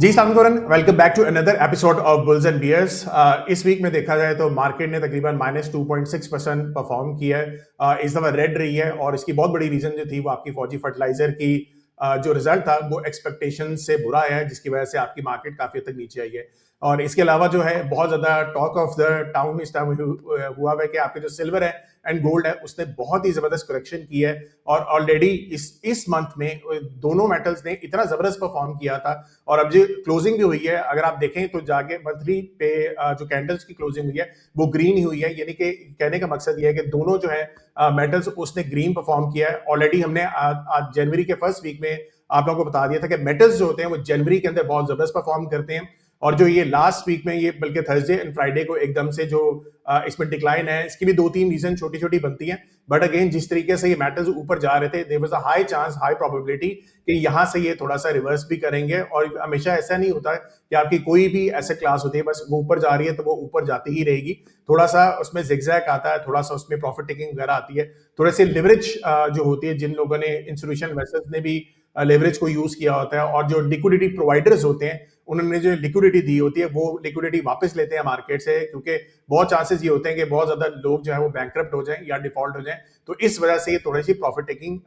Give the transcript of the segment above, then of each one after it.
जी सामकुरन, welcome back to another episode of Bulls and Bears. इस week में देखा जाए तो मार्केट ने तकरीबन -2.6% परफॉर्म किया है। इस दफा रेड रही है और इसकी बहुत बड़ी रीजन जो थी वो आपकी फौजी फर्टिलाइजर की जो रिजल्ट था वो एक्सपेक्टेशन से बुरा है, जिसकी वजह से आपकी मार्केट काफी हद तक नीचे आई है। और इसके अलावा जो है बहुत ज्यादा टॉक ऑफ द टाउन इस टाइम हुआ है कि आपके जो सिल्वर है एंड गोल्ड है उसने बहुत ही जबरदस्त करेक्शन की है। और ऑलरेडी इस मंथ में दोनों मेटल्स ने इतना जबरदस्त परफॉर्म किया था। और अब जो क्लोजिंग भी हुई है, अगर आप देखें तो जाके मंथली पे जो कैंडल्स की क्लोजिंग हुई है वो ग्रीन ही हुई है, यानी कि कहने का मकसद ये है कि दोनों जो है मेटल्स उसने ग्रीन परफॉर्म किया है। ऑलरेडी हमने आज जनवरी के फर्स्ट वीक में आप लोगों को बता दिया था कि मेटल्स जो होते हैं वो जनवरी के अंदर बहुत जबरदस्त परफॉर्म करते हैं। और जो ये लास्ट वीक में ये बल्कि थर्सडे एंड फ्राइडे को एकदम से जो इसमें डिक्लाइन है, इसकी भी 2-3 रीजन छोटी छोटी बनती हैं। बट अगेन जिस तरीके से ये मेटल्स ऊपर जा रहे थे, there was a high chance, high probability कि यहाँ से ये थोड़ा सा रिवर्स भी करेंगे। और हमेशा ऐसा नहीं होता कि आपकी कोई भी ऐसे क्लास होती है बस वो ऊपर जा रही है तो वो ऊपर जाती ही रहेगी। थोड़ा सा उसमें जिगजैग आता है, थोड़ा सा उसमें प्रॉफिट टेकिंग वगैरह आती है। थोड़े से लिवरेज जो होती है, जिन लोगों ने इंस्टीट्यूशनल इन्वेस्टर्स ने भी लेवरेज को यूज किया होता है, और जो लिक्विडिटी प्रोवाइडर्स होते हैं उन्होंने जो लिक्विडिटी दी होती है वो लिक्विडिटी वापस लेते हैं मार्केट से, क्योंकि बहुत चांसेस ये होते हैं कि बहुत ज्यादा लोग जो है वो बैंकरप्ट हो जाएं या डिफॉल्ट हो जाएं। तो इस वजह से ये थोड़ी सी प्रॉफिट टेकिंग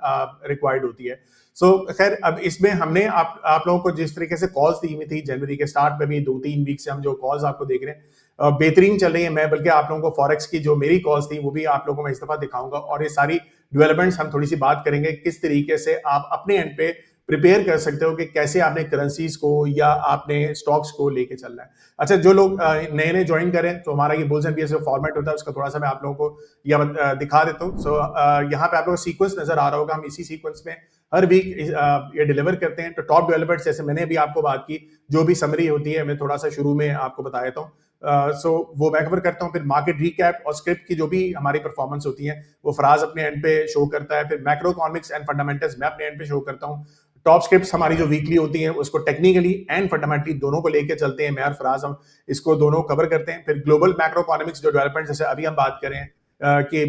रिक्वायर्ड होती है। सो खैर, अब इसमें हमने आप लोगों को जिस तरीके से कॉल्स दी हुई थी जनवरी के स्टार्ट में भी 2-3 वीक से हम जो कॉल्स आपको देख रहे हैं बेहतरीन चल रही है। मैं बल्कि आप लोगों को फॉरेक्स की जो मेरी कॉल्स थी वो भी आप लोगों को मैं इस दफा दिखाऊंगा, और ये सारी डेवलपमेंट्स हम थोड़ी सी बात करेंगे किस तरीके से आप अपने एंड पे प्रिपेयर कर सकते हो कि कैसे आपने करेंसीज को या आपने स्टॉक्स को लेके चलना है। अच्छा, जो लोग नए नए ज्वाइन करें तो हमारा ये बुल्स एंड बियर्स जो फॉर्मेट होता है उसका थोड़ा सा मैं आप लोगों को दिखा देता हूँ। सो यहाँ पे आप लोगों को सीक्वेंस नजर आ रहा होगा, हम इसी सीक्वेंस में हर वीक ये डिलीवर करते हैं। तो टॉप डेवलपर्स जैसे मैंने भी आपको बात की, जो भी समरी होती है मैं थोड़ा सा शुरू में आपको बता देता हूँ। सो वो मैं कवर करता हूँ। फिर मार्केट रिकैप और स्क्रिप्ट की जो भी हमारी परफॉर्मेंस होती है वो फराज अपने एंड पे शो करता है। फिर मैक्रो इकोनॉमिक्स एंड फंडामेंटल्स मैं अपने एंड पे शो करता हूँ। टॉप स्क्रिप्ट्स हमारी जो वीकली होती हैं उसको टेक्निकली एंड फंडामेंटली दोनों को लेके चलते हैं। मैं और फराज हम इसको दोनों कवर करते हैं। फिर ग्लोबल मैक्रो इकोनॉमिक्स जो डेवलपमेंट जैसे अभी हम बात करें कि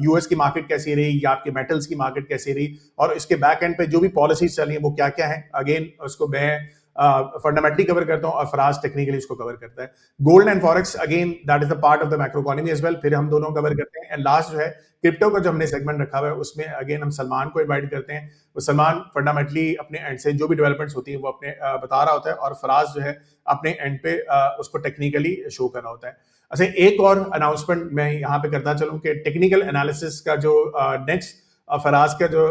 यूएस की मार्केट कैसी रही या आपके मेटल्स की मार्केट कैसी रही, और इसके बैक एंड पे जो भी पॉलिसीज चल रही है वो क्या क्या है, अगेन उसको मैं फंडामेंटली कवर करता हूँ और फराज टेक्निकली इसको कवर करता है। Gold and forex again that is the part of the macro economy as well, फिर हम दोनों कवर करते हैं। एंड लास्ट जो है क्रिप्टो का जो हमने सेगमेंट रखा हुआ है उसमें अगेन हम सलमान को इनवाइट करते हैं। तो सलमान फंडामेंटली अपने एंड से जो भी डेवलपमेंट्स होती है वो अपने बता रहा होता है, और फराज जो है अपने एंड पे उसको टेक्निकली शो कर रहा होता है। अच्छा, एक और अनाउंसमेंट मैं यहाँ पे करता चलूँ कि टेक्निकल एनालिसिस का जो नेक्स्ट फराज का जो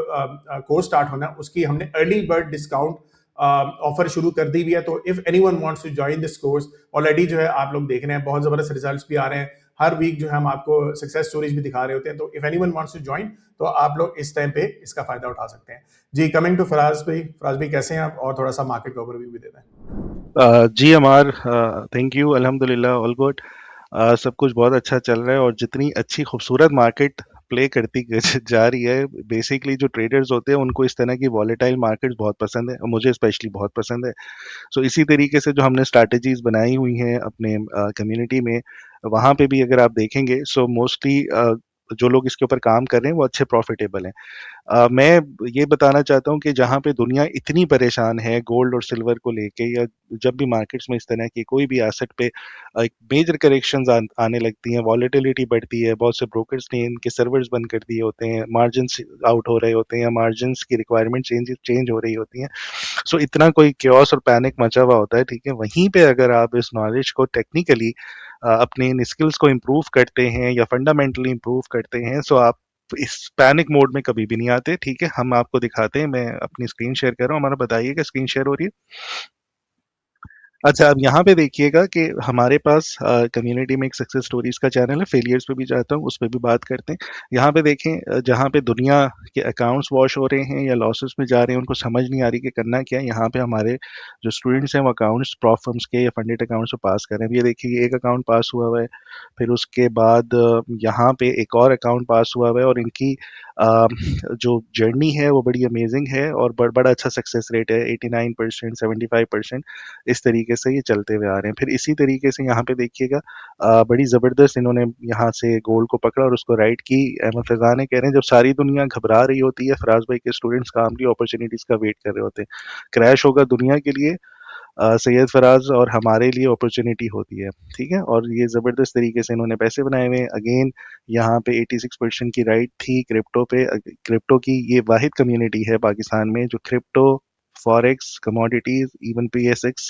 कोर्स स्टार्ट होना है उसकी हमने अर्ली बर्ड डिस्काउंट ऑफर शुरू कर दी हुई है। तो if anyone wants to join this course, already जो है आप लोग देख रहे हैं बहुत जबरदस्त रिजल्ट्स भी आ रहे हैं। हर वीक जो है हम आपको सक्सेस स्टोरीज भी दिखा रहे होते हैं। तो if anyone wants to join तो आप लोग इस टाइम पे इसका फायदा उठा सकते हैं। जी, कमिंग टू फराज भाई कैसे हैं आप, और थोड़ा सा मार्केट का ओवरव्यू भी दे दें। जी अमार, थैंक यू। अल्हम्दुलिल्लाह ऑल गुड। सब कुछ बहुत अच्छा चल रहा है और जितनी अच्छी खूबसूरत मार्केट प्ले करती जा रही है, बेसिकली जो ट्रेडर्स होते हैं उनको इस तरह की वॉलेटाइल मार्केट्स बहुत पसंद है और मुझे स्पेशली बहुत पसंद है। सो इसी तरीके से जो हमने स्ट्रैटेजीज बनाई हुई हैं अपने कम्युनिटी में, वहाँ पे भी अगर आप देखेंगे सो मोस्टली जो लोग इसके ऊपर काम कर रहे हैं वो अच्छे प्रॉफिटेबल हैं। मैं ये बताना चाहता हूँ कि जहाँ पे दुनिया इतनी परेशान है गोल्ड और सिल्वर को लेके, या जब भी मार्केट्स में इस तरह की कोई भी एसेट पे एक मेजर करेक्शंस आने लगती हैं, वॉलेटिलिटी बढ़ती है, बहुत से ब्रोकर्स ने इनके सर्वर्स बंद कर दिए होते हैं, मार्जिन्स आउट हो रहे होते हैं या मार्जिन्स की रिक्वायरमेंट चेंज हो रही होती हैं। सो इतना कोई क्योस और पैनिक मचा हुआ होता है, ठीक है। वहीं पे अगर आप इस नॉलेज को टेक्निकली अपने इन स्किल्स को इम्प्रूव करते हैं या फंडामेंटली इम्प्रूव करते हैं, सो आप इस पैनिक मोड में कभी भी नहीं आते, ठीक है। हम आपको दिखाते हैं, मैं अपनी स्क्रीन शेयर कर रहा हूँ, हमारा बताइएगा स्क्रीन शेयर हो रही है। अच्छा, अब यहाँ पे देखिएगा कि हमारे पास कम्युनिटी में एक सक्सेस स्टोरीज का चैनल है, फेलियर्स पे भी जाता हूँ, उस पर भी बात करते हैं। यहाँ पे देखें, जहाँ पे दुनिया के अकाउंट्स वॉश हो रहे हैं या लॉसेस में जा रहे हैं, उनको समझ नहीं आ रही कि करना क्या है। यहाँ पे हमारे जो स्टूडेंट्स हैं वो अकाउंट्स प्रॉफ फर्म्स के या फंडेड अकाउंट्स को पास कर रहे हैं। अब ये देखिए, एक अकाउंट पास हुआ हुआ है, फिर उसके बाद यहाँ पे एक और अकाउंट पास हुआ हुआ है, और इनकी अ, जो जर्नी है वो बड़ी अमेजिंग है और बड़ा अच्छा सक्सेस रेट है, 89%, 75%, इस तरीके से ये चलते हुए आ रहे हैं। फिर इसी तरीके से यहाँ पे देखिएगा, बड़ी ज़बरदस्त इन्होंने यहाँ से गोल्ड को पकड़ा और उसको राइट की। अहमद फैज़ान कह रहे हैं, जब सारी दुनिया घबरा रही होती है, फराज भाई के स्टूडेंट्स काम की अपॉर्चुनिटीज़ का वेट कर रहे होते हैं। क्रैश होगा दुनिया के लिए, सैयद फराज और हमारे लिए अपॉर्चुनिटी होती है, ठीक है। और ये ज़बरदस्त तरीके से इन्होंने पैसे बनाए हुए हैं। अगेन यहाँ पे 86% की राइट थी क्रिप्टो पे। क्रिप्टो की ये वाहिद कम्युनिटी है पाकिस्तान में जो crypto, forex, commodities, even PSX,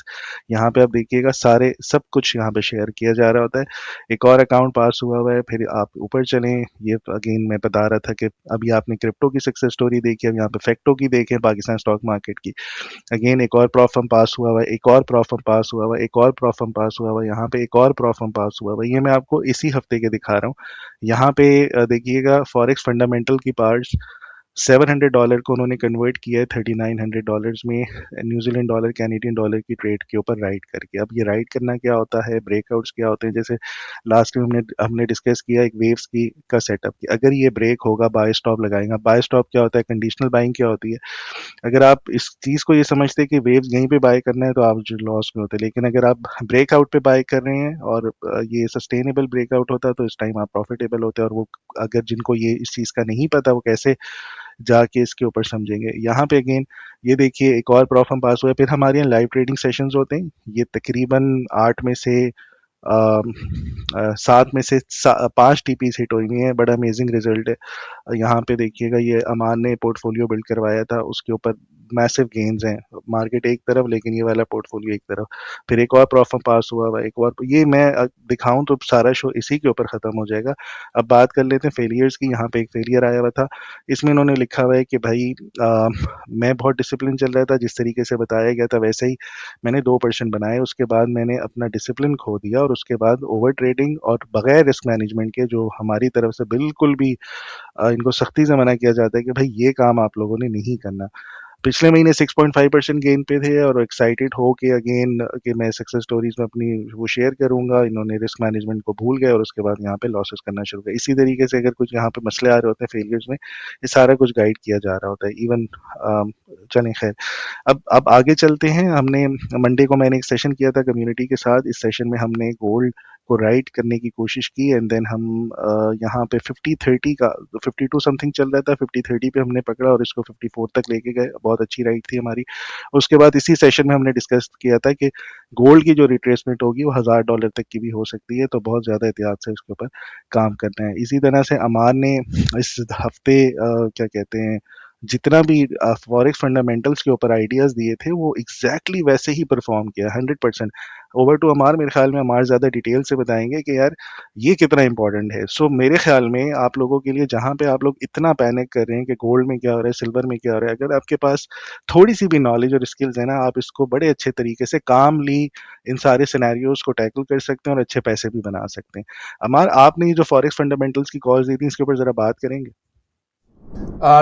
यहाँ पे आप देखिएगा सारे सब कुछ यहाँ पे शेयर किया जा रहा होता है। एक और अकाउंट पास हुआ हुआ है। फिर आप ऊपर चलें, ये अगेन मैं बता रहा था कि अभी आपने क्रिप्टो की सक्सेस स्टोरी देखी, अब यहाँ पे फैक्टो की देखें, पाकिस्तान स्टॉक मार्केट की। अगेन एक और प्रॉफर्म पास हुआ हुआ है, एक और प्रॉफर्म पास हुआ हुआ है, एक और प्रॉफर्म पास हुआ हुआ है, यहाँ पे एक और प्रॉफर्म पास हुआ हुआ है। ये मैं आपको इसी हफ्ते के दिखा रहा हूँ। यहाँ पे देखिएगा फॉरेक्स फंडामेंटल की पार्ट्स, $700 को उन्होंने कन्वर्ट किया है $3900 में, न्यूजीलैंड डॉलर कैनेडियन डॉलर की ट्रेड के ऊपर राइड करके। अब ये राइड करना क्या होता है, ब्रेकआउट्स क्या होते हैं, जैसे लास्ट में हमने हमने डिस्कस किया एक वेव्स की का सेटअप की। अगर ये ब्रेक होगा बाय स्टॉप लगाएगा। बाय स्टॉप क्या होता है, कंडीशनल बाइंग क्या होती है। अगर आप इस चीज़ को ये समझते हैं कि वेव्स यहीं पे बाय करना है तो आप जो लॉस में होते हैं, लेकिन अगर आप ब्रेकआउट पे बाय कर रहे हैं और ये सस्टेनेबल ब्रेकआउट होता है तो इस टाइम आप प्रॉफिटेबल होते हैं। और वो अगर जिनको ये इस चीज़ का नहीं पता वो कैसे जाके इसके ऊपर समझेंगे। यहाँ पे अगेन ये देखिए एक और प्रॉफर्म पास हुआ है। फिर हमारे यहाँ लाइव ट्रेडिंग सेशंस होते हैं। ये तकरीबन 8 में से 7 में से 5 टीपीज हिट हुई हुई हैं। बड़ा अमेजिंग रिजल्ट है। यहाँ पे देखिएगा ये अमान ने पोर्टफोलियो बिल्ड करवाया था, उसके ऊपर मैसिव गेन्स हैं। मार्केट एक तरफ लेकिन ये वाला पोर्टफोलियो एक तरफ। फिर एक और प्रॉफर्म पास हुआ हुआ, एक और ये मैं दिखाऊं तो सारा शो इसी के ऊपर ख़त्म हो जाएगा। अब बात कर लेते हैं फेलियर्स की। यहाँ पे एक फेलियर आया हुआ था, इसमें इन्होंने लिखा हुआ है कि भाई मैं बहुत डिसिप्लिन चल रहा था, जिस तरीके से बताया गया था वैसे ही मैंने 2% बनाए, उसके बाद मैंने अपना डिसिप्लिन खो दिया और उसके बाद ओवर ट्रेडिंग और बगैर रिस्क मैनेजमेंट के, जो हमारी तरफ से बिल्कुल भी इनको सख्ती से मना किया जाता है कि भाई ये काम आप लोगों ने नहीं करना। पिछले महीने 6.5% गेन पे थे और एक्साइटेड हो के अगेन कि मैं सक्सेस स्टोरीज में अपनी वो शेयर करूंगा, इन्होंने रिस्क मैनेजमेंट को भूल गए और उसके बाद यहाँ पे लॉसेस करना शुरू किया। इसी तरीके से अगर कुछ यहाँ पे मसले आ रहे होते हैं फेलियर्स में, ये सारा कुछ गाइड किया जा रहा होता है। इवन चलें खैर, अब आगे चलते हैं। हमने मंडे को मैंने एक सेशन किया था कम्युनिटी के साथ। इस सेशन में हमने गोल्ड को राइट करने की कोशिश की एंड देन हम यहाँ पे 50-30 का 52 समथिंग चल रहा था, 50-30 पे हमने पकड़ा और इसको 54 तक लेके गए। बहुत अच्छी राइट थी हमारी। उसके बाद इसी सेशन में हमने डिस्कस किया था कि गोल्ड की जो रिट्रेसमेंट होगी वो $1000 तक की भी हो सकती है, तो बहुत ज़्यादा एहतियात से उसके ऊपर काम करना है। इसी तरह से अमान ने इस हफ्ते क्या कहते हैं, जितना भी फॉरेक्स फंडामेंटल्स के ऊपर आइडियाज़ दिए थे वो एग्जैक्टली वैसे ही परफॉर्म किया 100%। ओवर टू अमार, मेरे ख्याल में अमार ज़्यादा डिटेल से बताएंगे कि यार ये कितना इंपॉर्टेंट है। सो मेरे ख्याल में आप लोगों के लिए, जहाँ पे आप लोग इतना पैनिक कर रहे हैं कि गोल्ड में क्या हो रहा है, सिल्वर में क्या हो रहा है, अगर आपके पास थोड़ी सी भी नॉलेज और स्किल्स है ना, आप इसको बड़े अच्छे तरीके से कामली इन सारे सिनेरियोज को टैकल कर सकते हैं और अच्छे पैसे भी बना सकते हैं। अमार, आपने ये जो फॉरेक्स फंडामेंटल्स की कॉल्स दी थी इसके ऊपर ज़रा बात करेंगे।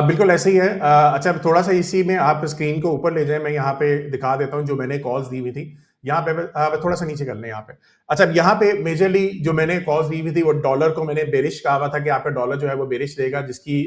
बिल्कुल ऐसे ही है। अच्छा, अब थोड़ा सा इसी में आप स्क्रीन को ऊपर ले जाएं, मैं यहाँ पे दिखा देता हूँ जो मैंने कॉल्स दी हुई थी। यहाँ पे थोड़ा सा नीचे कर लें यहाँ पे। अच्छा, अब यहाँ पे मेजरली जो मैंने कॉल्स दी हुई थी वो डॉलर को मैंने बेरिश कहा हुआ था कि आपका डॉलर जो है वो बेरिश रहेगा, जिसकी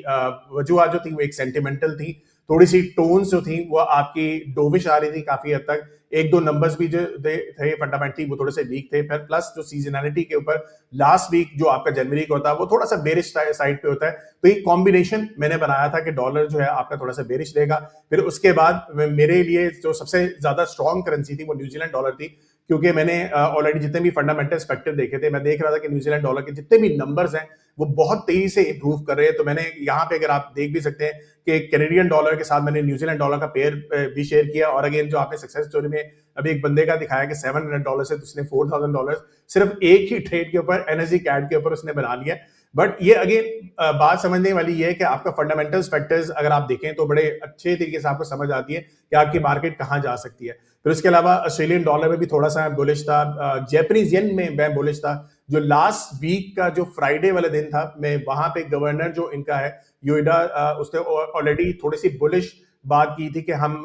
वजूहत जो थी वो एक सेंटिमेंटल थी। थोड़ी सी टोन्स जो थी वो आपकी डोविश आ रही थी काफी हद तक। एक दो नंबर्स भी जो थे फंडामेंटली वो थोड़े से वीक थे। फिर प्लस जो सीजनैलिटी के ऊपर लास्ट वीक जो आपका जनवरी का होता है वो थोड़ा सा बेरिश साइड पे होता है। तो ये कॉम्बिनेशन मैंने बनाया था कि डॉलर जो है आपका थोड़ा सा बेरिश रहेगा। फिर उसके बाद मेरे लिए जो सबसे ज्यादा स्ट्रॉन्ग करेंसी थी वो न्यूजीलैंड डॉलर थी, क्योंकि मैंने ऑलरेडी जितने भी फंडामेंटल फैक्टर देखे थे, मैं देख रहा था कि न्यूजीलैंड डॉलर के जितने भी नंबर्स हैं वो बहुत तेजी से इंप्रूव कर रहे हैं। तो मैंने यहाँ पे, अगर आप देख भी सकते हैं कि कैनेडियन डॉलर के साथ मैंने न्यूजीलैंड डॉलर का पेयर भी शेयर किया। और अगेन जो आपने सक्सेस स्टोरी में अभी एक बंदे का दिखाया कि $700 से उसने $4000 सिर्फ एक ही ट्रेड के ऊपर, एनर्जी कैड के ऊपर उसने बना लिया। बट ये अगेन बात समझने वाली ये है कि आपका फंडामेंटल्स फैक्टर्स अगर आप देखें तो बड़े अच्छे तरीके से आपको समझ आती है कि आपकी मार्केट कहाँ जा सकती है। फिर उसके अलावा ऑस्ट्रेलियन डॉलर में भी थोड़ा सा बुलिश था, जैपनीज येन में मैं बुलिश था। जो लास्ट वीक का जो फ्राइडे वाला दिन था, मैं वहां पे गवर्नर जो इनका है योइडा, उसने ऑलरेडी थोड़ी सी बुलिश बात की थी कि हम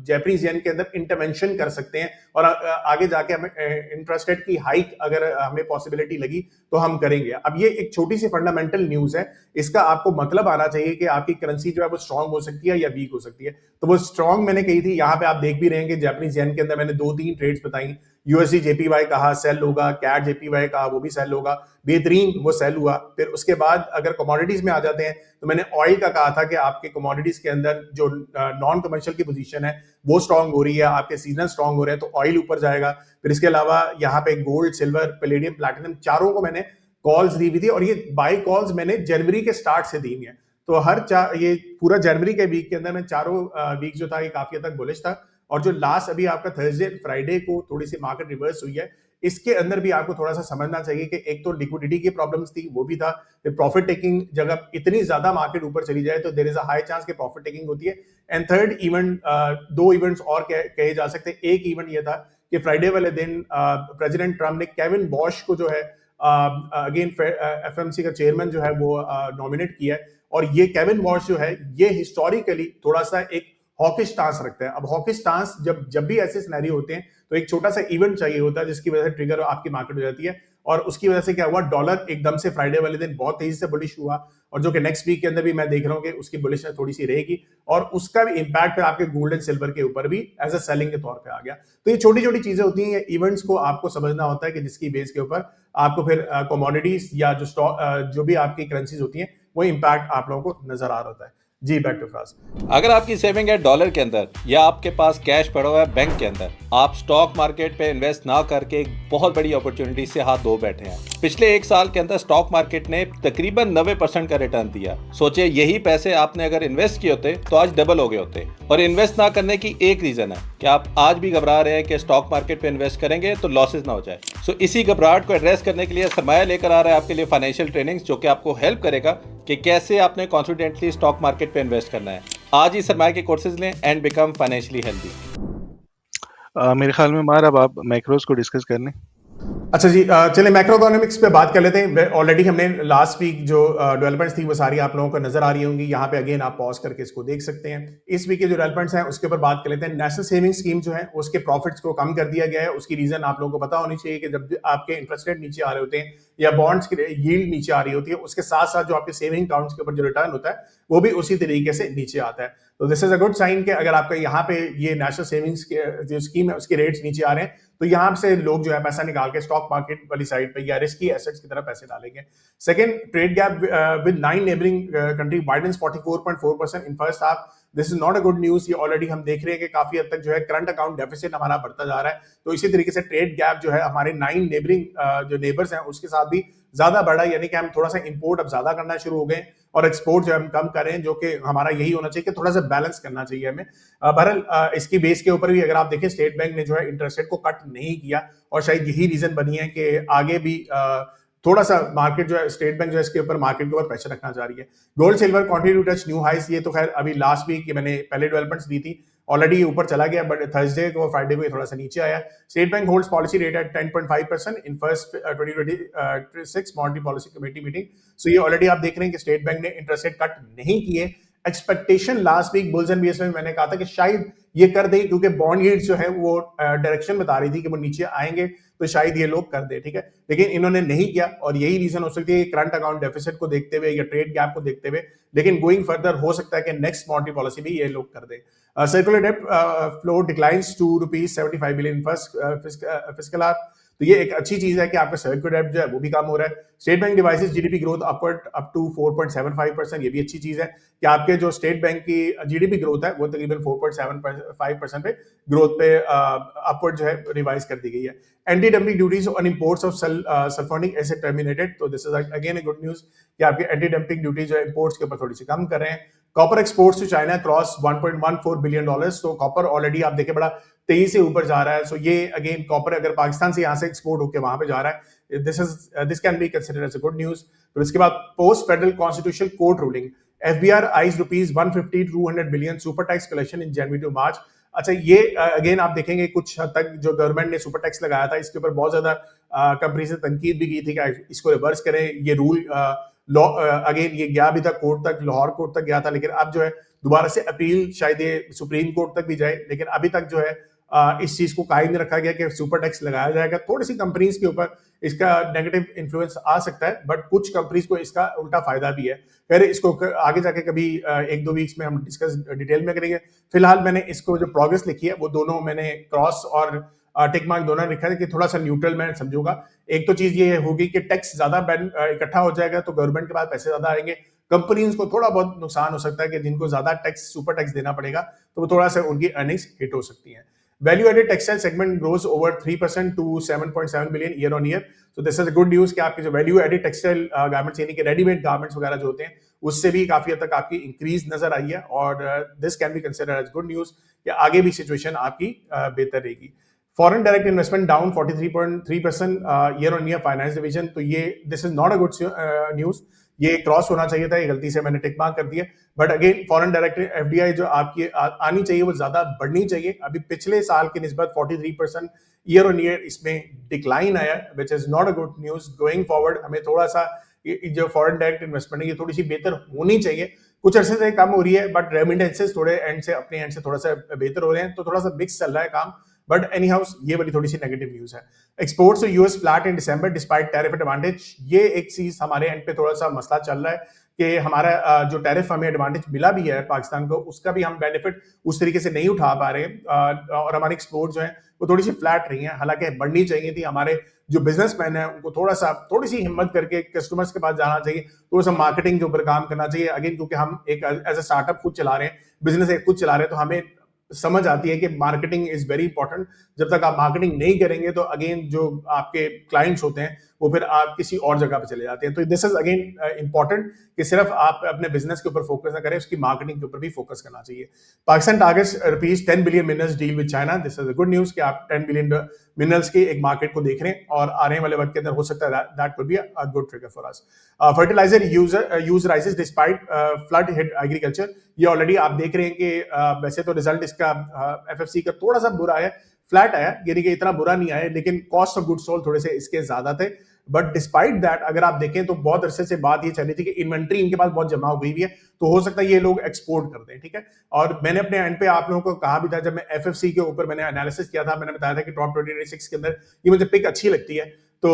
जैपनीज येन के अंदर इंटरवेंशन कर सकते हैं और आगे जाके हमें इंटरेस्ट रेट की हाइक अगर हमें पॉसिबिलिटी लगी तो हम करेंगे। अब ये एक छोटी सी फंडामेंटल न्यूज है, इसका आपको मतलब आना चाहिए कि आपकी करेंसी जो है वो स्ट्रांग हो सकती है या वीक हो सकती है। तो वो स्ट्रांग मैंने कही थी। यहाँ पे आप देख भी रहेंगे जापानीज येन के अंदर मैंने 2-3 ट्रेड्स बताई। यूएसडी जेपीवाई कहा सेल होगा, कैट जेपीवाई कहा वो भी सेल होगा, बेहतरीन वो सेल हुआ। फिर उसके बाद अगर कमोडिटीज में आ जाते हैं तो मैंने ऑयल का कहा था कि आपके कमोडिटीज के अंदर जो नॉन कमर्शियल की पोजीशन है वो स्ट्रांग हो रही है, आपके सीजनल स्ट्रांग हो रहे हैं तो ऑयल ऊपर जाएगा। फिर इसके अलावा यहाँ पे गोल्ड, सिल्वर, पैलेडियम, प्लैटिनम चारों को मैंने कॉल्स दी हुई थी और ये बाई कॉल्स मैंने जनवरी के स्टार्ट से दी हुई है। तो ये पूरा जनवरी के वीक के अंदर मैं चारों वीक जो था ये काफी हद तक बुलिश था। और जो लास्ट अभी आपका थर्सडे फ्राइडे को थोड़ी सी मार्केट रिवर्स हुई है, इसके अंदर भी आपको थोड़ा सा समझना चाहिए कि एक तो लिक्विडिटी की प्रॉब्लम्स थी, वो भी था। प्रॉफिट टेकिंग जगह इतनी ज्यादा मार्केट ऊपर चली जाए तो there is a high chance कि प्रॉफिट टेकिंग होती है। एंड थर्ड इवेंट, दो इवेंट्स और कहे जा सकते हैं। एक इवेंट ये था कि फ्राइडे वाले दिन प्रेसिडेंट ट्रम्प ने केविन बॉश को जो है अगेन एफएमसी का चेयरमैन जो है वो नॉमिनेट किया है। और ये केविन बॉश जो है ये हिस्टोरिकली थोड़ा सा एक हॉकिश स्टांस रखता है। अब हॉकिश स्टांस जब भी ऐसे सिनेरियो होते हैं तो एक छोटा सा इवेंट चाहिए होता है जिसकी वजह से ट्रिगर आपकी मार्केट हो जाती है। और उसकी वजह से क्या हुआ, डॉलर एकदम से फ्राइडे वाले दिन बहुत तेजी से बुलिश हुआ और जो कि नेक्स्ट वीक के अंदर भी मैं देख रहा हूँ कि उसकी बुलिशनेस थोड़ी सी रहेगी और उसका भी इंपैक्ट फिर आपके गोल्ड एंड सिल्वर के ऊपर भी एज अ सेलिंग के तौर पे आ गया। तो ये छोटी छोटी चीजें होती हैं, इवेंट्स को आपको समझना होता है कि जिसकी बेस के ऊपर आपको फिर कमोडिटीज या जो स्टॉक जो भी आपकी करेंसीज होती हैं वो इंपैक्ट आप लोगों को नजर आ रहा होता है। जी, बैक टू फ्रांस। अगर आपकी सेविंग है डॉलर के अंदर या आपके पास कैश पड़ा हुआ है बैंक के अंदर, आप स्टॉक मार्केट पे इन्वेस्ट ना करके एक बहुत बड़ी अपॉर्चुनिटी से हाथ धो बैठे हैं। पिछले एक साल के अंदर स्टॉक मार्केट ने तकरीबन 90% का रिटर्न दिया। सोचिए यही पैसे आपने अगर इन्वेस्ट किए होते तो आज डबल हो गए होते। और इन्वेस्ट ना करने की एक रीजन है कि आप आज भी घबरा रहे हैं कि स्टॉक मार्केट पे इन्वेस्ट करेंगे तो लॉसेस ना हो जाए। सो इसी घबराहट को एड्रेस करने के लिए सरमाया लेकर आ रहा है आपके लिए फाइनेंशियल ट्रेनिंग्स, जो कि आपको हेल्प करेगा कि कैसे आपने कॉन्फिडेंटली स्टॉक मार्केट पे इन्वेस्ट करना है। आज ही सरमाया के कोर्सेज लें एंड बिकम फाइनेंशियली हेल्दी। मेरे ख्याल में मार अब आप मैक्रोज को डिस्कस कर लें। अच्छा जी, चलिए मैक्रो इकोनॉमिक्स पे बात कर लेते हैं। ऑलरेडी हमने लास्ट वीक जो डेवलपमेंट्स थी वो सारी आप लोगों को नजर आ रही होंगी। यहाँ पे अगेन आप पॉज करके इसको देख सकते हैं। इस वीक के जो डेवलपमेंट्स हैं उसके ऊपर बात कर लेते हैं। नेशनल सेविंग स्कीम जो है उसके प्रॉफिट्स को कम कर दिया गया है। उसकी रीजन आप लोगों को पता होनी चाहिए कि जब आपके इंटरेस्ट रेट नीचे आ रहे होते हैं या बॉन्ड्स की यील्ड नीचे आ रही होती है, उसके साथ साथ जो आपके सेविंग अकाउंट्स के ऊपर जो रिटर्न होता है वो भी उसी तरीके से नीचे आता है। तो this is a good sign कि अगर आपका यहाँ पे ये नेशनल सेविंग्स जो स्कीम है उसके रेट्स नीचे आ रहे हैं तो यहाँ से लोग जो है पैसा निकाल के स्टॉक मार्केट वाली साइड पे या रिस्की एसेट्स की तरफ पैसे डालेंगे। Second, trade gap with 9 neighbouring country widens 44.4% in first half. This is not a good news. ये ऑलरेडी हम देख रहे हैं कि काफी हद तक जो है करंट अकाउंट डेफिसिट हमारा बढ़ता जा रहा है। तो इसी तरीके से ट्रेड गैप जो है हमारे 9 नेबरिंग जो नेबर्स हैं उसके साथ भी ज्यादा बढ़ा, यानी कि हम थोड़ा सा इंपोर्ट अब ज्यादा करना शुरू हो गए और एक्सपोर्ट जो हम कम करें, जो कि हमारा यही होना चाहिए कि थोड़ा सा बैलेंस करना चाहिए हमें। बहरहाल इसकी बेस के ऊपर भी अगर आप देखें स्टेट बैंक ने जो है इंटरेस्ट रेट को कट नहीं किया और शायद यही रीजन बनी है कि आगे भी थोड़ा सा मार्केट जो है स्टेट बैंक जो है इसके ऊपर मार्केट के ऊपर प्रेशर रखना चाह रही है। Gold silver continue touch new highs. ये तो खैर अभी लास्ट वीक मैंने पहले डेवलपमेंट्स दी थी, ऑलरेडी ये ऊपर चला गया, बट थर्सडे को फ्राइडे को थोड़ा सा नीचे आया। State Bank holds policy rate at 10.5% in first 2026 monetary policy committee meeting. So ये ऑलरेडी आप देख रहे हैं कि स्टेट बैंक ने इंटरेस्ट रेट कट नहीं किए। Expectation last week Bulls and Bears में मैंने कहा था कि शायद ये कर दे, क्योंकि बॉन्ड यील्ड जो है वो डायरेक्शन बता रही थी कि वो नीचे आएंगे, तो शायद ये लोग कर दे, ठीक है। लेकिन इन्होंने नहीं किया और यही रीजन हो सकती है करंट अकाउंट डेफिसिट को देखते हुए या ट्रेड गैप को देखते हुए। लेकिन गोइंग फर्दर हो सकता है कि नेक्स्ट मॉनेटरी पॉलिसी भी ये लोग कर दे। Circular debt flow declines to ₹75 billion first fiscal hour. तो ये एक अच्छी चीज है कि आपका सर्कुलर डेट जो है वो भी कम हो रहा है। State Bank devises GDP growth upward up to 4.75%। ये भी अच्छी चीज है कि आपके जो स्टेट बैंक की जीडीपी ग्रोथ है वो तकरीबन 4.75% पे ग्रोथ पे अपवर्ड जो है रिवाइज कर दी गई है। Anti dumping duties on imports of sulphonic acid terminated. तो this is again a good news कि आपके एंटी डंपिंग ड्यूटी जो है इंपोर्ट्स के ऊपर थोड़ी सी कम कर रहे हैं। Copper exports to China cross $1.14 billion. तो कॉपर ऑलरेडी आप देखें बड़ा तेजी से ऊपर जा रहा है। सो ये अगेन कॉपर अगर पाकिस्तान से यहाँ से एक्सपोर्ट होकर वहां पे जा रहा है, this can be considered as a good news. फिर इसके बाद post federal constitutional court ruling, FBR eyes ₹150 to 200 billion super tax collection in January to March. अच्छा, ये अगेन आप देखेंगे कुछ हद तक जो गवर्नमेंट ने सुपर टैक्स लगाया था इसके ऊपर बहुत ज्यादा कंपनी से तनकीद भी की थी कि इसको रिवर्स करें। ये रूल लॉ अगेन ये गया भी था कोर्ट तक, लाहौर कोर्ट तक गया था, लेकिन अब जो है दोबारा से अपील शायद ये सुप्रीम कोर्ट तक भी जाए। लेकिन अभी तक जो है इस चीज को कायम रखा गया कि सुपर टैक्स लगाया जाएगा। थोड़ी सी कंपनीज के ऊपर इसका नेगेटिव इन्फ्लुएंस आ सकता है, बट कुछ कंपनीज को इसका उल्टा फायदा भी है। फिर इसको आगे जाके कभी 1-2 वीक्स में हम डिस्कस डिटेल में करेंगे। फिलहाल मैंने इसको जो प्रोग्रेस लिखी है वो दोनों मैंने क्रॉस और टिक मार्क दोनों ने लिखा है कि थोड़ा सा न्यूट्रल मैं समझूंगा। एक तो चीज ये होगी कि टैक्स ज्यादा इकट्ठा हो जाएगा तो गवर्नमेंट के पास पैसे ज्यादा आएंगे, कंपनीज को थोड़ा बहुत नुकसान हो सकता है कि जिनको ज्यादा टैक्स सुपर टैक्स देना पड़ेगा तो वो थोड़ा सा उनकी अर्निंग्स हिट हो सकती हैं। Value added textile segment grows over 3% to 7.7 billion year on year. तो this is a good news कि आपके जो वैल्यू एडेड टेक्सटाइल गारमेंट्स यानी कि रेडीमेड गारमेंट्स वगैरह जो होते हैं उससे भी काफी हद तक आपकी इंक्रीज नजर आई है, और this can be considered as good news कि आगे भी सिचुएशन आपकी बेहतर रहेगी। Foreign direct investment down 43.3% year on year finance division. तो ये this is not a good news, ये क्रॉस होना चाहिए था, ये गलती से मैंने टिक मार्क कर दिया। But again foreign direct FDI जो आपकी आनी चाहिए वो ज्यादा बढ़नी चाहिए। अभी पिछले साल की निस्बत 43% ईयर ऑन ईयर इसमें डिक्लाइन आया, which is not a good news. Going forward हमें थोड़ा सा जो फॉरेन डायरेक्ट इन्वेस्टमेंट है ये थोड़ी सी बेहतर होनी चाहिए। कुछ अरसे से कम हो रही है बट रेमिटेंसेस थोड़े एंड से अपने एंड से थोड़ा सा बेहतर हो रहे हैं, तो थोड़ा सा मिक्स चल रहा है काम। बट एनी हाउस ये वाली थोड़ी सी नेगेटिव न्यूज है। Exports to US flat in December despite tariff advantage. ये एक चीज हमारे एंड पे थोड़ा सा मसला चल रहा है कि हमारा जो टैरिफ हमें एडवांटेज मिला भी है पाकिस्तान को, उसका भी हम बेनिफिट उस तरीके से नहीं उठा पा रहे हैं, और हमारी एक्सपोर्ट जो है वो थोड़ी सी फ्लैट रही है। हालांकि बढ़नी चाहिए थी। हमारे जो बिजनेसमैन है उनको थोड़ी सी हिम्मत करके कस्टमर्स के पास जाना चाहिए, थोड़ा सा मार्केटिंग के ऊपर काम करना चाहिए। अगेन क्योंकि हम एक एज अ स्टार्टअप खुद चला रहे हैं, बिजनेस एक खुद चला रहे हैं, तो हमें समझ आती है कि मार्केटिंग इज वेरी इंपॉर्टेंट। जब तक आप मार्केटिंग नहीं करेंगे तो अगेन जो आपके क्लाइंट्स होते हैं वो फिर आप किसी और जगह पे चले जाते हैं। तो दिस इज अगेन इंपॉर्टेंट कि सिर्फ आप अपने बिजनेस के ऊपर फोकस ना करें, उसकी मार्केटिंग के ऊपर भी फोकस करना चाहिए। Pakistan targets rupees 10 billion minerals deal with China. This is a good news कि आप 10 बिलियन मिनरल्स के एक मार्केट को देख रहे हैं, और आने वाले वक्त के अंदर हो सकता है that could be a good trigger for us. Fertiliser use rises despite flood hit agriculture. ये ऑलरेडी आप देख रहे हैं कि वैसे तो रिजल्ट इसका एफएफसी का थोड़ा सा बुरा आया, फ्लैट आया, यानी कि इतना बुरा नहीं आया, लेकिन कॉस्ट ऑफ गुड्स सोल्ड थोड़े से इसके ज्यादा थे। बट डिस्पाइट दैट अगर आप देखें तो बहुत अरसे से बात ये चल रही थी कि इन्वेंट्री इनके पास बहुत जमा हुई हुई है, तो हो सकता है ये लोग एक्सपोर्ट कर दें, ठीक है। और मैंने अपने एंड पे आप लोगों को कहा भी था, जब मैं एफएफसी के ऊपर मैंने एनालिसिस किया था, मैंने बताया था कि टॉप 2026 के अंदर ये मुझे पिक अच्छी लगती है। तो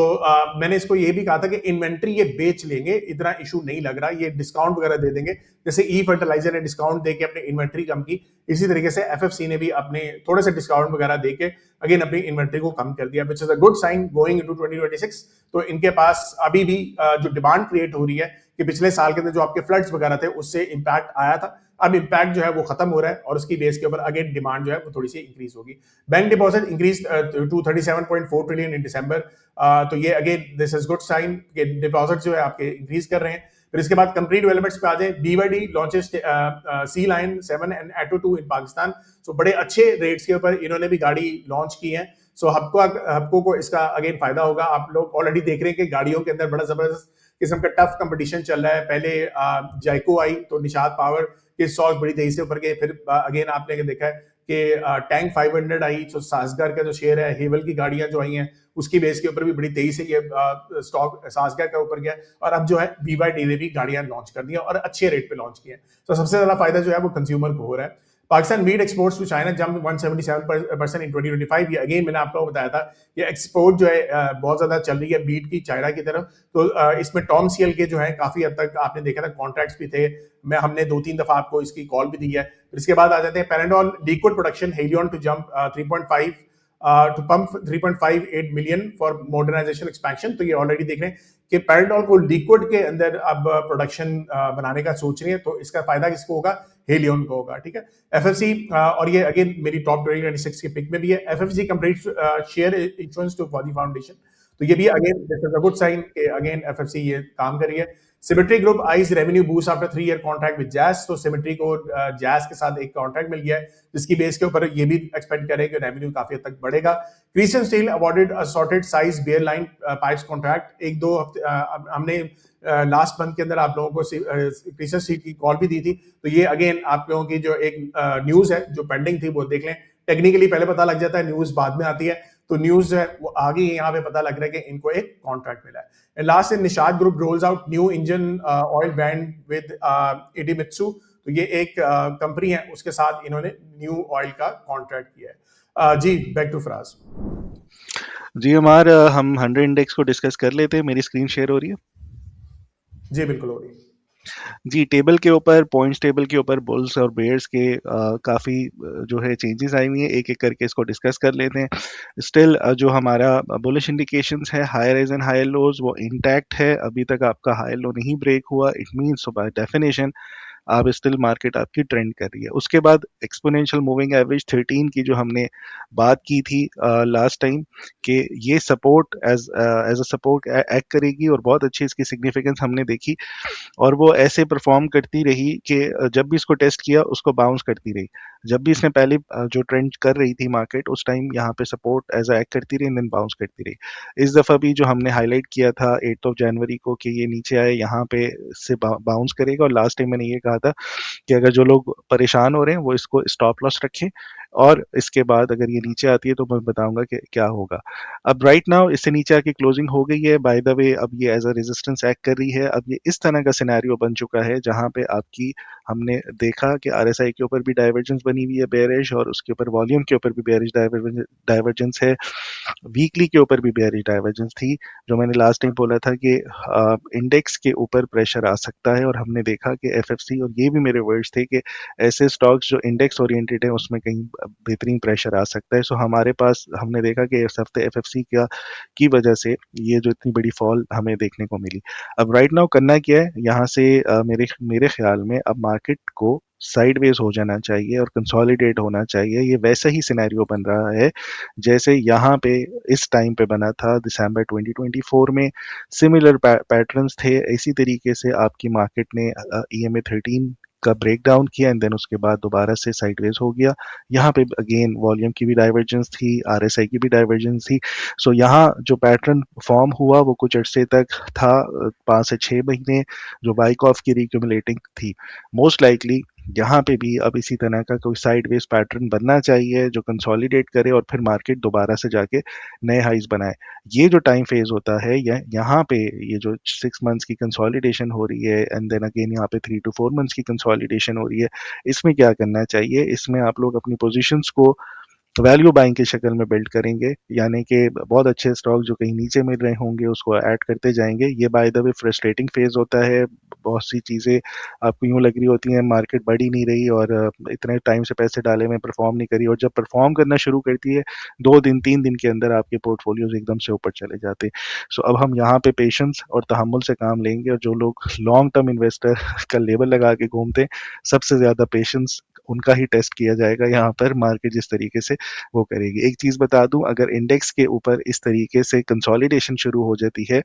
मैंने इसको ये भी कहा था कि इन्वेंट्री ये बेच लेंगे, इतना इशू नहीं लग रहा, ये डिस्काउंट वगैरह दे देंगे, जैसे ई फर्टिलाइजर ने डिस्काउंट देके अपनी इन्वेंट्री कम की, इसी तरीके से एफएफसी ने भी अपने थोड़े से डिस्काउंट वगैरह देके अगेन अपनी इन्वेंट्री को कम कर दिया, which is a good sign going into 2026। तो इनके पास अभी भी जो डिमांड क्रिएट हो रही है कि पिछले साल के अंदर जो आपके फ्लड्स वगैरह थे उससे इंपैक्ट आया था, अब इंपैक्ट जो है वो खत्म हो रहा है, और उसकी बेस के ऊपर अगेन डिमांड जो है वो थोड़ी सी इंक्रीज होगी। Bank deposit increase to 37.4 trillion in December. तो ये again this is good sign कि डिपॉजिट जो है आपके इंक्रीज कर रहे हैं। फिर इसके बाद कंपनी डेवलपमेंट्स पे आ जाए, BYD launches Sealion 7 and Atto 2 in Pakistan. So बड़े अच्छे रेट्स के ऊपर इन्होंने भी गाड़ी लॉन्च की है। सो हबको को इसका अगेन फायदा होगा। आप लोग ऑलरेडी देख रहे हैं कि गाड़ियों के अंदर बड़ा जबरदस्त किस्म का टफ कंपटीशन चल रहा है। पहले जाइको आई तो निशाद पावर के स्टॉक बड़ी तेजी से ऊपर गए, फिर अगेन आपने देखा है कि टैंक 500 आई, तो सासगर का जो शेयर है, हेवल की गाड़ियां जो आई हैं उसकी बेस के ऊपर भी बड़ी तेजी से ये स्टॉक सासगर का ऊपर गया, और अब जो है बीवाईडी ने भी गाड़ियां लॉन्च कर दी और अच्छे रेट पे लॉन्च की है। तो सबसे ज्यादा फायदा जो है वो कंज्यूमर को हो रहा है। Pakistan meat exports to China jump 177% in 2025। ये अगेन मैंने आपको बताया था ये एक्सपोर्ट जो है बहुत ज्यादा चल रही है मीट की चाइना की तरफ। तो इसमें टॉम सीएल के जो है काफी हद तक आपने देखा था कॉन्ट्रैक्ट्स भी थे, हमने 2-3 दफा आपको इसकी कॉल भी दी है। फिर इसके बाद आ जाते हैं पैराडॉल लिक्विड प्रोडक्शन हेलियन to jump 3.5 to pump 3.58 million for modernisation expansion. तो ये ऑलरेडी देख रहे हैं कि पैराडॉल को लिक्विड के अंदर अब प्रोडक्शन बनाने का सोच रही है, तो इसका फायदा किसको होगा? हेलियन को होगा, ठीक है। एफएफसी और ये अगेन मेरी टॉप 2026 के पिक में भी है, FFC complete share issuance to for the foundation. तो ये भी again this is a good sign कि अगेन एफएफसी ये काम कर रही है। Symmetry group eyes revenue boost after 3 year contract with Jazz. तो सिमेट्री को जैस के साथ एक कॉन्ट्रैक्ट मिल गया है, जिसकी बेस के ऊपर ये भी एक्सपेक्ट करें कि रेवेन्यू काफी हद तक बढ़ेगा। Crescent steel awarded assorted size bare line pipes contract. 1-2 हफ्ते हमने लास्ट मंथ के अंदर आप लोगों को क्रिस्टन स्टील की कॉल भी दी थी। तो ये अगेन आप लोगों की जो एक न्यूज है जो पेंडिंग थी वो देख लें। टेक्निकली पहले पता लग जाता है, न्यूज बाद में आती है, तो न्यूज है वो आगे यहाँ पे पता लग रहा है कि इनको एक कॉन्ट्रैक्ट मिला है। And last in Nishat group rolls out new engine oil brand with Idemitsu. तो ये एक कंपनी है, उसके साथ इन्होंने न्यू ऑयल का कॉन्ट्रैक्ट किया है। जी बैक टू फराज। जी अमार, हम 100 इंडेक्स को डिस्कस कर लेते हैं। मेरी स्क्रीन शेयर हो रही है? जी बिल्कुल हो रही है। जी, टेबल के ऊपर पॉइंट्स टेबल के ऊपर बुल्स और बेयर्स के काफ़ी जो है चेंजेस आई हुई हैं, एक-एक करके इसको डिस्कस कर लेते हैं। स्टिल जो हमारा बुलिश इंडिकेशंस है, higher highs and higher lows वो इंटैक्ट है, अभी तक आपका हायर लो नहीं ब्रेक हुआ, it means so by definition आप स्टिल मार्केट आपकी ट्रेंड कर रही है। उसके बाद एक्स्पोनेंशियल मूविंग एवरेज 13 की जो हमने बात की थी लास्ट टाइम कि ये support as a support act करेगी और बहुत अच्छी इसकी सिग्निफिकेंस हमने देखी और वो ऐसे परफॉर्म करती रही कि जब भी इसको टेस्ट किया उसको बाउंस करती रही। जब भी इसने पहले जो ट्रेंड कर रही थी मार्केट उस टाइम यहाँ पे सपोर्ट एज़ अ एक्ट करती रही एंड देन बाउंस करती रही। इस दफ़ा भी जो हमने हाइलाइट किया था 8th ऑफ जनवरी को कि ये नीचे आए यहाँ पे से बाउंस करेगा और लास्ट टाइम मैंने ये कहा था कि अगर जो लोग परेशान हो रहे हैं वो इसको स्टॉप लॉस रखें और इसके बाद अगर ये नीचे आती है तो मैं बताऊंगा कि क्या होगा। अब राइट नाउ इससे नीचे आके क्लोजिंग हो गई है, बाय द वे अब ये एज अ रेजिस्टेंस एक्ट कर रही है। अब ये इस तरह का सिनेरियो बन चुका है जहां पे आपकी हमने देखा कि आरएसआई के ऊपर भी डाइवर्जेंस बनी हुई है बेयरिश और उसके ऊपर वॉल्यूम के ऊपर भी बेयरिश डाइवर्जेंस है, वीकली के ऊपर भी बेयरिश डाइवर्जेंस थी। जो मैंने लास्ट टाइम बोला था कि इंडेक्स के ऊपर प्रेशर आ सकता है और हमने देखा कि एफएफसी और ये भी मेरे वर्ड्स थे कि ऐसे स्टॉक्स जो इंडेक्स ओरिएंटेड है उसमें कहीं बेहतरीन प्रेशर आ सकता है। सो हमारे पास हमने देखा कि इस हफ्ते एफएफसी का की वजह से ये जो इतनी बड़ी फॉल हमें देखने को मिली। अब राइट नाउ करना क्या है यहाँ से मेरे मेरे ख्याल में अब मार्केट को साइडवेज हो जाना चाहिए और कंसोलिडेट होना चाहिए। ये वैसा ही सिनेरियो बन रहा है जैसे यहाँ पे इस टाइम पे बना था दिसंबर 2024 में। सिमिलर पैटर्न्स थे, इसी तरीके से आपकी मार्केट ने ईएमए 13 का ब्रेक डाउन किया एंड देन उसके बाद दोबारा से साइडवेज हो गया। यहाँ पे अगेन वॉल्यूम की भी डाइवर्जेंस थी, आरएसआई की भी डाइवर्जेंस थी। सो यहाँ जो पैटर्न फॉर्म हुआ वो कुछ अरसे तक था, 5 से 6 महीने, जो बाइक ऑफ की रिक्यूमुलेटिंग थी। मोस्ट लाइकली यहाँ पे भी अब इसी तरह का कोई साइडवेज पैटर्न बनना चाहिए जो कंसोलिडेट करे और फिर मार्केट दोबारा से जाके नए हाइज बनाए। ये जो टाइम फेज होता है यहाँ पे ये जो 6 मंथ्स की कंसोलिडेशन हो रही है एंड देन अगेन यहाँ पे 3 to 4 मंथ्स की कंसोलिडेशन हो रही है, इसमें क्या करना चाहिए, इसमें आप लोग अपनी पोजीशंस को वैल्यू बाइंग की शक्ल में बिल्ड करेंगे, यानी कि बहुत अच्छे स्टॉक जो कहीं नीचे मिल रहे होंगे उसको ऐड करते जाएंगे। ये by the way frustrating phase होता है, बहुत सी चीज़ें आपको यूँ लग रही होती हैं मार्केट बढ़ ही नहीं रही और इतने टाइम से पैसे डाले में परफॉर्म नहीं करी और जब परफॉर्म करना शुरू करती है 2 दिन 3 दिन के अंदर आपके पोर्टफोलियोज एकदम से ऊपर चले जाते हैं। सो अब हम यहाँ पे पेशेंस और तहम्मुल से काम लेंगे और जो लोग लॉन्ग टर्म इन्वेस्टर का लेबल लगा के घूमते हैं सबसे ज़्यादा पेशेंस उनका ही टेस्ट किया जाएगा यहाँ पर, मार्केट जिस तरीके से वो करेगी। एक चीज़ बता दूं, अगर इंडेक्स के ऊपर इस तरीके से कंसोलिडेशन शुरू हो जाती है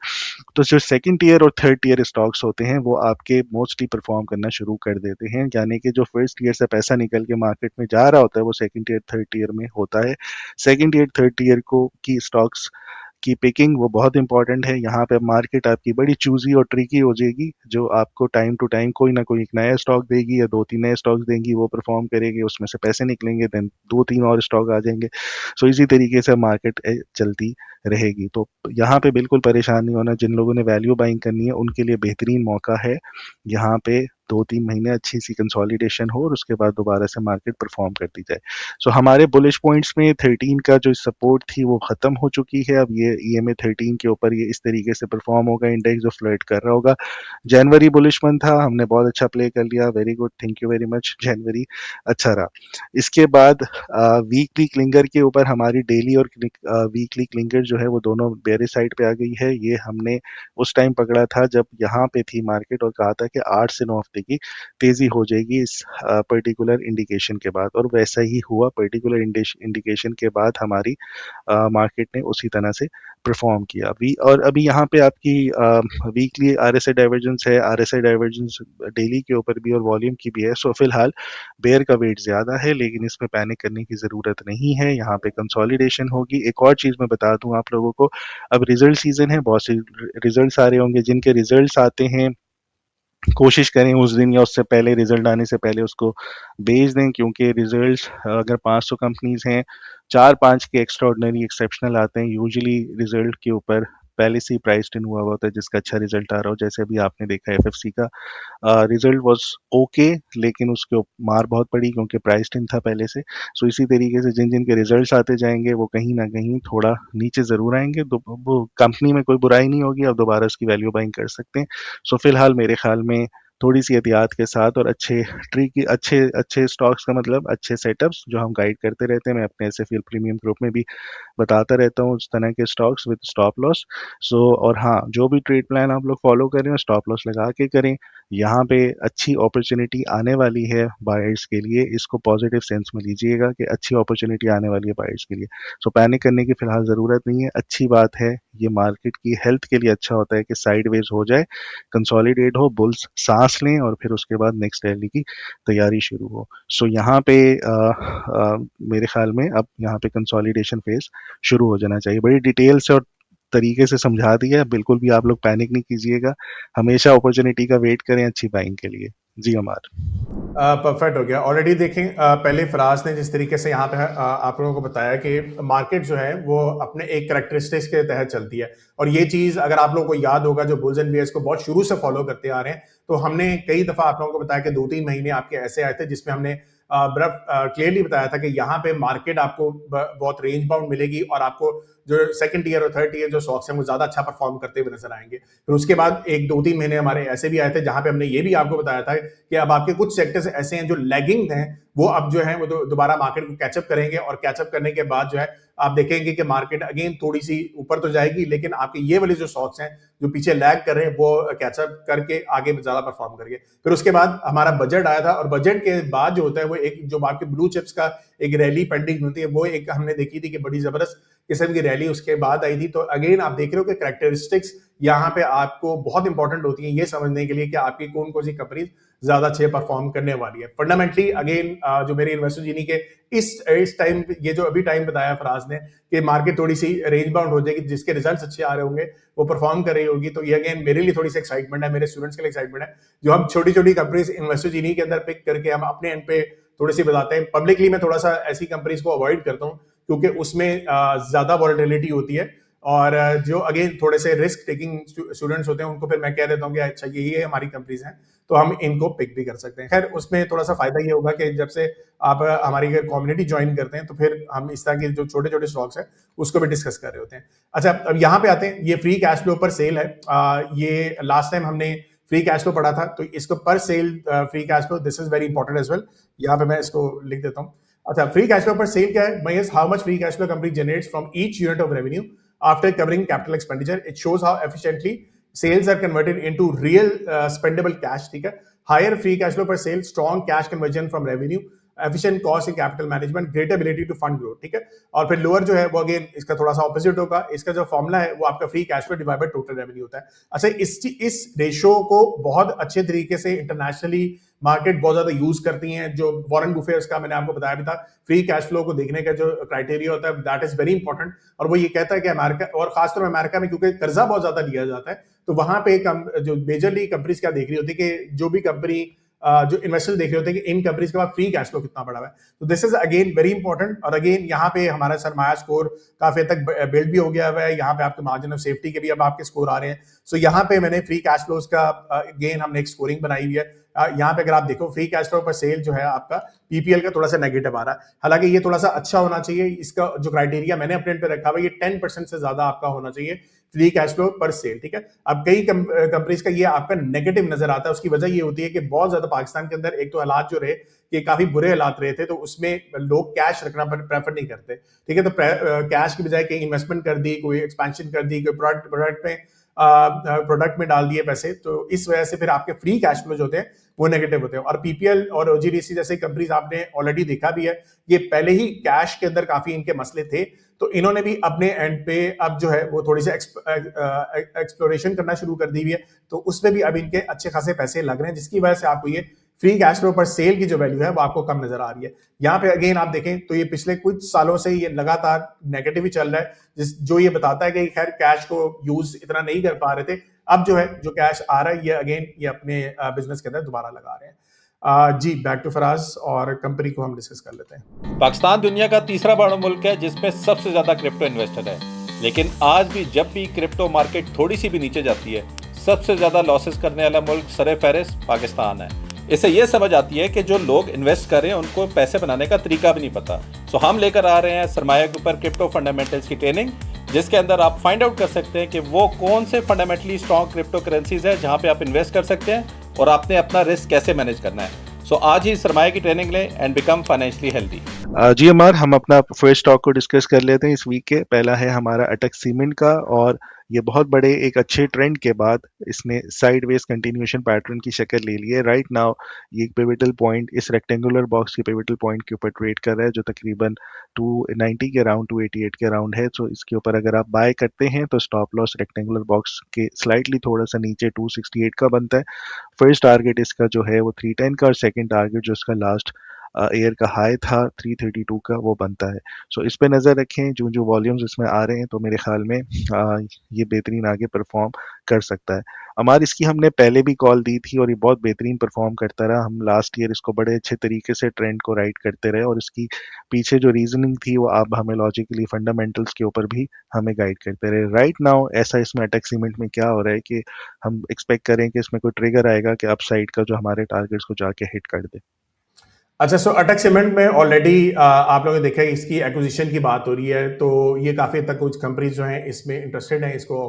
तो जो सेकंड टियर और थर्ड टियर स्टॉक्स होते हैं वो आपके मोस्टली परफॉर्म करना शुरू कर देते हैं, यानी कि जो फर्स्ट टियर से पैसा निकल के मार्केट में जा रहा होता है वो सेकंड टियर थर्ड टियर में होता है। सेकंड टियर थर्ड टियर को की स्टॉक्स की पिकिंग वो बहुत इंपॉर्टेंट है। यहाँ पे मार्केट आपकी बड़ी चूजी और ट्रिकी हो जाएगी, जो आपको टाइम टू टाइम कोई ना कोई एक नया स्टॉक देगी या 2 3 नए स्टॉक्स देंगी, वो परफॉर्म करेगी, उसमें से पैसे निकलेंगे, देन 2 3 और स्टॉक आ जाएंगे। सो इसी तरीके से मार्केट चलती रहेगी। तो यहाँ पे बिल्कुल परेशान नहीं होना, जिन लोगों ने वैल्यू बाइंग करनी है उनके लिए बेहतरीन मौका है। यहाँ पे 2 3 महीने अच्छी सी कंसोलिडेशन हो और उसके बाद दोबारा से मार्केट परफॉर्म करती जाए। सो हमारे बुलिश पॉइंट्स में 13 का जो सपोर्ट थी वो खत्म हो चुकी है। अब ये ईएमए 13 के ऊपर ये इस तरीके से परफॉर्म होगा, इंडेक्स जो फ्लर्ट कर रहा होगा। जनवरी बुलिश मंथ था, हमने बहुत अच्छा प्ले कर लिया, very good, thank you very much. जनवरी अच्छा रहा। इसके बाद वीकली क्लिंगर के ऊपर हमारी डेली और वीकली क्लिंगर जो है वो दोनों बेरिश साइड पे आ गई है। ये हमने उस टाइम पकड़ा था जब यहाँ पे थी मार्केट और कहा था कि 8 से 9 हफ्ते की तेजी हो जाएगी इस पर्टिकुलर इंडिकेशन के बाद, और वैसा ही हुआ। पर्टिकुलर इंडिकेशन के बाद हमारी मार्केट ने उसी तरह से परफॉर्म किया। अभी और अभी यहाँ पे आपकी वीकली आरएसआई डाइवर्जेंस है, आरएसआई डाइवर्जेंस डेली के ऊपर भी और वॉल्यूम की भी है। सो फिलहाल बेयर का वेट ज़्यादा है लेकिन इसमें पैनिक करने की ज़रूरत नहीं है, यहाँ पे कंसोलिडेशन होगी। एक और चीज़ मैं बता दूं आप लोगों को, अब रिजल्ट सीजन है, बहुत से रिजल्ट्स आ रहे होंगे, जिनके रिजल्ट्स आते हैं कोशिश करें उस दिन या उससे पहले, रिजल्ट आने से पहले उसको बेच दें, क्योंकि रिजल्ट्स अगर 500 कंपनीज हैं, 4 5 के एक्स्ट्रा ऑर्डिनरी एक्सेप्शनल आते हैं। यूजुअली रिजल्ट के ऊपर पहले से ही प्राइस इन हुआ होता है जिसका अच्छा रिजल्ट आ रहा हो, जैसे अभी आपने देखा एफएफसी का रिजल्ट वाज ओके लेकिन उसके मार बहुत पड़ी क्योंकि प्राइस इन था पहले से। सो इसी तरीके से जिन जिन के रिजल्ट्स आते जाएंगे वो कहीं ना कहीं थोड़ा नीचे ज़रूर आएंगे, तो वो कंपनी में कोई बुराई नहीं होगी, आप दोबारा उसकी वैल्यू बाइंग कर सकते हैं। सो फिलहाल मेरे ख्याल में थोड़ी सी एहतियात के साथ और अच्छे स्टॉक्स का मतलब अच्छे सेटअप्स जो हम गाइड करते रहते हैं। मैं अपने एसएफएल प्रीमियम ग्रुप में भी बताता रहता हूँ उस तरह के स्टॉक्स विद स्टॉप लॉस। और हाँ, जो भी ट्रेड प्लान आप लोग फॉलो कर रहे हैं स्टॉप लॉस लगा के करें। यहाँ पे अच्छी अपॉर्चुनिटी आने वाली है बायर्स के लिए, इसको पॉजिटिव सेंस में लीजिएगा कि अच्छी अपॉर्चुनिटी आने वाली है बायर्स के लिए। सो पैनिक करने की फिलहाल ज़रूरत नहीं है। अच्छी बात है, ये मार्केट की हेल्थ के लिए अच्छा होता है कि साइडवेज हो जाए, कंसोलिडेट हो, बुल्स सांस लें और फिर उसके बाद नेक्स्ट रैली की तैयारी शुरू हो। सो यहाँ पे मेरे ख्याल में अब यहाँ पे कंसोलिडेशन फेज शुरू हो जाना चाहिए। बड़ी डिटेल से और तरीके से समझा दिया है, बिल्कुल भी आप लोग पैनिक नहीं कीजिएगा, हमेशा अपॉर्चुनिटी का वेट करें अच्छी बाइंग के लिए। जी अमार। परफेक्ट हो गया। ऑलरेडी देखें, पहले फराज ने जिस तरीके से यहाँ पे आप लोगों को बताया कि मार्केट जो है वो अपने एक करेक्टरिस्टिक्स के तहत चलती है, और ये चीज़ अगर आप लोगों को याद होगा जो बुल्स एंड बियर्स को बहुत शुरू से फॉलो करते आ रहे हैं, तो हमने कई दफ़ा आप लोगों को बताया कि 2-3 महीने आपके ऐसे आए थे जिसमें हमने क्लियरली बताया था कि यहाँ पे मार्केट आपको बहुत रेंज बाउंड मिलेगी और आपको जो सेकंड ईयर और थर्ड ईयर जो स्टॉक्स हैं वो ज्यादा अच्छा परफॉर्म करते हुए नजर आएंगे। फिर उसके बाद 1-2-3 महीने हमारे ऐसे भी आए थे जहां पे हमने ये भी आपको बताया था कि अब आपके कुछ सेक्टर्स ऐसे हैं जो लैगिंग हैं, वो अब जो है वो दोबारा मार्केट को कैचअप करेंगे, और कैचअप करने के बाद जो है आप देखेंगे कि मार्केट अगेन थोड़ी सी ऊपर तो जाएगी, लेकिन आपके ये वाले जो स्टॉक्स हैं जो पीछे लैग कर रहे हैं वो कैचअप करके आगे ज्यादा परफॉर्म करेंगे। फिर उसके बाद हमारा बजट आया था, और बजट के बाद जो होता है वो एक जो आपके ब्लू चिप्स का एक रैली पेंडिंग होती है, वो एक हमने देखी थी कि बड़ी जबरदस्त किस्म की रैली उसके बाद आई थी। तो अगेन आप देख रहे हो कि कैरेक्टरिस्टिक्स यहाँ पे आपको बहुत इंपॉर्टेंट होती है ये समझने के लिए कि आपकी कौन कौन सी कंपनी ज्यादा अच्छे परफॉर्म करने वाली है। फंडामेंटली अगेन जो मेरे इन्वेस्टर जीनी के इस टाइम, ये जो अभी टाइम बताया फराज ने कि मार्केट थोड़ी सी रेंज बाउंड हो जाएगी, जिसके रिजल्ट्स अच्छे आ रहे होंगे वो परफॉर्म कर रही होगी, तो ये अगेन मेरे लिए थोड़ी सी एक्साइटमेंट है, मेरे स्टूडेंट्स के लिए एक्साइटमेंट है, जो हम छोटी छोटी कंपनीज इन्वेस्टर जीनी के अंदर पिक करके हम अपने एंड पे थोड़ी सी बताते हैं। पब्लिकली मैं थोड़ा सा ऐसी कंपनीज को अवॉइड करता हूँ क्योंकि उसमें ज्यादा वॉलेटिलिटी होती है, और जो अगेन थोड़े से रिस्क टेकिंग स्टूडेंट्स होते हैं उनको फिर मैं कह देता हूँ कि अच्छा ये हमारी कंपनीज हैं तो हम इनको पिक भी कर सकते हैं। खैर उसमें थोड़ा सा फायदा ये होगा कि जब से आप हमारी कम्युनिटी ज्वाइन करते हैं तो फिर हम इस तरह के जो छोटे छोटे स्टॉक्स हैं उसको भी डिस्कस कर रहे होते हैं। अच्छा, अब यहाँ पे आते हैं, ये free cash flow per sale है। ये लास्ट टाइम हमने फ्री कैश फ्लो पढ़ा था, तो इसको per sale free cash flow, this is very important as well. यहाँ पे मैं इसको लिख देता हूँ। अच्छा, free cash flow per sale क्या है? मयस, how much free cash flow company generates from each unit of revenue after covering capital expenditure. It shows how efficiently sales are converted into real spendable cash. ठीक है, higher free cash flow per sale, strong cash conversion from revenue, efficient cost and capital management, great ability to fund growth. ठीक है, और फिर lower जो है वो again इसका थोड़ा सा ऑपोजिट होगा। इसका जो फॉर्मूला है वो आपका free cash flow divide by total revenue होता है। अच्छा, इस रेशियो को बहुत अच्छे तरीके से इंटरनेशनली मार्केट बहुत ज्यादा यूज करती हैं। जो वॉरेन बुफेट का मैंने आपको बताया भी था, फ्री कैश फ्लो को देखने का जो क्राइटेरिया होता है दैट इज वेरी इंपॉर्टेंट, और वो ये कहता है कि अमेरिका, और खासतौर में अमेरिका में क्योंकि कर्जा बहुत ज्यादा लिया जाता है, तो वहां पे जो मेजरली कंपनीज क्या देख रही होती है कि जो भी कंपनी जो इन्वेस्टर देख रहे होते हैं कि इन कंपनीज के पास फ्री कैश फ्लो कितना बड़ा है। तो this is again very important, और अगेन यहाँ पे हमारा सरमाया स्कोर काफी हद तक बिल्ड भी हो गया हुआ है। यहाँ पे आपके मार्जिन ऑफ सेफ्टी के भी अब आपके स्कोर आ रहे हैं। सो यहाँ पे मैंने फ्री कैश फ्लोज का अगेन हमने एक स्कोरिंग बनाई हुई है। यहाँ पे अगर आप देखो free cash flow per cell जो है आपका पीपीएल का थोड़ा सा नेगेटिव आ रहा है, हालांकि ये थोड़ा सा अच्छा होना चाहिए। इसका जो क्राइटेरिया मैंने अपने पे रखा हुआ है ये 10% से ज्यादा आपका होना चाहिए free cash flow per cell. ठीक है, अब कई कंपनीज का ये आपका नेगेटिव नजर आता है। उसकी वजह ये होती है कि बहुत ज्यादा पाकिस्तान के अंदर एक तो हालात जो रहे कि काफी बुरे हालात रहे थे, तो उसमें लोग कैश रखना प्रेफर नहीं करते। ठीक है, तो कैश की बजाय कहीं इन्वेस्टमेंट कर दी, कोई एक्सपेंशन कर दी, कोई प्रोडक्ट में डाल दिए पैसे, तो इस वजह से फिर आपके फ्री कैश फ्लो जो होते हैं वो नेगेटिव होते हैं। और पीपीएल और ओजीडीसी जैसे कंपनीज आपने ऑलरेडी देखा भी है, ये पहले ही कैश के अंदर काफी इनके मसले थे, तो इन्होंने भी अपने एंड पे अब जो है वो थोड़ी सी एक्सप्लोरेशन करना शुरू कर दी हुई है, तो उसमें भी अब इनके अच्छे खासे पैसे लग रहे हैं, जिसकी वजह से आपको ये free cash flow per cell की जो वैल्यू है वो आपको कम नजर आ रही है। यहाँ पे अगेन आप देखें तो ये पिछले कुछ सालों से ये लगातार नेगेटिव ही चल रहा है, जो ये बताता है कि खैर कैश को यूज इतना नहीं कर पा रहे थे, अब जो है जो कैश आ रहा है ये अगेन ये अपने बिजनेस के अंदर दोबारा लगा रहे हैं। जी, बैक टू फराज और कंपनी को हम डिस्कस कर लेते हैं। पाकिस्तान दुनिया का तीसरा बड़ा मुल्क है जिसमें सबसे ज्यादा क्रिप्टो इन्वेस्टर है, लेकिन आज भी जब भी क्रिप्टो मार्केट थोड़ी सी भी नीचे जाती है, सबसे ज्यादा लॉसेस करने वाला मुल्क सरे फहरिस्त पाकिस्तान है। इससे ये समझ आती है कि जो लोग इन्वेस्ट कर रहे हैं उनको पैसे बनाने का तरीका भी नहीं पता। सो हम लेकर आ रहे हैं सरमाया के ऊपर क्रिप्टो फंडामेंटल्स की ट्रेनिंग, जिसके अंदर आप फाइंड आउट कर सकते हैं कि वो कौन से फंडामेंटली स्ट्रॉन्ग क्रिप्टो करेंसीज है जहां पे आप इन्वेस्ट कर सकते हैं और आपने अपना रिस्क कैसे मैनेज करना है। सो आज ही सरमाए की ट्रेनिंग लें एंड बिकम फाइनेंशियली हेल्दी। जी अमर, हम अपना फर्स्ट स्टॉक को डिस्कस कर लेते हैं इस वीक के। पहला है हमारा अटक सीमेंट का, और ये बहुत बड़े एक अच्छे ट्रेंड के बाद इसने साइडवेज कंटिन्यूएशन पैटर्न की शक्ल ले ली है। राइट नाउ ये एक पिवटल पॉइंट इस रेक्टेंगुलर बॉक्स के पिवटल पॉइंट के ऊपर ट्रेड कर रहा है, जो तकरीबन 290 के अराउंड, 288 के अराउंड है। तो इसके ऊपर अगर आप बाय करते हैं तो स्टॉप लॉस रेक्टेंगुलर बॉक्स के स्लाइटली थोड़ा सा नीचे 268 का बनता है। फर्स्ट टारगेट इसका जो है वो 310 का, और सेकंड टारगेट जो इसका लास्ट एयर का हाई था 332 का, वो बनता है। सो इस पे नज़र रखें, जो जो वॉल्यूम्स इसमें आ रहे हैं तो मेरे ख्याल में ये बेहतरीन आगे परफॉर्म कर सकता है। हमारी इसकी हमने पहले भी कॉल दी थी और ये बहुत बेहतरीन परफॉर्म करता रहा। हम लास्ट ईयर इसको बड़े अच्छे तरीके से ट्रेंड को राइड करते रहे, और इसकी पीछे जो रीजनिंग थी वो आप हमें लॉजिकली फंडामेंटल्स के ऊपर भी हमें गाइड करते रहे। राइट नाउ ऐसा इसमें अटैक सीमेंट में क्या हो रहा है कि हम एक्सपेक्ट करें कि इसमें कोई ट्रिगर आएगा कि अपसाइड का जो हमारे टारगेट्स को जाके हिट कर दे। अच्छा, सो अटक सीमेंट में ऑलरेडी आप लोगों ने देखा है इसकी एक्विजिशन की बात हो रही है, तो ये काफ़ी हद तक कुछ कंपनीज जो हैं इसमें इंटरेस्टेड हैं इसको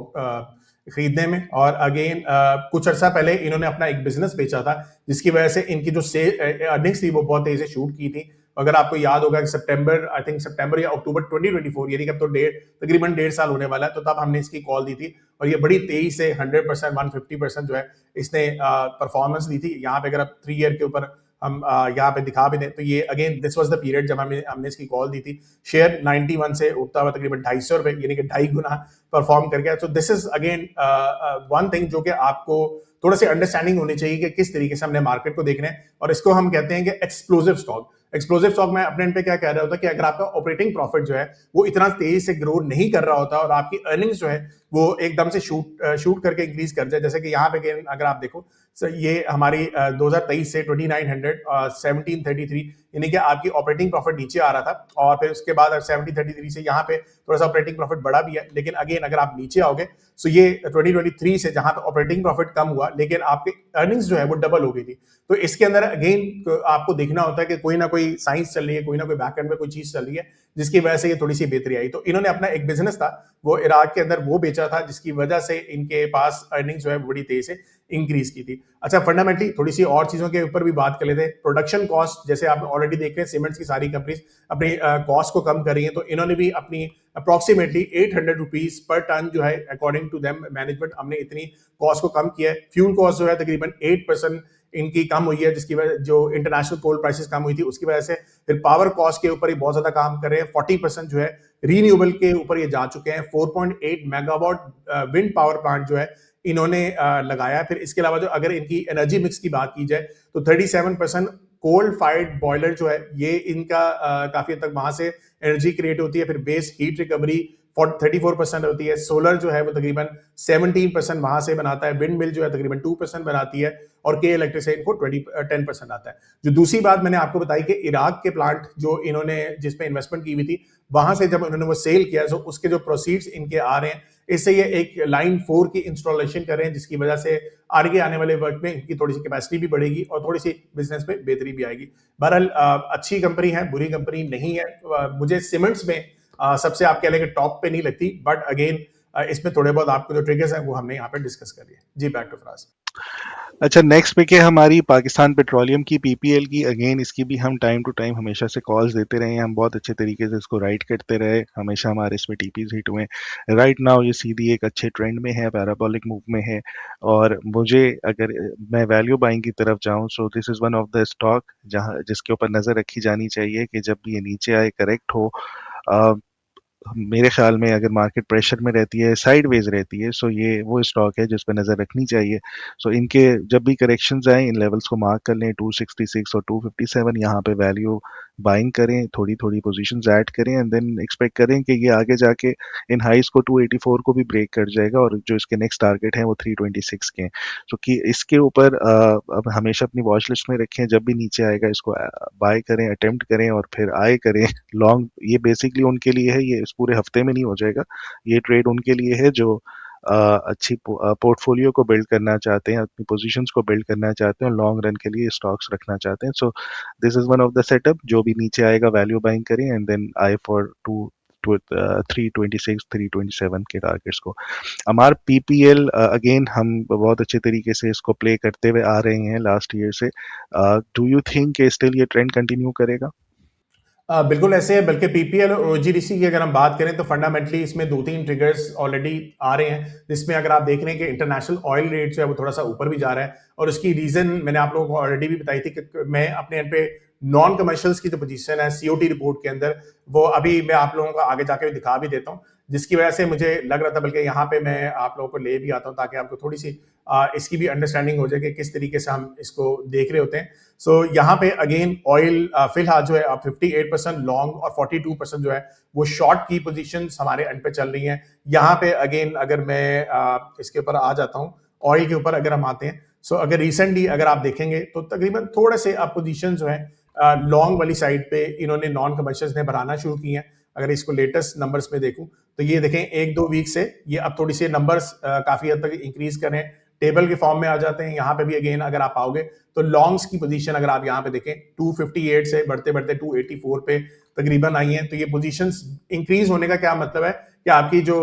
खरीदने में। और अगेन कुछ अर्सा पहले इन्होंने अपना एक बिजनेस बेचा था, जिसकी वजह से इनकी जो से अर्निंग्स थी वो बहुत तेजी से शूट की थी। अगर आपको याद होगा कि सितंबर, आई थिंक सितंबर या अक्टूबर 2024, यानी कि अब तो तकरीबन 1.5 साल होने वाला है, तो तब हमने इसकी कॉल दी थी, और ये बड़ी तेजी से 100%, 150% जो है इसने परफॉर्मेंस दी थी। यहाँ पे अगर आप 3 ईयर के ऊपर हम यहाँ पे दिखा भी दें तो ये again this was the period जब हमने इसकी कॉल दी थी। शेयर 91 से उठता हुआ तकरीबन 250 रुपए, यानी कि 2.5 गुना परफॉर्म कर गया। तो this is again one thing जो कि आपको थोड़ा सी अंडरस्टैंडिंग होनी चाहिए कि किस तरीके से हमने मार्केट को देखना है, और इसको हम कहते हैं कि एक्सप्लोसिव स्टॉक। एक्सप्लोसिव स्टॉक में अपने एंड पे क्या कह रहा होता है कि अगर आपका ऑपरेटिंग प्रॉफिट जो है वो इतना तेजी से ग्रो नहीं कर रहा होता और आपकी अर्निंग्स जो है वो एकदम से शूट करके इंक्रीज कर जाए, जैसे कि यहाँ पे अगर आप देखो, सो ये हमारी 2023 से 2900 1733, यानी कि आपकी ऑपरेटिंग प्रॉफिट नीचे आ रहा था, और फिर उसके बाद 1733 से यहाँ पे थोड़ा सा ऑपरेटिंग प्रॉफिट बढ़ा भी है। लेकिन अगेन अगर आप नीचे आओगे, सो ये 2023 से जहां पे ऑपरेटिंग प्रॉफिट कम हुआ लेकिन आपकी अर्निंग्स जो है वो डबल हो गई थी। तो इसके अंदर अगेन आपको देखना होता है कि कोई ना कोई साइंस चल रही है, कोई ना कोई बैकएंड में कोई चीज चल रही है जिसकी वजह से ये थोड़ी सी बेहतरी आई। तो इन्होंने अपना एक बिजनेस था वो इराक के अंदर वो बेचा था, जिसकी वजह से इनके पास अर्निंग्स जो है बड़ी तेजी से इंक्रीज की थी। अच्छा, फंडामेंटली थोड़ी सी और चीजों के ऊपर भी बात कर लेते हैं। प्रोडक्शन कॉस्ट, जैसे आप ऑलरेडी देख रहे हैं सीमेंट्स की सारी कंपनीज अपनी कॉस्ट को कम कर रही है, तो इन्होंने भी अपनी अप्रोक्सीमेटली 800 रुपीज पर टन जो है अकॉर्डिंग टू देम मैनेजमेंट हमने इतनी कॉस्ट को कम किया है। फ्यूल कॉस्ट जो है तकरीबन 8% इनकी कम हुई है, जिसकी वजह जो इंटरनेशनल कोल प्राइसेस कम हुई थी उसकी वजह से। फिर पावर कॉस्ट के ऊपर ही बहुत ज्यादा काम कर रहे हैं, 40% जो है रीन्यूएबल के ऊपर ये जा चुके हैं। 4.8 मेगावाट विंड पावर प्लांट जो है इन्होंने लगाया। फिर इसके अलावा जो अगर इनकी एनर्जी मिक्स की बात की जाए तो 37% कोल फायर्ड बॉयलर जो है ये इनका काफी हद तक वहां से एनर्जी क्रिएट होती है। फिर बेस हीट रिकवरी 34% होती है। सोलर जो है वो तकरीबन 17% वहां से बनाता है। विंड मिल जो है तकरीबन 2% बनाती है, और के इलेक्ट्रिक से इनको 10% आता है। जो दूसरी बात मैंने आपको बताई कि इराक के प्लांट जो इन्होंने जिसपे इन्वेस्टमेंट की हुई थी, वहां से जब उन्होंने वो सेल किया तो उसके जो प्रोसीड्स इनके आ रहे हैं, इससे ये एक लाइन 4 की इंस्टॉलेशन कर रहे हैं, जिसकी वजह से आगे आने वाले वक्त में इनकी थोड़ी सी कैपेसिटी भी बढ़ेगी और थोड़ी सी बिजनेस में बेहतरी भी आएगी। बहरहाल अच्छी कंपनी है, बुरी कंपनी नहीं है। मुझे सीमेंट्स में सबसे आप कह लेंगे टॉप पे नहीं लगती, बट अगेन इसमें थोड़े बहुत आपको जो ट्रिगर्स हैं वो हमने यहाँ पे डिस्कस कर लिए। जी, बैक टू फराज। अच्छा, नेक्स्ट पिक है हमारी पाकिस्तान पेट्रोलियम की, पीपीएल की। अगेन इसकी भी हम टाइम टू टाइम हमेशा से कॉल्स देते रहे हैं, हम बहुत अच्छे तरीके से इसको राइड करते रहे, हमेशा हमारे इसमें टीपीज हिट हुए। राइट नाउ ये सीधी एक अच्छे ट्रेंड में है, पैराबोलिक मूव में है, और मुझे अगर मैं वैल्यू बाइंग की तरफ जाऊं, so this is one of the stock जहां जिसके ऊपर नज़र रखी जानी चाहिए कि जब ये नीचे आए, करेक्ट हो, मेरे ख्याल में अगर मार्केट प्रेशर में रहती है, साइडवेज रहती है, सो ये वो स्टॉक है जिस पर नज़र रखनी चाहिए। सो इनके जब भी करेक्शंस आए, इन लेवल्स को मार्क कर लें, 266 और 257, यहाँ पे वैल्यू बाइंग करें, थोड़ी थोड़ी पोजीशंस ऐड करें, एंड देन एक्सपेक्ट करें कि ये आगे जाके इन हाइस को 284 को भी ब्रेक कर जाएगा, और जो इसके नेक्स्ट टारगेट हैं वो 326 के हैं। सो कि इसके ऊपर अब हमेशा अपनी वॉच लिस्ट में रखें, जब भी नीचे आएगा इसको बाय करें, अटेम्प्ट करें, और फिर आए करें लॉन्ग। ये बेसिकली उनके लिए है, ये इस पूरे हफ्ते में नहीं हो जाएगा, ये ट्रेड उनके लिए है जो अच्छी पोर्टफोलियो को बिल्ड करना चाहते हैं, अपनी पोजीशंस को बिल्ड करना चाहते हैं, और लॉन्ग रन के लिए स्टॉक्स रखना चाहते हैं। So this is one of the setup, जो भी नीचे आएगा वैल्यू बाइंग करें, एंड देन आई फॉर 326 327 के टारगेट्स को। हमार पीपीएल अगेन हम बहुत अच्छे तरीके से इसको प्ले करते हुए आ रहे हैं लास्ट ईयर से। डू यू थिंक स्टिल ये ट्रेंड कंटिन्यू करेगा? बिल्कुल ऐसे है, बल्कि पीपीएल और ओजीडीसी की अगर हम बात करें तो फंडामेंटली इसमें 2-3 ट्रिगर्स ऑलरेडी आ रहे हैं, जिसमें अगर आप देख रहे हैं कि इंटरनेशनल ऑयल रेट जो है वो थोड़ा सा ऊपर भी जा रहा है, और उसकी रीजन मैंने आप लोगों को ऑलरेडी भी बताई थी कि मैं अपने एंड पे नॉन कमर्शियल्स की जो पोजीशन है सीओटी रिपोर्ट के अंदर, वो अभी मैं आप लोगों को आगे जाके दिखा भी देता हूँ, जिसकी वजह से मुझे लग रहा था, बल्कि यहाँ पे मैं आप लोगों को ले भी आता हूँ ताकि आपको थोड़ी सी इसकी भी अंडरस्टैंडिंग हो जाए कि किस तरीके से हम इसको देख रहे होते हैं। सो यहाँ पे अगेन ऑयल फिलहाल जो है 58% लॉन्ग और 42% जो है वो शॉर्ट की पोजीशन हमारे एंड पे चल रही हैं। यहाँ पे अगेन अगर मैं इसके ऊपर आ जाता हूँ, ऑयल के ऊपर अगर हम आते हैं, सो अगर रिसेंटली अगर आप देखेंगे तो तकरीबन थोड़े से आप पोजीशन जो है लॉन्ग वाली साइड पे इन्होंने नॉन कमर्शियल्स ने बनाना शुरू की हैं। अगर इसको लेटेस्ट नंबर्स में देखूं तो ये देखें 1-2 वीक से ये अब थोड़ी सी नंबर्स काफी हद तक इंक्रीज कर रहे हैं, टेबल के फॉर्म में आ जाते हैं। यहाँ पे भी अगेन अगर आप आओगे तो लॉन्ग्स की पोजीशन अगर आप यहाँ पे देखें 258 से बढ़ते बढ़ते 284 पे तकरीबन आई हैं। तो ये पोजीशंस इंक्रीज होने का क्या मतलब है कि आपकी जो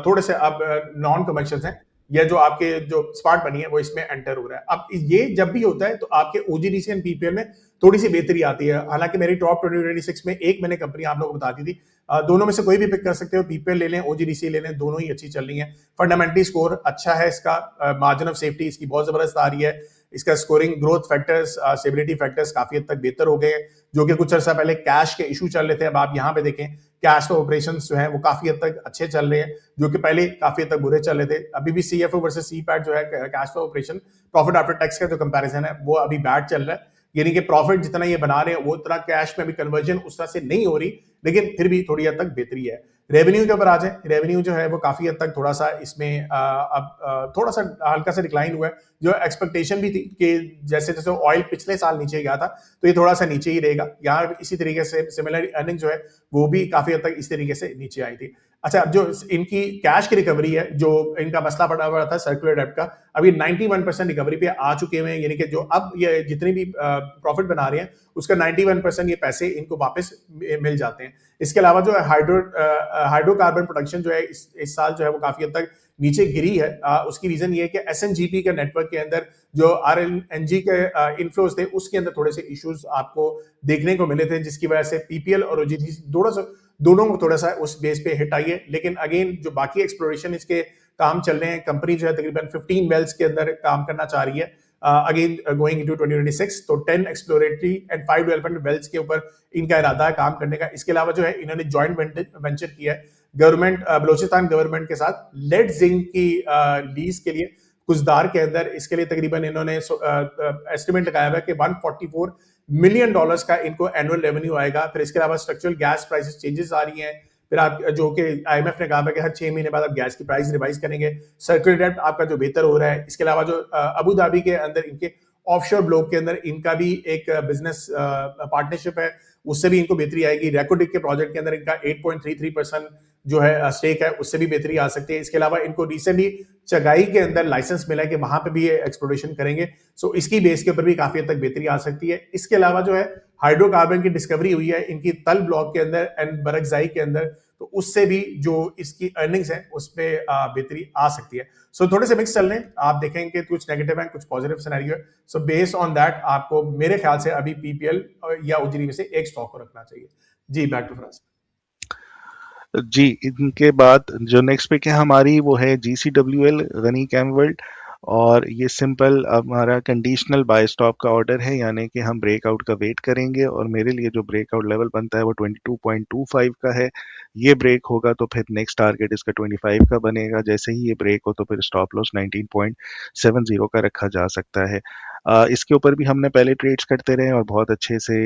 थोड़े से अब नॉन कमर्शियल्स हैं या जो आपके जो स्पार्ट बनी है वो इसमें एंटर हो रहा है। अब ये जब भी होता है तो आपके ओजीडीसी एंड पीपीएल में थोड़ी सी बेहतरी आती है। हालांकि मेरी टॉप 2026 में एक मैंने कंपनी आप लोगों को बता दी थी, दोनों में से कोई भी पिक कर सकते हो, पीपीएल ले लें ओजीडीसी ले लें, दोनों ही अच्छी चल रही हैं। फंडामेंटली स्कोर अच्छा है इसका, मार्जिन ऑफ सेफ्टी इसकी बहुत जबरदस्त आ रही है, इसका scoring growth factors stability factors काफी हद तक बेहतर हो गए हैं, जो कि कुछ अर्सा पहले कैश के इशू चल रहे थे। अब आप यहाँ पे देखें कैश फ्लो ऑपरेशन जो है वो काफी हद तक अच्छे चल रहे हैं, जो कि पहले काफी हद तक बुरे चल रहे थे। अभी भी सीएफओ वर्सेस सीपैट जो है cash flow operation profit after tax का जो कंपैरिजन है वो अभी बैड चल रहा है, यानी कि प्रॉफिट जितना ये बना रहे हैं वो उतना कैश में भी कन्वर्जन उस तरह से नहीं हो रही, लेकिन फिर भी थोड़ी हद तक बेहतरी है। रेवेन्यू के ऊपर आ जाए, रेवेन्यू जो है वो काफी हद तक थोड़ा सा इसमें अब थोड़ा सा हल्का सा डिक्लाइन हुआ है, जो एक्सपेक्टेशन भी थी कि जैसे जैसे ऑयल पिछले साल नीचे गया था तो ये थोड़ा सा नीचे ही रहेगा। यहाँ इसी तरीके से सिमिलर अर्निंग जो है वो भी काफी हद तक इस तरीके से नीचे आई थी। अच्छा, अब जो इनकी कैश की रिकवरी है, जो इनका मसला पड़ा हुआ था सर्कुलर डेब्ट का, अभी 91% रिकवरी पे आ चुके हुए हैं, यानी कि जो अब ये जितनी भी प्रॉफिट बना रहे हैं उसका 91% ये पैसे इनको वापस मिल जाते हैं। इसके अलावा जो है हाइड्रोकार्बन प्रोडक्शन जो है इस साल जो है वो काफी हद तक नीचे गिरी है। उसकी रीजन ये है कि एसएनजीपी के नेटवर्क के अंदर जो आरएलएनजी के इनफ्लोज थे उसके अंदर थोड़े से इश्यूज आपको देखने को मिले थे, जिसकी वजह से पीपीएल और ओजीडीसी दोनों को थोड़ा सा उस बेस पे हिट आई है। लेकिन अगेन जो बाकी एक्सप्लोरेशन इसके काम चल रहे हैं, कंपनी जो है तकरीबन 15 वेल्स के अंदर काम करना चाह रही है अगेन गोइंग इनटू 2026। तो 10 एक्सप्लोरेटरी एंड 5 डेवलपमेंट वेल्स के ऊपर इनका इरादा है काम करने का। इसके अलावा जो है इन्होंने जॉइंट वेंचर किया है गवर्नमेंट बलोचिस्तान गवर्नमेंट के साथ लेड जिंक की लीज के लिए कुजदार के अंदर। इसके लिए तकरीबन इन्होंने एस्टिमेट लगाया हुआ है कि $144 मिलियन का इनको एनुअल रेवेन्यू आएगा। फिर इसके अलावा स्ट्रक्चरल गैस प्राइसेस चेंजेस आ रही हैं, फिर आप जो कि आईएमएफ ने कहा है कि हर 6 महीने बाद आप गैस की प्राइस रिवाइज करेंगे, सर्कुलर डेब्ट आपका जो बेहतर हो रहा है। इसके अलावा जो अबू धाबी के अंदर इनके ऑफशोर ब्लॉक के अंदर इनका भी एक बिजनेस पार्टनरशिप है, उससे भी इनको बेहतरी आएगी। रेकोडिक के प्रोजेक्ट के अंदर इनका 8.33% जो है स्टेक है, उससे भी बेहतरी आ सकती है। इसके अलावा इनको रिसेंटली चगाई के अंदर लाइसेंस मिला है कि वहां पे भी ये एक्सप्लोरेशन करेंगे, सो इसकी बेस के ऊपर भी काफी हद तक बेहतरी आ सकती है। इसके अलावा जो है हाइड्रोकार्बन की डिस्कवरी हुई है इनकी तल ब्लॉक के अंदर एंड बरकजाई के अंदर, तो उससे भी जो इसकी अर्निंग्स है उसपे बेहतरी आ सकती है। सो थोड़े से मिक्स चल रहे हैं, आप देखेंगे कुछ नेगेटिव है कुछ पॉजिटिव सिनेरियो है। सो बेस्ड ऑन दैट आपको मेरे ख्याल से अभी पीपीएल या ओजीडी में से एक स्टॉक को रखना चाहिए। जी, बैक टू फ्रांस। जी, इनके बाद जो नेक्स्ट पिक है हमारी वो है GCWL गनी केमवर्ल्ड, और ये सिंपल हमारा कंडीशनल बाय स्टॉप का ऑर्डर है, यानी कि हम ब्रेकआउट का वेट करेंगे और मेरे लिए जो ब्रेकआउट लेवल बनता है वो 22.25 का है। ये ब्रेक होगा तो फिर नेक्स्ट टारगेट इसका 25 का बनेगा। जैसे ही ये ब्रेक हो तो फिर स्टॉप लॉस 19.70 का रखा जा सकता है। इसके ऊपर भी हमने पहले ट्रेड्स करते रहे और बहुत अच्छे से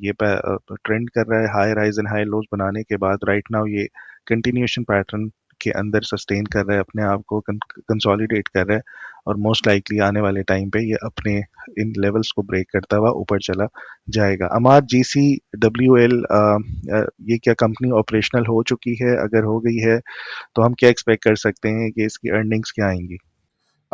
ये ट्रेंड कर रहा है हाई राइज एंड हाई लोज बनाने के बाद। राइट नाउ ये कंटिन्यूएशन पैटर्न के अंदर सस्टेन कर रहा है अपने आप को, कंसोलिडेट कर रहा है, और मोस्ट लाइकली आने वाले टाइम पे ये अपने इन लेवल्स को ब्रेक करता हुआ ऊपर चला जाएगा। अमार GCWL ये क्या कंपनी ऑपरेशनल हो चुकी है? अगर हो गई है तो हम क्या एक्सपेक्ट कर सकते हैं कि इसकी अर्निंग्स क्या आएंगी?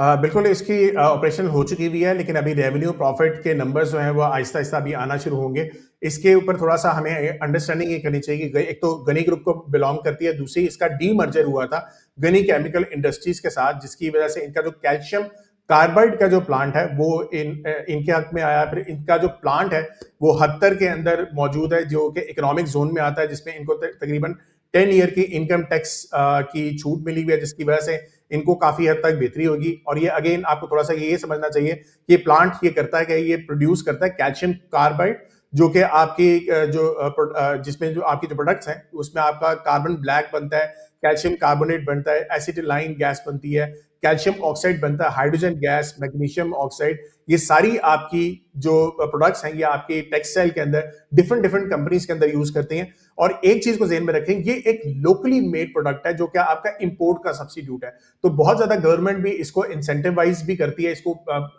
बिल्कुल इसकी ऑपरेशनल हो चुकी हुई है, लेकिन अभी रेवेन्यू प्रॉफिट के नंबर्स जो हैं वो आहिस्ता-आहिस्ता अभी आना शुरू होंगे। इसके ऊपर थोड़ा-सा हमें अंडरस्टैंडिंग ये करनी चाहिए कि एक तो गनी ग्रुप को बिलॉन्ग करती है, दूसरी इसका डीमर्जर हुआ था गनी केमिकल इंडस्ट्रीज के साथ, जिसकी वजह से इनका जो कैल्शियम कार्बाइड का जो प्लांट है वो इनके हक में आया। फिर इनका जो प्लांट है वो हत्तर के अंदर मौजूद है, जो कि इकोनॉमिक जोन में आता है, जिसमें इनको तकरीबन 10 ईयर की इनकम टैक्स की छूट मिली हुई है, जिसकी वजह से इनको काफी हद तक बेहतरी होगी। और ये अगेन आपको थोड़ा सा ये समझना चाहिए कि ये प्लांट ये करता है कि ये प्रोड्यूस करता है कैल्शियम कार्बाइड, जो कि आपकी जिसमें जो आपकी जो प्रोडक्ट्स हैं उसमें आपका कार्बन ब्लैक बनता है, कैल्शियम कार्बोनेट बनता है, एसिटिलाइन गैस बनती है, कैल्शियम ऑक्साइड बनता है, हाइड्रोजन गैस, मैग्नीशियम ऑक्साइड। ये सारी आपकी जो प्रोडक्ट्स हैं ये आपकी टेक्सटाइल के अंदर डिफरेंट डिफरेंट कंपनीज के अंदर यूज करते हैं। और एक चीज को ध्यान में रखें, ये एक लोकली मेड प्रोडक्ट है जो कि आपका इंपोर्ट का सब्स्टिट्यूट है। तो बहुत ज्यादा गवर्नमेंट भी इसको इंसेंटिवाइज भी करती है, इसको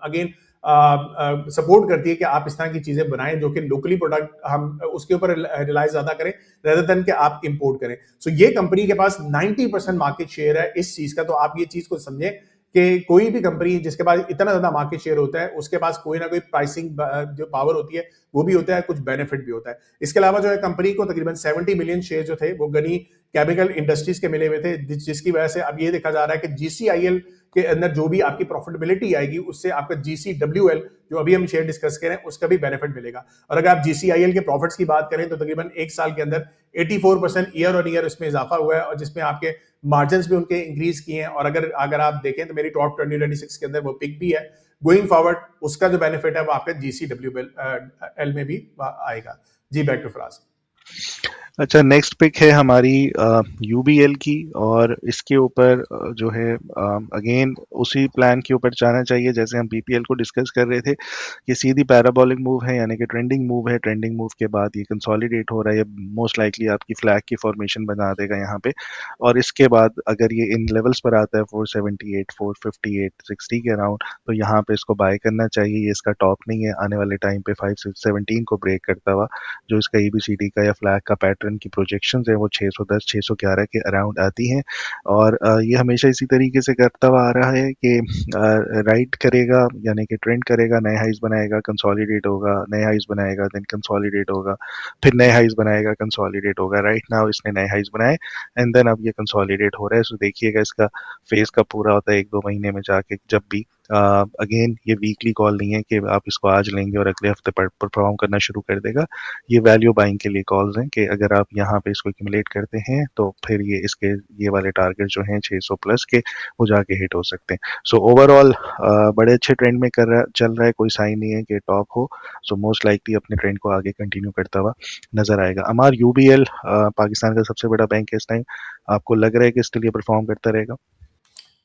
अगेन सपोर्ट करती है कि आप इस तरह की चीजें बनाएं जो कि लोकली प्रोडक्ट हम उसके ऊपर रिलाई ज्यादा करें रेदर देन कि आप इंपोर्ट करें। सो ये कंपनी के पास 90% मार्केट शेयर है इस चीज का। तो आप ये चीज को समझें कि कोई भी कंपनी जिसके पास इतना ज्यादा मार्केट शेयर होता है उसके पास कोई ना कोई प्राइसिंग जो पावर होती है वो भी होता है, कुछ बेनिफिट भी होता है। इसके अलावा जो है कंपनी को तकरीबन 70 मिलियन शेयर जो थे वो गनी केमिकल इंडस्ट्रीज के मिले हुए थे, जिसकी वजह से अब ये देखा जा रहा है कि जीसीआईएल के अंदर जो भी आपकी प्रॉफिटेबिलिटी आएगी उससे आपका जीसीडब्ल्यूएल जो अभी हम शेयर डिस्कस करें उसका भी बेनिफिट मिलेगा। और अगर आप जीसीआईएल के प्रॉफिट्स की बात करें तो तकरीबन एक साल के अंदर 84% ईयर ऑन ईयर इसमें इजाफा हुआ है, और जिसमें आपके मार्जिन भी उनके इंक्रीज किए हैं। और अगर आप देखें तो मेरी टॉप 2026 के अंदर वो पिक भी है। गोइंग फॉरवर्ड उसका जो बेनिफिट है वो आपका जीसीडब्ल्यूएल में भी आएगा। जी बैक टू फराज। अच्छा, नेक्स्ट पिक है हमारी यूबीएल की, और इसके ऊपर जो है अगेन उसी प्लान के ऊपर जाना चाहिए जैसे हम बीपीएल को डिस्कस कर रहे थे कि सीधी पैराबोलिक मूव है, यानी कि ट्रेंडिंग मूव है। ट्रेंडिंग मूव के बाद ये कंसोलिडेट हो रहा है, मोस्ट लाइकली आपकी फ्लैग की फॉर्मेशन बना देगा यहाँ पे। और इसके बाद अगर ये इन लेवल्स पर आता है 478, 458, 60 के अराउंड, तो यहाँ पे इसको बाय करना चाहिए। ये इसका टॉप नहीं है, आने वाले टाइम पे 517 को ब्रेक करता हुआ जो इसका ईबीसीडी का या फ्लैग का पैटर्न की प्रोजेक्शंस है वो 610 611 के अराउंड आती हैं। और ये हमेशा इसी तरीके से करता हुआ आ रहा है कि राइट करेगा, यानी कि ट्रेंड करेगा, नए हाइज बनाएगा, कंसोलिडेट होगा, नए हाइज बनाएगा, देन कंसोलिडेट होगा, फिर नए हाइज बनाएगा, कंसोलिडेट होगा। राइट नाउ इसने नए हाइज बनाए एंड देन अब ये कंसोलिडेट हो रहा है। सो देखिएगा इसका फेज कब पूरा होता है, 1-2 महीने में जाके जब भी। अगेन ये वीकली कॉल नहीं है कि आप इसको आज लेंगे और अगले हफ्ते पर परफॉर्म करना शुरू कर देगा। ये वैल्यू बाइंग के लिए कॉल्स हैं कि अगर आप यहाँ पे इसको एक्यूमुलेट करते हैं तो फिर ये वाले टारगेट जो हैं 600 प्लस के वो जाके हिट हो सकते हैं। सो ओवरऑल बड़े अच्छे ट्रेंड में चल रहा है, कोई साइन नहीं है कि टॉप हो। सो मोस्ट लाइकली अपने ट्रेंड को आगे कंटिन्यू करता हुआ नजर आएगा। अमार, यूबीएल पाकिस्तान का सबसे बड़ा बैंक है इस टाइम, आपको लग रहा है कि इसके लिए परफॉर्म करता रहेगा?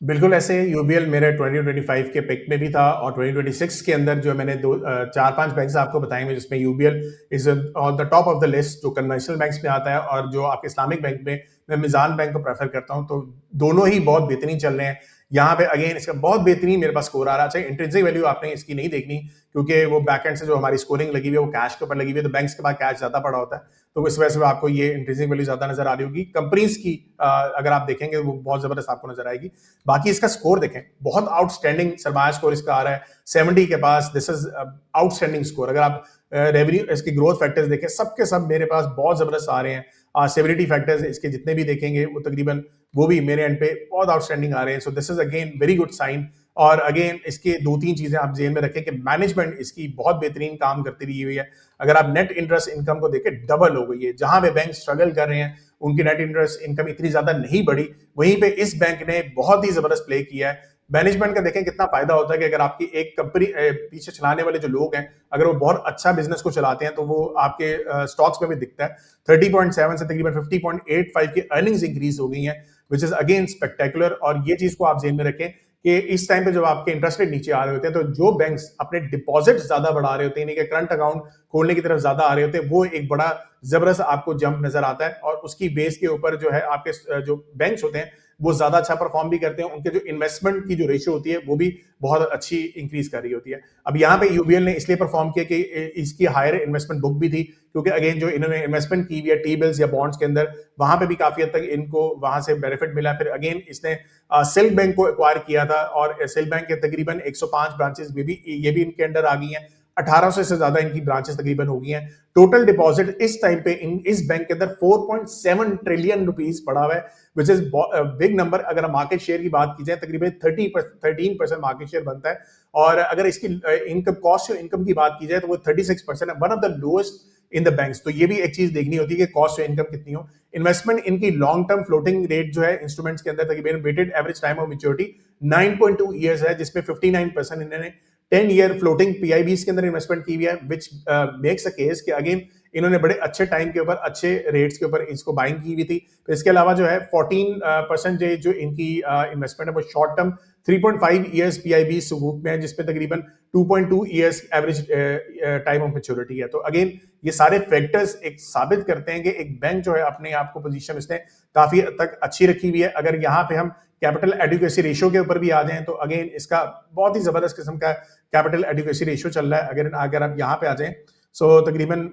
बिल्कुल ऐसे यूबीएल मेरे 2025 के पिक में भी था, और 2026 के अंदर जो मैंने 4-5 बैंक्स आपको बताएंगे जिसमें UBL is on the top of the list, जो कन्वेंशनल बैंक्स में आता है। और जो आपके इस्लामिक बैंक में मैं मिजान बैंक को प्रेफर करता हूं, तो दोनों ही बहुत बेहतरीन चल रहे हैं। यहाँ पे अगेन इसका बहुत बेहतरीन मेरे पास स्कोर आ रहा है। इंट्रिंसिक वैल्यू आपने इसकी नहीं देखनी, क्योंकि वो बैक एंड से जो हमारी स्कोरिंग लगी हुई है वो कैश के ऊपर लगी हुई है, तो बैंक्स के पास कैश ज्यादा पड़ा होता है, तो इस वजह से आपको ये इंट्रिंसिक वैल्यू ज्यादा नजर आ रही होगी। कंपनीज की अगर आप देखेंगे वो बहुत जबरदस्त आपको नजर आएगी। बाकी इसका स्कोर देखें, बहुत आउटस्टैंडिंग सरमाया स्कोर इसका आ रहा है 70 के पास। This is outstanding score. अगर आप रेवेन्यू इसके ग्रोथ फैक्टर्स देखें, सबके सब मेरे पास बहुत जबरदस्त आ रहे हैं। स्टेबिलिटी फैक्टर्स इसके जितने भी देखेंगे वो तकरीबन वो भी मेरे एंड पे बहुत आउटस्टैंडिंग आ रहे हैं। So this is again very good sign. और अगेन इसके 2-3 चीजें आप जेन में रखें कि मैनेजमेंट इसकी बहुत बेहतरीन काम करती रही हुई है। अगर आप नेट इंटरेस्ट इनकम को देखें, डबल हो गई है। जहां पे बैंक स्ट्रगल कर रहे हैं उनकी नेट इंटरेस्ट इनकम इतनी ज्यादा नहीं बढ़ी, वहीं पे इस बैंक ने बहुत ही जबरदस्त प्ले किया है। मैनेजमेंट का देखें कितना फायदा होता है कि अगर आपकी एक कंपनी पीछे चलाने वाले जो लोग हैं, अगर वो बहुत अच्छा बिजनेस को चलाते हैं तो वो आपके स्टॉक्स में भी दिखता है। 30.7 से तकरीबन 50.85 की अर्निंग्स इंक्रीज हो गई हैं, विच इज अगेन स्पेक्टेकुलर। और ये चीज को आप जेन में रखें कि इस टाइम पे जब आपके इंटरेस्ट रेट नीचे आ रहे होते हैं, तो जो बैंक्स अपने डिपॉजिट ज्यादा बढ़ा रहे होते हैं, यानी कि करंट अकाउंट खोलने की तरफ ज्यादा आ रहे होते हैं, वो एक बड़ा जबरदस्त आपको जंप नजर आता है। और उसकी बेस के ऊपर जो है आपके जो बैंक्स होते हैं वो ज़्यादा अच्छा परफॉर्म भी करते हैं, उनके जो इन्वेस्टमेंट की जो रेशियो होती है वो भी बहुत अच्छी इंक्रीज कर रही होती है। अब यहाँ पे यूबीएल ने इसलिए परफॉर्म किया कि इसकी हायर इन्वेस्टमेंट बुक भी थी, क्योंकि अगेन जो इन्होंने इन्वेस्टमेंट की हुई है टी बिल्स या बॉन्ड्स के अंदर, वहां पे भी काफी हद तक इनको वहां से बेनिफिट मिला। फिर अगेन इसने सिल्क बैंक को एक्वायर किया था, और सिल्क बैंक के तकरीबन 105 ब्रांचेस भी ये भी इनके अंडर आ गई हैं। 1800 से ज्यादा इनकी ब्रांचेस तकरीबन हो गई हैं। टोटल डिपॉजिट इस टाइम पे इस बैंक के अंदर 4.7 ट्रिलियन रुपीस पड़ा हुआ है, विच इज बिग नंबर। अगर हम मार्केट शेयर की बात की जाए, तकरीबन 13% मार्केट शेयर बनता है। और अगर इसकी इनकम कॉस्ट इनकम की बात की जाए तो वो 36% है, one of the lowest in the banks. तो ये भी एक चीज देखनी होती है कि कॉस्ट इनकम कितनी हो। इन्वेस्टमेंट इनकी लॉन्ग टर्म फ्लोटिंग रेट जो है इंस्ट्रूमेंट्स के अंदर, तकरीबन weighted average time of maturity 9.2 years है, जिसमें 59% इन्होंने 10 ईयर फ्लोटिंग पीआईबीज के अंदर इन्वेस्टमेंट की हुई है, विच मेक्स अ केस कि अगेन इन्होंने बड़े अच्छे टाइम के ऊपर अच्छे रेट्स के ऊपर इसको बाइंग की हुई थी। तो इसके अलावा जो है 14% जो इनकी इन्वेस्टमेंट है वो शॉर्ट टर्म 3.5 ईयर्स पीआईबी सुकूक में है, जिसमें तकरीबन 2.2 years average time of maturity है। तो अगेन ये सारे फैक्टर्स एक साबित करते हैं कि एक बैंक जो है अपने आप को पोजीशन इसने काफी हद तक अच्छी रखी हुई है। अगर यहाँ पे हम कैपिटल एडिक्वेसी रेशियो के ऊपर भी आ जाएं तो अगेन इसका बहुत ही जबरदस्त किस्म का कैपिटल एडिक्वेसी रेशियो चल रहा है। अगर आप यहाँ पे आ जाएं, सो तकरीबन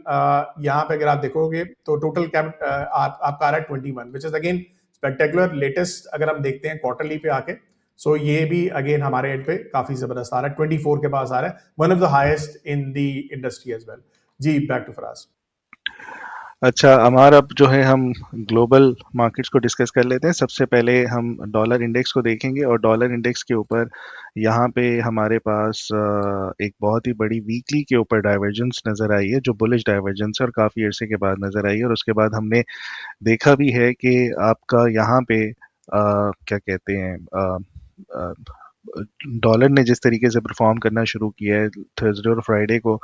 यहाँ पे अगर आप देखोगे तो टोटल आपका आ रहा है 21, which is again spectacular. Latest अगर हम देखते हैं क्वार्टरली पे आके, सो ये भी अगेन हमारे एंड पे काफी जबरदस्त आ रहा है, 24 के पास आ रहा है, one of the highest in the industry as well. जी, बैक टू फराज। अच्छा अमार, अब जो है हम ग्लोबल मार्केट्स को डिस्कस कर लेते हैं। सबसे पहले हम डॉलर इंडेक्स को देखेंगे, और डॉलर इंडेक्स के ऊपर यहाँ पे हमारे पास एक बहुत ही बड़ी वीकली के ऊपर डाइवर्जेंस नज़र आई है, जो बुलिश डाइवर्जेंस है और काफ़ी अरसे के बाद नज़र आई है। और उसके बाद हमने देखा भी है कि आपका यहाँ पे क्या कहते हैं, डॉलर ने जिस तरीके से परफॉर्म करना शुरू किया है थर्सडे और फ्राइडे को,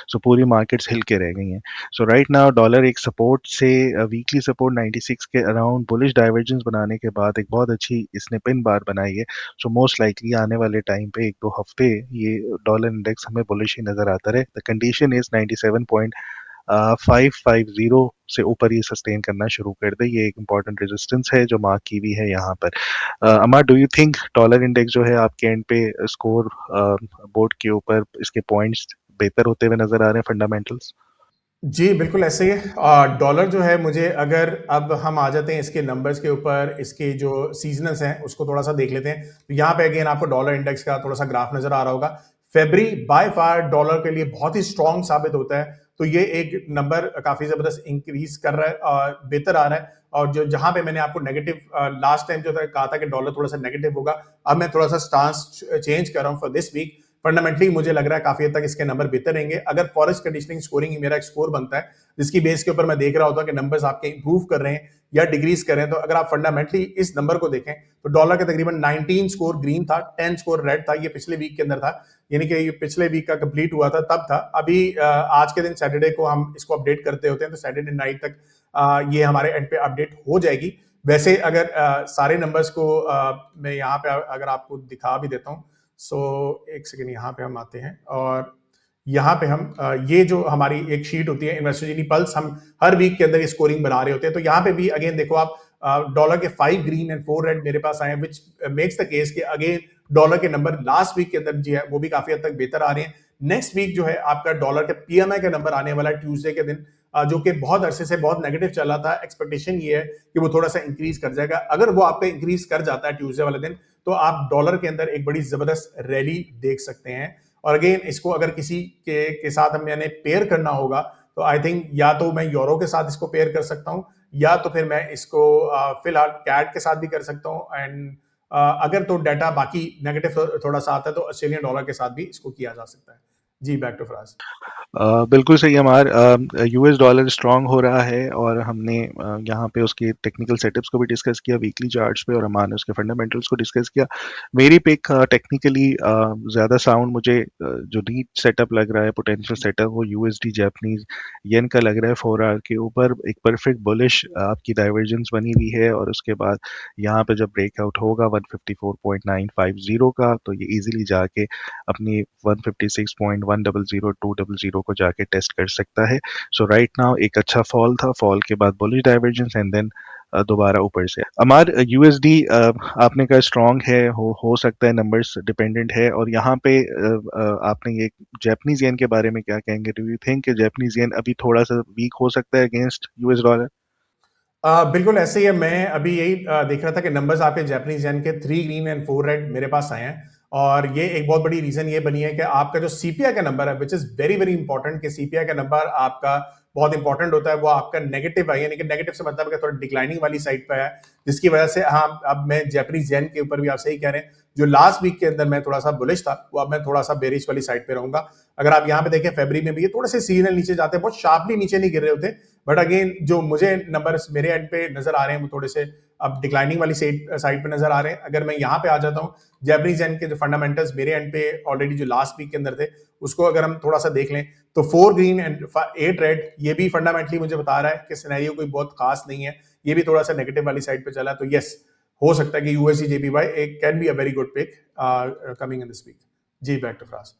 सो पूरी मार्केट्स हिल के रह गई हैं। सो राइट नाउ डॉलर एक सपोर्ट से वीकली सपोर्ट 96 के अराउंड बुलिश डाइवर्जेंस बनाने के बाद एक बहुत अच्छी इसने पिन बार बनाई है। सो मोस्ट लाइकली आने वाले टाइम पे 1-2 हफ्ते ये डॉलर इंडेक्स हमें बुलिश ही नज़र आता रहे। द कंडीशन इज 97.550 से ऊपर ये सस्टेन करना शुरू कर दे। ये एक इम्पॉर्टेंट रेजिस्टेंस है जो मार्क की भी है यहाँ पर। Amar, do you think dollar index जो है आपके एंड पे स्कोर बोर्ड के ऊपर इसके पॉइंट्स बेहतर होते हुए नजर आ रहे हैं, फंडामेंटल्स? जी, बिल्कुल ऐसे ही है। डॉलर जो है, मुझे अगर अब हम आ जाते हैं इसके नंबर्स के ऊपर, इसके जो सीजनल्स हैं उसको थोड़ा सा देख लेते हैं। तो यहाँ पे अगेन आपको डॉलर इंडेक्स का थोड़ा सा ग्राफ नजर आ रहा होगा। फेब्रुअरी बाय फार डॉलर के लिए बहुत ही स्ट्रॉन्ग साबित होता है। तो ये एक नंबर काफी जबरदस्त इंक्रीज कर रहा है और बेहतर आ रहा है। और जो जहां पे मैंने आपको नेगेटिव लास्ट टाइम जो था कहा था कि डॉलर थोड़ा सा नेगेटिव होगा, अब मैं थोड़ा सा स्टांस चेंज कर रहा हूँ फॉर दिस वीक। फंडामेंटली मुझे लग रहा है काफी हद तक इसके नंबर बेहतर रहेंगे। अगर फॉरेस्ट कंडीशनिंग स्कोरिंग मेरा एक स्कोर बनता है, जिसकी बेस के ऊपर मैं देख रहा होता कि नंबर्स आपके इंप्रूव कर रहे हैं या डिक्रीज कर रहे हैं, तो अगर आप फंडामेंटली इस नंबर को देखें तो डॉलर का तकरीबन 19 स्कोर ग्रीन था, 10 स्कोर रेड था। ये पिछले वीक के अंदर था, यानी कि ये पिछले वीक का कंप्लीट हुआ था तब था। अभी आज के दिन सैटरडे को हम इसको अपडेट करते होते हैं, तो सैटरडे नाइट तक ये हमारे एंड पे अपडेट हो जाएगी। वैसे अगर सारे नंबर्स को मैं यहाँ पे अगर आपको दिखा भी देता हूँ, सो एक सेकेंड, यहाँ पे हम आते हैं और यहाँ पे हम ये जो हमारी एक शीट होती है इन्वेस्टर जीनी पल्स, हम हर वीक के अंदर ये स्कोरिंग बना रहे होते हैं। तो यहाँ पे भी अगेन देखो आप, डॉलर के 5 ग्रीन एंड 4 रेड मेरे पास आए, विच मेक्स द केस कि अगेन डॉलर के नंबर लास्ट वीक के अंदर जो है वो भी काफी हद तक बेहतर आ रहे हैं। नेक्स्ट वीक जो है आपका डॉलर के पीएमआई का नंबर आने वाला है ट्यूसडे के दिन, जो कि बहुत अरसे से बहुत नेगेटिव चला था। एक्सपेक्टेशन ये है कि वो थोड़ा सा इंक्रीज कर जाएगा। अगर वो आपका इंक्रीज कर जाता है ट्यूसडे वाले दिन, तो आप डॉलर के अंदर एक बड़ी जबरदस्त रैली देख सकते हैं। और अगेन इसको अगर किसी के साथ मैंने पेयर करना होगा, तो आई थिंक या तो मैं यूरो के साथ इसको पेयर कर सकता हूं, या तो फिर मैं इसको फिलहाल कैट के साथ भी कर सकता हूं। एंड अगर तो डाटा बाकी नेगेटिव थोड़ा सा आता है, तो ऑस्ट्रेलियन डॉलर के साथ भी इसको किया जा सकता है। जी, बैक टू फराज। बिल्कुल सही हमार। यूएस डॉलर स्ट्रांग हो रहा है, और हमने यहाँ पे उसके टेक्निकल सेटअप्स को भी डिस्कस किया वीकली चार्ट्स पे, और अमान ने उसके फंडामेंटल्स को डिस्कस किया। मेरी पिक टेक्निकली ज़्यादा साउंड मुझे जो नीट सेटअप लग रहा है, पोटेंशियल सेटअप, वो यूएसडी जापानीज येन का लग रहा है। 4 आवर के ऊपर एक परफेक्ट बुलिश आपकी डाइवर्जेंस बनी हुई है, और उसके बाद यहाँ पे जब ब्रेकआउट होगा 154.950 का, तो ये इजीली जाके अपनी 156.100 200 को जाके टेस्ट कर सकता है। सो राइट नाउ एक अच्छा फॉल था, फॉल के बाद बुलिश डाइवर्जेंस, एंड देन दोबारा ऊपर से। अमार, यूएसडी आपने कहा स्ट्रांग है, हो सकता है नंबर्स डिपेंडेंट है, और यहाँ पे आपने ये जापानीज येन के बारे में क्या कहेंगे? डू यू थिंक कि जापानीज येन अभी थोड़ा सा वीक हो सकता है अगेंस्ट यूएस डॉलर? बिल्कुल ऐसे ही है। मैं अभी यही देख रहा था कि नंबर्स आपके जापानीज येन के 3 ग्रीन एंड 4 रेड मेरे पास आए हैं, और ये एक बहुत बड़ी रीजन ये बनी है कि आपका जो सीपीआई का नंबर है, which is very very important, कि सीपीआई का नंबर आपका बहुत इंपॉर्टेंट होता है, वो आपका नेगेटिव है, यानी कि नेगेटिव से मतलब कि थोड़ा डिक्लाइनिंग वाली साइड पे है, जिसकी वजह से हाँ, अब मैं जापानीज येन के ऊपर भी आप सही कह रहे हैं, जो लास्ट वीक के अंदर मैं थोड़ा सा बुलिश था, वो अब मैं थोड़ा सा बेरिश वाली साइड पे रहूंगा। अगर आप यहाँ पे देखें फरवरी में भी ये थोड़े से सीजनल नीचे जाते हैं, बहुत शार्पली नीचे नहीं गिर रहे होते, बट अगेन जो मुझे नंबर्स मेरे एंड पे नजर आ रहे हैं वो थोड़े से अब डिक्लाइनिंग वाली साइड पे नजर आ रहे हैं। अगर मैं यहाँ पे आ जाता हूँ, जैपनीज एंड के जो फंडामेंटल्स मेरे एंड पे ऑलरेडी जो लास्ट वीक के अंदर थे, उसको अगर हम थोड़ा सा देख लें, तो 4 ग्रीन एंड 8 रेड, ये भी फंडामेंटली मुझे बता रहा है कि सिनेरियो कोई बहुत खास नहीं है, ये भी थोड़ा सा नेगेटिव वाली साइड पे चला है। तो यस, हो सकता है कि यूएसडी जेपीवाई एक can be a very good pick coming in this week. जी, बैक टू फ्रांस।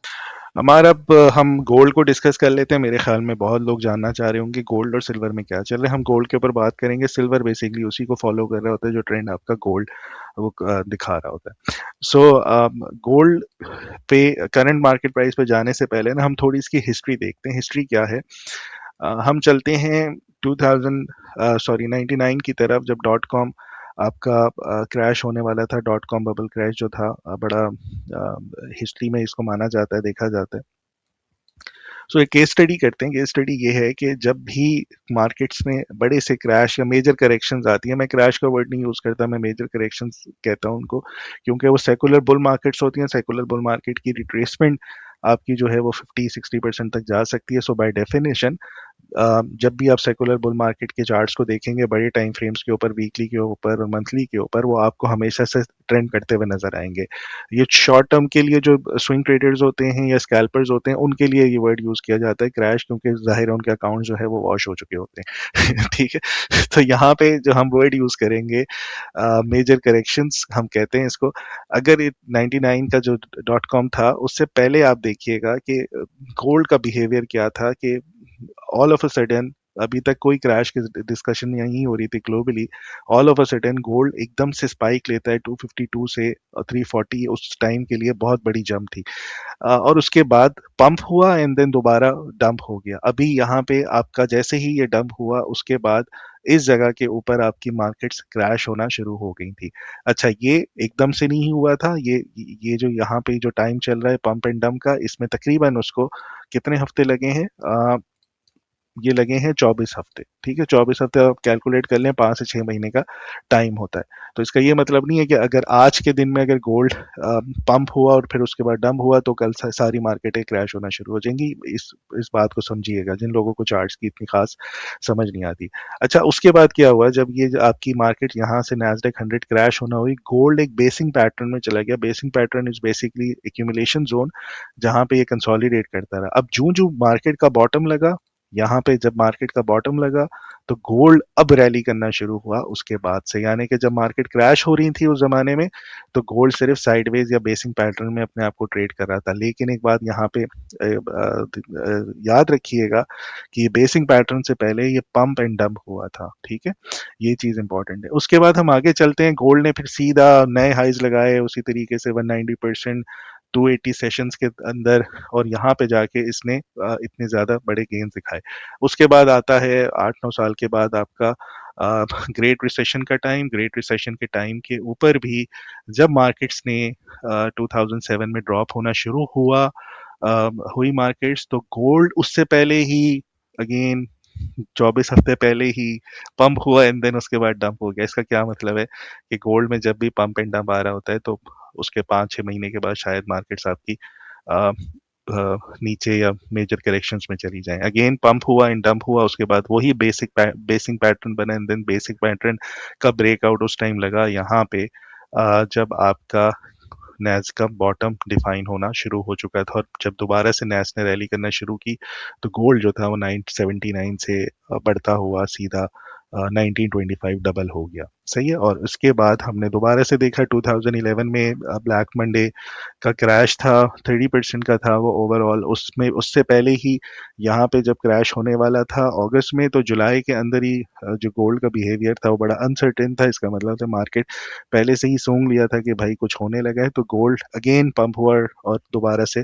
हमारा अब हम गोल्ड को डिस्कस कर लेते हैं। मेरे ख्याल में बहुत लोग जानना चाह रहे होंगे गोल्ड और सिल्वर में क्या चल रहा है। हम गोल्ड के ऊपर बात करेंगे, सिल्वर बेसिकली उसी को फॉलो कर रहा होता है जो ट्रेंड आपका गोल्ड वो दिखा रहा होता है। सो गोल्ड पे करंट मार्केट प्राइस पे जाने से पहले ना हम थोड़ी इसकी हिस्ट्री देखते हैं। हिस्ट्री क्या है? हम चलते हैं 99 की तरफ, जब डॉट कॉम आपका क्रैश होने वाला था। डॉट कॉम बबल क्रैश जो था, बड़ा हिस्ट्री में इसको माना जाता है, देखा जाता है। सो एक केस स्टडी करते हैं। केस स्टडी ये है कि जब भी मार्केट्स में बड़े से क्रैश या मेजर करेक्शंस आती है, मैं क्रैश का वर्ड नहीं यूज करता, मैं मेजर करेक्शंस कहता हूँ उनको, क्योंकि वो सेकुलर बुल मार्केट्स होती हैं। सेकुलर बुल मार्केट की रिट्रेसमेंट आपकी जो है वो 50-60% तक जा सकती है। सो बाय डेफिनेशन जब भी आप सेकुलर बुल मार्केट के चार्ट्स को देखेंगे बड़े टाइम फ्रेम्स के ऊपर, वीकली के ऊपर और मंथली के ऊपर, वो आपको हमेशा से ट्रेंड करते हुए नजर आएंगे। ये शॉर्ट टर्म के लिए जो स्विंग ट्रेडर्स होते हैं या स्कैल्पर्स होते हैं, उनके लिए ये वर्ड यूज किया जाता है क्रैश, क्योंकि जाहिर है उनके अकाउंट जो है वो वॉश हो चुके होते हैं। ठीक है, तो यहाँ पे जो हम वर्ड यूज करेंगे मेजर करेक्शंस हम कहते हैं इसको। अगर 99 का जो डॉट कॉम था, उससे पहले आप देखिएगा कि गोल्ड का बिहेवियर क्या था, कि ऑल ऑफ अ सडन, अभी तक कोई क्रैश की डिस्कशन नहीं हो रही थी globally, all of a sudden gold एकदम से स्पाइक लेता है 252 से 340। उस टाइम के लिए बहुत बड़ी जंप थी, और उसके बाद पंप हुआ एंड देन दोबारा डंप हो गया। अभी यहाँ पे आपका जैसे ही ये डंप हुआ, उसके बाद इस जगह के ऊपर आपकी मार्केट्स क्रैश होना शुरू हो गई थी। अच्छा, ये एकदम से नहीं हुआ था। ये जो यहाँ पे जो टाइम चल रहा है पंप एंड डंप का, इसमें तकरीबन उसको कितने हफ्ते लगे हैं? ये लगे हैं 24 हफ्ते। ठीक है, 24 हफ्ते आप कैलकुलेट कर लें, 5 से 6 महीने का टाइम होता है। तो इसका ये मतलब नहीं है कि अगर आज के दिन में अगर गोल्ड पंप हुआ और फिर उसके बाद डंप हुआ तो कल सारी मार्केटें क्रैश होना शुरू हो जाएंगी। इस बात को समझिएगा, जिन लोगों को चार्ट्स की इतनी खास समझ नहीं आती। अच्छा, उसके बाद क्या हुआ? जब ये आपकी मार्केट यहाँ से नैस्डैक 100 क्रैश होना हुई, गोल्ड एक बेसिंग पैटर्न में चला गया। Basin pattern is basically accumulation zone, जहाँ पे ये कंसोलिडेट करता रहा। अब जूं जूं मार्केट का बॉटम लगा, यहाँ पे जब मार्केट का बॉटम लगा, तो गोल्ड अब रैली करना शुरू हुआ उसके बाद से। यानी कि जब मार्केट क्रैश हो रही थी उस जमाने में, तो गोल्ड सिर्फ साइडवेज या बेसिंग पैटर्न में अपने आप को ट्रेड कर रहा था। लेकिन एक बात यहाँ पे याद रखिएगा कि ये बेसिंग पैटर्न से पहले ये पंप एंड डंप हुआ था। ठीक है, ये चीज इंपॉर्टेंट है। उसके बाद हम आगे चलते हैं। गोल्ड ने फिर सीधा नए हाइज लगाए उसी तरीके से 190%, 280 सेशंस के अंदर, और यहाँ पे जाके इसने इतने ज्यादा बड़े गेन दिखाए। उसके बाद आता है 8-9 साल के बाद आपका ग्रेट रिसेशन का टाइम। ग्रेट रिसेशन के टाइम के ऊपर भी जब मार्केट्स ने 2007 में ड्रॉप होना शुरू हुई मार्केट्स, तो गोल्ड उससे पहले ही अगेन 24 हफ्ते पहले ही पंप हुआ एंड देन उसके बाद डंप हो गया। इसका क्या मतलब है कि गोल्ड में जब भी पंप एंड डंप आ रहा होता है, तो उसके 5-6 महीने के बाद शायद मार्केट्स आपकी नीचे या मेजर करेक्शंस में चली जाएं। अगेन पंप हुआ एंड डंप हुआ, उसके बाद वही बेसिक पैटर्न बना एंड देन बेसिक पैटर्न का ब्रेकआउट उस टाइम लगा यहाँ पे, जब आपका नैस का बॉटम डिफाइन होना शुरू हो चुका था। और जब दोबारा से नैस ने रैली करना शुरू की, तो गोल्ड जो था वो 979 से बढ़ता हुआ सीधा 1925 डबल हो गया। सही है। और उसके बाद हमने दोबारा से देखा 2011 में ब्लैक मंडे का क्रैश था, 30% का था वो ओवरऑल। उसमें उससे पहले ही यहाँ पे जब क्रैश होने वाला था अगस्त में, तो जुलाई के अंदर ही जो गोल्ड का बिहेवियर था वो बड़ा अनसर्टेन था। इसका मतलब था मार्केट पहले से ही सूंघ लिया था कि भाई कुछ होने लगा है, तो गोल्ड अगेन पंप हुआ और दोबारा से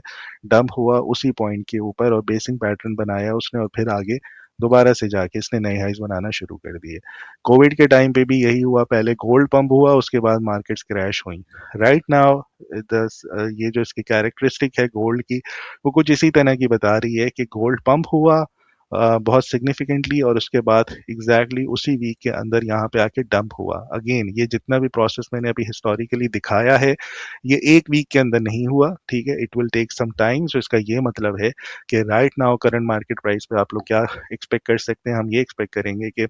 डंप हुआ उसी पॉइंट के ऊपर, और बेसिक पैटर्न बनाया उसने, और फिर आगे दोबारा से जाके इसने नए हाइज बनाना शुरू कर दिए। कोविड के टाइम पे भी यही हुआ, पहले गोल्ड पंप हुआ, उसके बाद मार्केट्स क्रैश हुई। राइट नाउ ये जो इसकी कैरेक्टरिस्टिक है गोल्ड की, वो कुछ इसी तरह की बता रही है कि गोल्ड पंप हुआ बहुत सिग्निफिकेंटली, और उसके बाद एग्जैक्टली उसी वीक के अंदर यहाँ पे आके डंप हुआ। अगेन ये जितना भी प्रोसेस मैंने अभी हिस्टोरिकली दिखाया है, ये एक वीक के अंदर नहीं हुआ, ठीक है, it will take some time. So इसका ये मतलब है कि right now current market price पे आप लोग क्या एक्सपेक्ट कर सकते हैं? हम ये एक्सपेक्ट करेंगे कि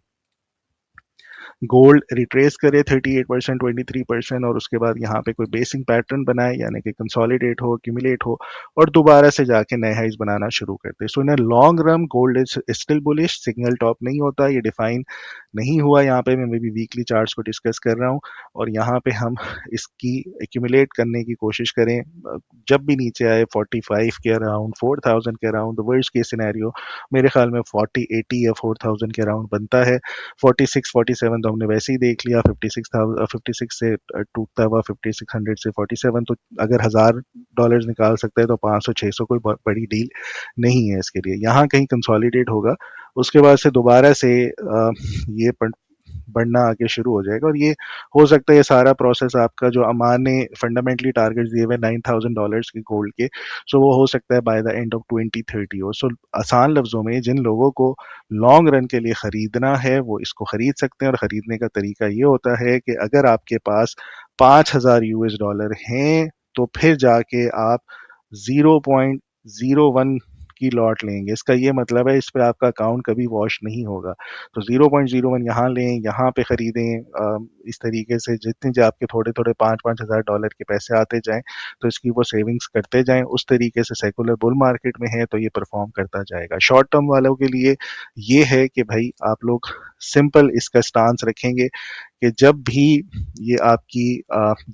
गोल्ड रिट्रेस करे 38%, 23%, और उसके बाद यहाँ पे कोई बेसिक पैटर्न बनाए, यानी कि कंसोलिडेट हो, एक्यूमुलेट हो, और दोबारा से जाके नए हाइज बनाना शुरू करते। So in long run gold is still bullish. Signal top नहीं होता, ये डिफाइन नहीं हुआ। यहाँ पे मैं भी वीकली चार्ट्स को डिस्कस कर रहा हूँ, और यहाँ पे हम इसकी एक्यूमुलेट करने की कोशिश करें। जब भी नीचे आए 45 के अराउंड, 4000 के अराउंड, वर्स्ट केस सिनेरियो मेरे ख्याल में 40, 80 या 4000 के अराउंड बनता है। 46, 47 तो हमने वैसे ही देख लिया। 56 से टूटता हुआ 5600 से 47, तो अगर $1000 निकाल सकता है तो 500 600 कोई बड़ी डील नहीं है इसके लिए। यहाँ कहीं कंसोलिडेट होगा, उसके बाद से दोबारा से ये बढ़ना आगे शुरू हो जाएगा, और ये हो सकता है ये सारा प्रोसेस आपका जो अमान ने फंडामेंटली टारगेट्स दिए हुए $9000 के गोल्ड के, सो वो हो सकता है बाय द एंड ऑफ 2030 हो। सो आसान लफ्जों में जिन लोगों को लॉन्ग रन के लिए खरीदना है वो इसको खरीद सकते हैं, और खरीदने का तरीका ये होता है कि अगर आपके पास $5000 हैं, तो फिर जाके आप 0.01 की लॉट लेंगे। इसका ये मतलब है इस पे आपका अकाउंट कभी वॉश नहीं होगा। तो 0.01 यहाँ लें, यहाँ पे खरीदें। इस तरीके से जितने जो आपके थोड़े थोड़े $5,000 के पैसे आते जाएं, तो इसकी वो सेविंग्स करते जाएं। उस तरीके से सेकुलर बुल मार्केट में है तो ये परफॉर्म करता जाएगा। शॉर्ट टर्म वालों के लिए ये है कि भाई आप लोग सिंपल इसका स्टांस रखेंगे कि जब भी ये आपकी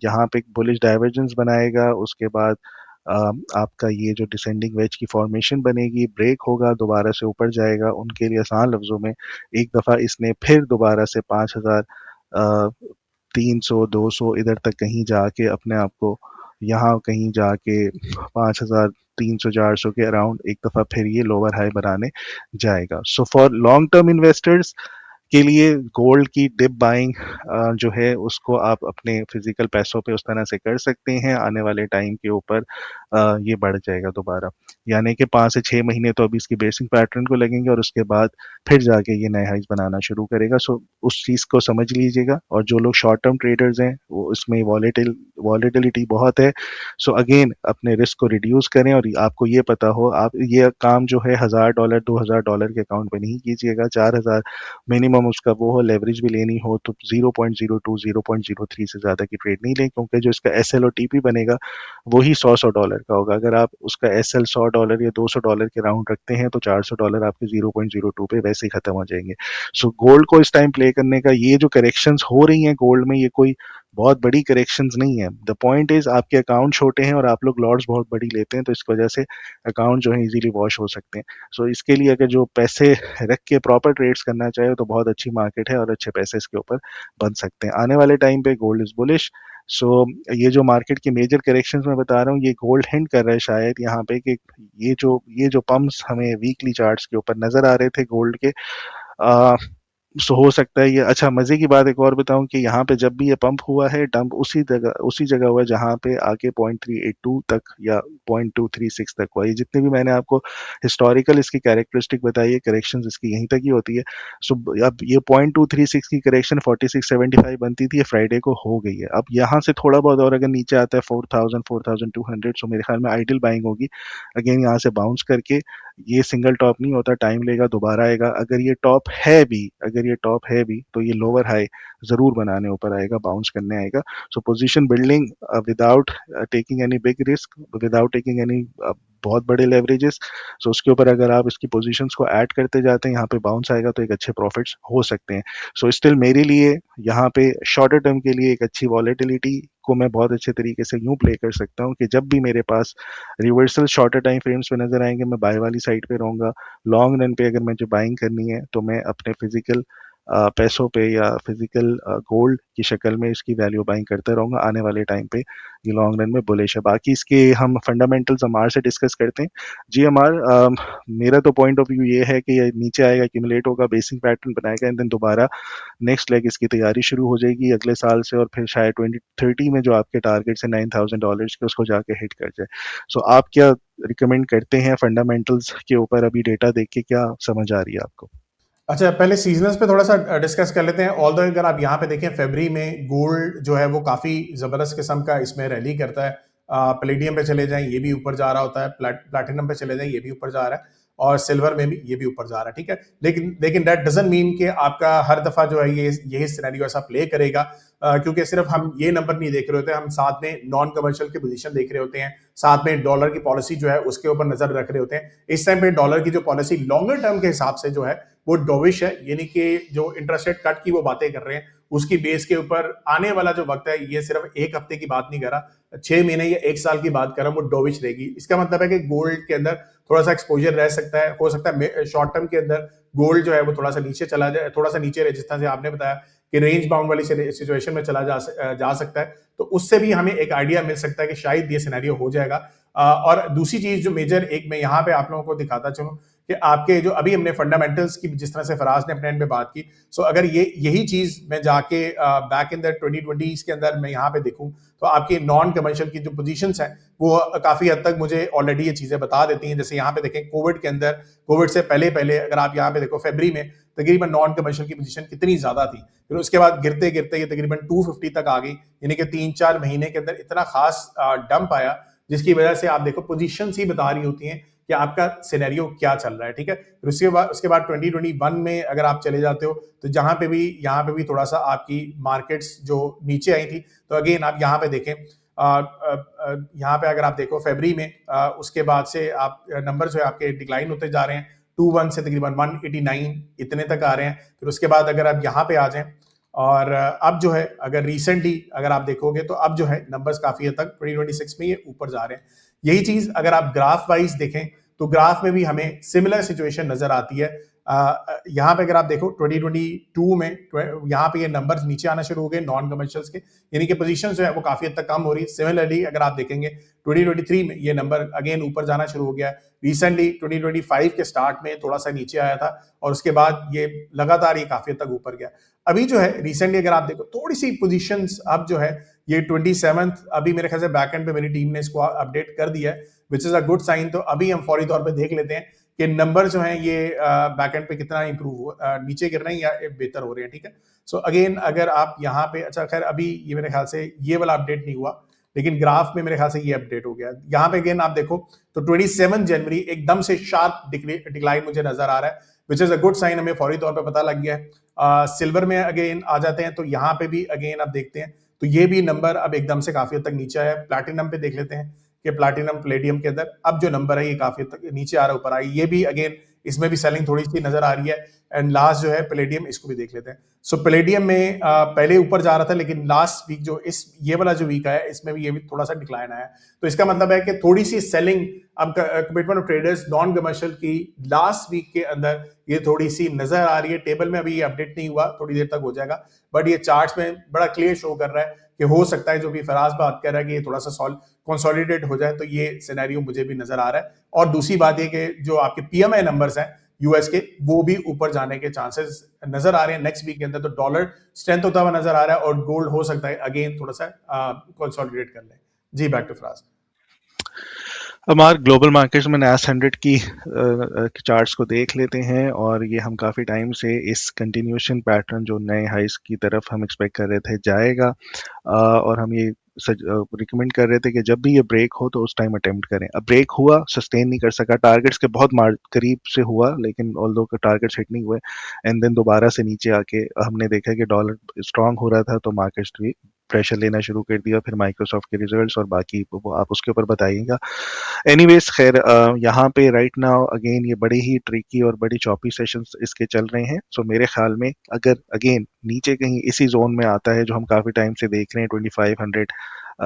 यहाँ पे बुलिश डाइवर्जेंस बनाएगा, उसके बाद आपका ये जो डिसेंडिंग वेज की फॉर्मेशन बनेगी, ब्रेक होगा, दोबारा से ऊपर जाएगा, उनके लिए आसान लफ्जों में एक दफ़ा इसने फिर दोबारा से 5000, 300, 200 इधर तक कहीं जाके अपने आप को यहाँ कहीं जाके 5300, 400 के अराउंड एक दफ़ा फिर ये लोअर हाई बनाने जाएगा। So for long term investors के लिए गोल्ड की डिप बाइंग जो है उसको आप अपने फिजिकल पैसों पे उस तरह से कर सकते हैं। आने वाले टाइम के ऊपर ये बढ़ जाएगा दोबारा, यानी कि 5 से 6 महीने तो अभी इसकी बेसिक पैटर्न को लगेंगे, और उसके बाद फिर जाके ये नए हाइज बनाना शुरू करेगा। सो उस चीज़ को समझ लीजिएगा। और जो लोग शॉर्ट टर्म ट्रेडर्स हैं वो इसमें वॉलेटिलिटी बहुत है। सो अगेन अपने रिस्क को रिड्यूस करें, और आपको ये पता हो, आप ये काम जो है $1000, $2000 के अकाउंट पे नहीं कीजिएगा। 4000 मिनिमम उसका वो हो, लेवरेज भी लेनी हो तो 0.02, 0.03 से ज़्यादा की ट्रेड नहीं लें, क्योंकि जो इसका एस एल और टी पी बनेगा वही $100 का होगा। अगर आप उसका एस एल $100 या $200 के राउंड रखते हैं तो $400 आपके 0.02 पे वैसे ही खत्म हो जाएंगे। सो गोल्ड को इस टाइम प्ले करने का, ये जो करेक्शंस हो रही हैं गोल्ड में, ये कोई बहुत बड़ी करेक्शंस नहीं है। द पॉइंट इज आपके अकाउंट छोटे हैं और आप लोग लॉट्स बहुत बड़ी लेते हैं, तो इस वजह से अकाउंट जो है इजीली वॉश हो सकते हैं। सो इसके लिए अगर जो पैसे रख के प्रॉपर ट्रेड्स करना चाहे तो बहुत अच्छी मार्केट है, और अच्छे पैसे इसके ऊपर बन सकते हैं। आने वाले टाइम पे गोल्ड इज बुलिश। सो ये जो मार्केट की मेजर करेक्शंस मैं बता रहा हूँ, ये गोल्ड हिंट कर रहा है शायद यहाँ पे कि ये जो पंप्स हमें वीकली चार्ट्स के ऊपर नजर आ रहे थे गोल्ड के, सो हो सकता है ये। अच्छा, मजे की बात एक और बताऊं कि यहाँ पे जब भी ये पंप हुआ है, डंप उसी जगह हुआ है जहाँ पे आके 0.382 तक या 0.236 तक हुआ। ये जितने भी मैंने आपको हिस्टोरिकल इसकी कैरेक्टरिस्टिक बताई है, करेक्शन इसकी यहीं तक ही होती है। सो अब ये 0.236 की करेक्शन 4675 बनती थी, ये फ्राइडे को हो गई है। अब यहाँ से थोड़ा बहुत और अगर नीचे आता है 4000, 4200, सो मेरे ख्याल में आइडियल बाइंग होगी। अगेन यहाँ से बाउंस करके, ये सिंगल टॉप नहीं होता, टाइम लेगा, दोबारा आएगा। अगर ये टॉप है भी तो ये लोअर हाई जरूर बनाने ऊपर आएगा, बाउंस करने आएगा। सो position building without taking any big risk, without taking any बहुत बड़े लेवरेजेस, सो उसके ऊपर अगर आप इसकी पोजीशंस को ऐड करते जाते हैं, यहाँ पे बाउंस आएगा तो एक अच्छे प्रॉफिट्स हो सकते हैं। सो स्टिल मेरे लिए यहाँ पे शॉर्टर टर्म के लिए एक अच्छी वॉलेटिलिटी को मैं बहुत अच्छे तरीके से यूं प्ले कर सकता हूँ कि जब भी मेरे पास रिवर्सल शॉर्टर टाइम फ्रेम्स पे नजर आएंगे, मैं बाय वाली साइड पे रहूंगा। लॉन्ग रन पे अगर मुझे बाइंग करनी है तो मैं अपने फिजिकल पैसों पे या फिजिकल गोल्ड की शक्ल में इसकी वैल्यू बाइंग करते रहूंगा। आने वाले टाइम पे ये लॉन्ग रन में बुलिश है। बाकी इसके हम फंडामेंटल्स अमार से डिस्कस करते हैं। जी अमार, मेरा तो पॉइंट ऑफ व्यू ये है कि ये नीचे आएगा, एक्यूमुलेट होगा, बेसिक पैटर्न बनाएगा, एंड देन दोबारा नेक्स्ट लेग इसकी तैयारी शुरू हो जाएगी अगले साल से, और फिर शायद 2030 में जो आपके टारगेट्स है $9,000 के, उसको जाके हिट कर जाए। सो आप क्या रिकमेंड करते हैं फंडामेंटल्स के ऊपर? अभी डेटा देख के क्या समझ आ रही है आपको? अच्छा, पहले सीजनल्स पे थोड़ा सा डिस्कस कर लेते हैं। ऑल्दो अगर आप यहाँ पे देखें, फरवरी में गोल्ड जो है वो काफ़ी ज़बरदस्त किस्म का इसमें रैली करता है। प्लेटिनियम पे चले जाएं, ये भी ऊपर जा रहा होता है। प्लैटिनम पे चले जाएं, ये भी ऊपर जा रहा है। और सिल्वर में भी ये भी ऊपर जा रहा है, ठीक है। लेकिन दैट डजंट मीन कि आपका हर दफ़ा जो है ये यही सिनेरियो ऐसा प्ले करेगा, क्योंकि सिर्फ हम ये नंबर नहीं देख रहे होते, हम साथ में नॉन कमर्शियल की पोजीशन देख रहे होते हैं, साथ में डॉलर की पॉलिसी जो है उसके ऊपर नजर रख रहे होते हैं। इस टाइम पे डॉलर की जो पॉलिसी लॉन्गर टर्म के हिसाब से जो है वो डोविश है, यानी कि जो इंटरेस्ट रेट कट की वो बातें कर रहे हैं, उसकी बेस के ऊपर आने वाला जो वक्त है, ये सिर्फ एक हफ्ते की बात नहीं कर रहा, 6 महीने या 1 साल की बात कर रहा हूं, वो डोविश रहेगी। इसका मतलब है कि गोल्ड के अंदर थोड़ा सा एक्सपोजर रह सकता है। हो सकता है शॉर्ट टर्म के अंदर गोल्ड जो है वो थोड़ा सा नीचे चला जाए, थोड़ा सा नीचे रहे, जिस तरह से आपने बताया कि रेंज बाउंड वाली सिचुएशन में चला जा सकता है। तो उससे भी हमें एक आइडिया मिल सकता है कि शायद ये सिनेरियो हो जाएगा। और दूसरी चीज जो मेजर एक मैं यहाँ पे आप लोगों को दिखाता चलूं कि आपके जो अभी हमने फंडामेंटल्स की जिस तरह से फराज ने अपने एंड पे बात की, सो अगर यही चीज मैं जाके बैक इन द 2020s के अंदर मैं यहाँ पे देखूं, तो आपकी नॉन कमर्शियल की जो पोजीशंस हैं वो काफी हद तक मुझे ऑलरेडी ये चीजें बता देती हैं। जैसे यहाँ पे देखें, कोविड के अंदर, कोविड से पहले पहले अगर आप यहाँ पे देखो, फरवरी में तकरीबन नॉन कमर्शियल की पोजीशन कितनी ज्यादा थी, फिर उसके बाद गिरते गिरते ये तकरीबन 250 तक आ गई, यानी कि 3-4 महीने के अंदर इतना खास डंप आया, जिसकी वजह से आप देखो पोजीशन ही बता रही होती हैं कि आपका सिनेरियो क्या चल रहा है, ठीक है। फिर उसके बाद 2021 में अगर आप चले जाते हो, तो यहाँ पे भी थोड़ा सा आपकी मार्केट्स जो नीचे आई थी, तो अगेन आप यहाँ पे देखें, यहाँ पे अगर आप देखो फरवरी में, उसके बाद से आप नंबर जो है आपके डिक्लाइन होते जा रहे हैं, 21 से तकरीबन 189 इतने तक आ रहे हैं। फिर उसके बाद अगर आप यहाँ पे आ जाएं, और अब जो है अगर रिसेंटली अगर आप देखोगे, तो अब जो है नंबर्स काफी हद तक 2026 में ये ऊपर जा रहे हैं। यही चीज अगर आप ग्राफ वाइज देखें, तो ग्राफ में भी हमें सिमिलर सिचुएशन नजर आती है। यहाँ पे अगर आप देखो 2022 में यहाँ पे ये नंबर्स नीचे आना शुरू हो गए नॉन कमर्शियल्स के, यानी कि पोजीशन जो है वो काफी हद तक कम हो रही है। सिमिलरली अगर आप देखेंगे 2023 में ये नंबर अगेन ऊपर जाना शुरू हो गया है। रिसेंटली 2025 के स्टार्ट में थोड़ा सा नीचे आया था, और उसके बाद ये लगातार ये काफी हद तक ऊपर गया। अभी जो है रिसेंटली अगर आप देखो, थोड़ी सी पोजीशंस अब जो है ये 27th, अभी मेरे ख्याल से बैक एंड पे मेरी टीम ने इसको अपडेट कर दिया है, which is a good sign. तो अभी हम फौरी तौर पे देख लेते हैं कि नंबर जो हैं ये बैक एंड पे कितना इंप्रूव नीचे गिर रहे हैं या बेहतर हो रहे हैं, ठीक है। सो अगेन अगर आप यहाँ पे, अच्छा खैर अभी ये मेरे ख्याल से ये वाला अपडेट नहीं हुआ, लेकिन ग्राफ में मेरे ख्याल से ये अपडेट हो गया। यहाँ पे अगेन आप देखो तो 27 जनवरी एकदम से शार्प डिक्लाइन मुझे नजर आ रहा है, which is a good sign, हमें फौरी तौर पे पता लग गया है। सिल्वर में अगेन आ जाते हैं, तो यहाँ पे भी अगेन आप देखते हैं, तो ये भी नंबर अब एकदम से काफी हद तक नीचे आया है। प्लैटिनम पे देख लेते हैं कि प्लैटिनम प्लेटियम के अंदर अब जो नंबर है ये काफी हद तक नीचे आ रहा है, ऊपर आई, ये भी अगेन इसमें भी सेलिंग थोड़ी सी नजर आ रही है। एंड लास्ट जो है प्लेटियम, इसको भी देख लेते हैं। सो प्लेटियम में पहले ऊपर जा रहा था, लेकिन लास्ट वीक जो ये वाला जो वीक आया, इसमें भी ये भी थोड़ा सा डिक्लाइन आया। तो इसका मतलब है कि थोड़ी सी सेलिंग अब commitment of traders non commercial की लास्ट वीक के अंदर ये थोड़ी सी नजर आ रही है। टेबल में अभी ये अपडेट नहीं हुआ, थोड़ी देर तक हो जाएगा, बट ये चार्ट्स में बड़ा क्लियर शो कर रहा है कि हो सकता है जो भी फराज बात कर रहा है कि ये थोड़ा सा कंसोलिडेट हो जाए, तो ये सिनेरियो मुझे भी नजर आ रहा है। और दूसरी बात ये कि जो आपके पीएमआई नंबर्स हैं यूएस के, वो भी ऊपर जाने के चांसेस नजर आ रहे हैं नेक्स्ट वीक के अंदर। तो डॉलर स्ट्रेंथ होता हुआ नजर आ रहा है, और गोल्ड हो सकता है अगेन थोड़ा सा कंसोलिडेट कर ले। जी, बैक टू फराज। हमारे ग्लोबल मार्केट्स में NAS 100 की चार्ट्स को देख लेते हैं, और ये हम काफ़ी टाइम से इस कंटिन्यूशन पैटर्न जो नए हाइस की तरफ हम एक्सपेक्ट कर रहे थे जाएगा, और हम ये रिकमेंड कर रहे थे कि जब भी ये ब्रेक हो तो उस टाइम अटेम्प्ट करें। अब ब्रेक हुआ, सस्टेन नहीं कर सका, टारगेट्स के बहुत करीब से हुआ, लेकिन ऑल्दो के टारगेट्स हिट नहीं हुए, एंड देन दोबारा से नीचे आके हमने देखा कि डॉलर स्ट्रांग हो रहा था, तो मार्केट्स भी प्रेशर लेना शुरू कर दिया, फिर माइक्रोसॉफ्ट के रिजल्ट्स और बाकी वो आप उसके ऊपर बताइएगा। एनीवेज खैर, यहाँ पे राइट नाउ अगेन ये बड़े ही ट्रिकी और बड़ी चॉपी सेशंस इसके चल रहे हैं। सो मेरे ख्याल में अगर अगेन नीचे कहीं इसी जोन में आता है जो हम काफ़ी टाइम से देख रहे हैं, 2500,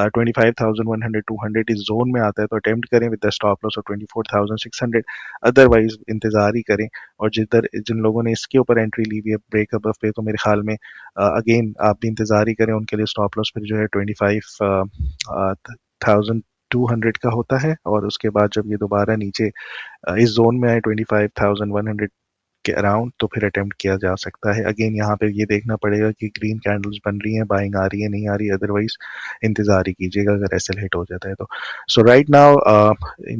25,100, 200 इस जोन में आता है, तो अटेम्प्ट करें with the stop loss of 24,600। Otherwise इंतज़ार ही करें। और जिन लोगों ने इसके ऊपर एंट्री ली हुई है ब्रेक अबव पे, तो मेरे ख्याल में अगेन आप भी इंतज़ार ही करें, उनके लिए स्टॉप लॉस फिर जो है 25,200 का होता है। और उसके बाद जब ये दोबारा नीचे इस जोन में आए 25,100 के अराउंड, तो फिर अटेम्प्ट किया जा सकता है। अगेन यहाँ पे ये देखना पड़ेगा कि ग्रीन कैंडल्स बन रही हैं, बाइंग आ रही है नहीं आ रही, अदरवाइज इंतजार ही कीजिएगा अगर एसएल हिट हो जाता है तो। So right now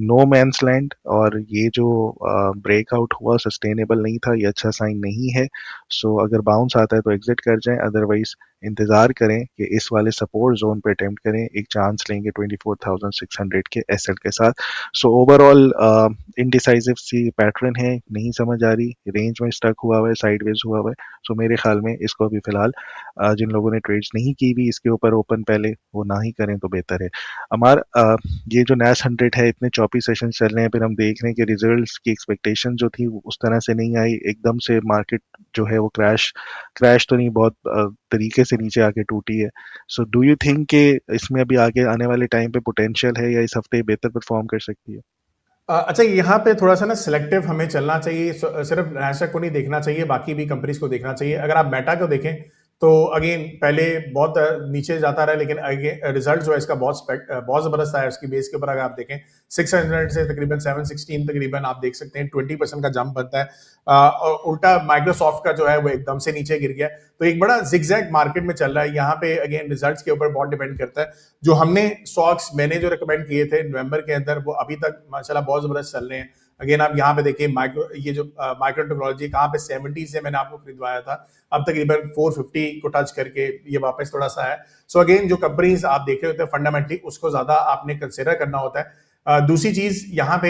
no man's land, और ये जो ब्रेकआउट हुआ सस्टेनेबल नहीं था, ये अच्छा साइन नहीं है। सो अगर बाउंस आता है तो एग्जिट कर जाएं, अदरवाइज इंतजार करें कि इस वाले सपोर्ट जोन पे अटेम्प्ट करें, एक चांस लेंगे 24,600 के एसएल के साथ। सो ओवरऑल इनडिसाइसिव सी पैटर्न है, नहीं समझ आ रही, रेंज में स्टक हुआ हुआ है, साइडवेज हुआ हुआ है। सो मेरे ख्याल में इसको अभी फिलहाल जिन लोगों ने ट्रेड्स नहीं की भी इसके ऊपर ओपन पहले, वो ना ही करें तो बेहतर है। हमार ये जो नैस 100 है, इतने चौपी सेशन चल रहे हैं, फिर हम देख रहे हैं कि रिजल्ट्स की एक्सपेक्टेशन जो थी वो उस तरह से नहीं आई, एकदम से मार्केट जो है वो क्रैश तो नहीं, बहुत तरीके से नीचे आके टूटी है। सो डू यू थिंक कि इसमें अभी आगे आने वाले टाइम पे पोटेंशियल है, या इस हफ्ते बेहतर परफॉर्म कर सकती है? अच्छा, यहाँ पे थोड़ा सा ना सिलेक्टिव हमें चलना चाहिए। सिर्फ नैसडैक को नहीं देखना चाहिए, बाकी भी कंपनीज को देखना चाहिए। अगर आप मेटा को देखें तो अगेन पहले बहुत नीचे जाता रहा, लेकिन अगेन रिजल्ट जो है इसका बहुत जबरदस्त आया। उसकी बेस के ऊपर अगर आप देखें 600 से तकरीबन 716 तकरीबन आप देख सकते हैं 20% का जंप बनता है। और उल्टा माइक्रोसॉफ्ट का जो है वो एकदम से नीचे गिर गया। तो एक बड़ा जिगजैग मार्केट में चल रहा है। यहाँ पे अगेन रिजल्ट्स के ऊपर बहुत डिपेंड करता है। जो हमने स्टॉक्स मैंने जो रिकमेंड किए थे नवंबर के अंदर, वो अभी तक माशाल्लाह बहुत जबरदस्त चल रहे हैं। अगेन आप यहाँ पे देखिए माइक्रो टेक्नोलॉजी कहाँ पे 70 से मैंने आपको खरीदवाया था, अब तकरीबन 450 को टच करके ये वापस थोड़ा सा है। सो अगेन जो कंपनीज आप देख रहे होते हैं फंडामेंटली, उसको ज्यादा आपने कंसिडर करना होता है। दूसरी चीज यहाँ पे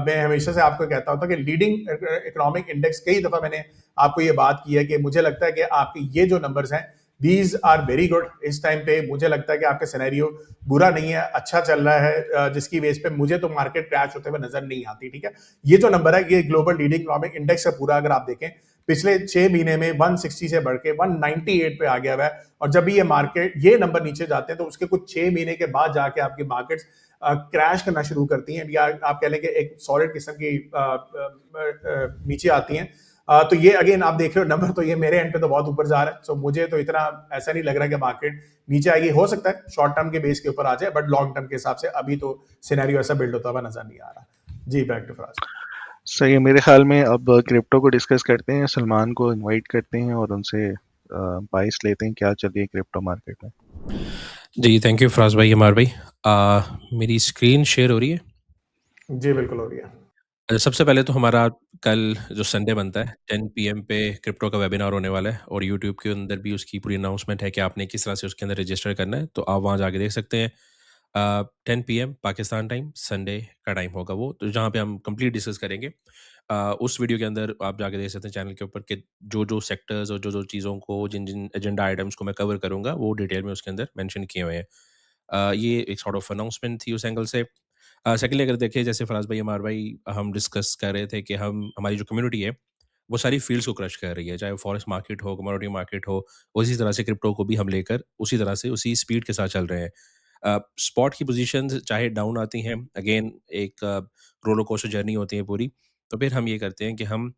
मैं हमेशा से आपको कहता होता कि लीडिंग इकोनॉमिक इंडेक्स, कई दफा मैंने आपको ये बात की है कि मुझे लगता है कि आपके ये जो नंबर्स हैं दीज आर वेरी गुड। इस टाइम पे मुझे लगता है कि आपका सिनेरियो बुरा नहीं है, अच्छा चल रहा है, जिसकी बेस पे मुझे तो मार्केट क्रैश होते हुए नजर नहीं आती। ठीक है, ये जो नंबर है ये ग्लोबल लीडिंग इकोनॉमिक इंडेक्स है पूरा, अगर आप देखें पिछले 6 महीने में 160 से बढ़ के 198 पे आ गया हुआ है। और जब भी ये नंबर नीचे जाते हैं तो उसके कुछ 6 महीने के बाद जाके आपकी मार्केट्स क्रैश करना शुरू करती हैं, या आप कह लें कि एक सॉलिड किस्म की नीचे आती हैं। तो ये अगेन आप देख रहे हो नंबर, तो ये मेरे एंड पे तो बहुत ऊपर जा रहा है। सो मुझे तो इतना ऐसा नहीं लग रहा कि मार्केट नीचे आएगी। हो सकता है शॉर्ट टर्म के बेस के ऊपर आ जाए, बट लॉन्ग टर्म के हिसाब से अभी तो सिनेरियो ऐसा बिल्ड होता हुआ नजर नहीं आ रहा। जी, बैक टू फराज। सही है। मेरे ख्याल में अब क्रिप्टो को डिस्कस करते हैं, सलमान को इनवाइट करते हैं और उनसे बाइस लेते हैं क्या चल रही है क्रिप्टो मार्केट में। जी थैंक यू फराज भाई, अमार भाई। मेरी स्क्रीन शेयर हो रही है? जी बिल्कुल हो रही है। सबसे पहले तो हमारा कल जो संडे बनता है 10 पीएम पे क्रिप्टो का वेबिनार होने वाला है, और यूट्यूब के अंदर भी उसकी पूरी अनाउंसमेंट है कि आपने किस तरह से उसके अंदर रजिस्टर करना है, तो आप वहाँ जाके देख सकते हैं। 10 पीएम पाकिस्तान टाइम संडे का टाइम होगा वो, तो जहाँ पे हम कंप्लीट डिस्कस करेंगे। उस वीडियो के अंदर आप जाके देख सकते हैं चैनल के ऊपर कि जो जो सेक्टर्स और जो जो चीज़ों को, जिन जिन एजेंडा आइटम्स को मैं कवर करूँगा, वो डिटेल में उसके अंदर मेंशन किए हुए हैं। ये एक सॉर्ट ऑफ अनाउंसमेंट थी उस एंगल से। सेकेंडली अगर देखें, जैसे फराज भाई, अमार भाई, हम डिस्कस कर रहे थे कि हमारी जो कम्युनिटी है वो सारी फील्ड्स को क्रश कर रही है, चाहे वो फॉरेस्ट मार्केट हो, कमोडिटी मार्केट हो, उसी तरह से क्रिप्टो को भी हम लेकर उसी तरह से उसी स्पीड के साथ चल रहे हैं। स्पॉट की पोजीशंस चाहे डाउन आती हैं, अगेन एक रोलर कोस्टर जर्नी होती है पूरी, तो फिर हम ये करते हैं कि हम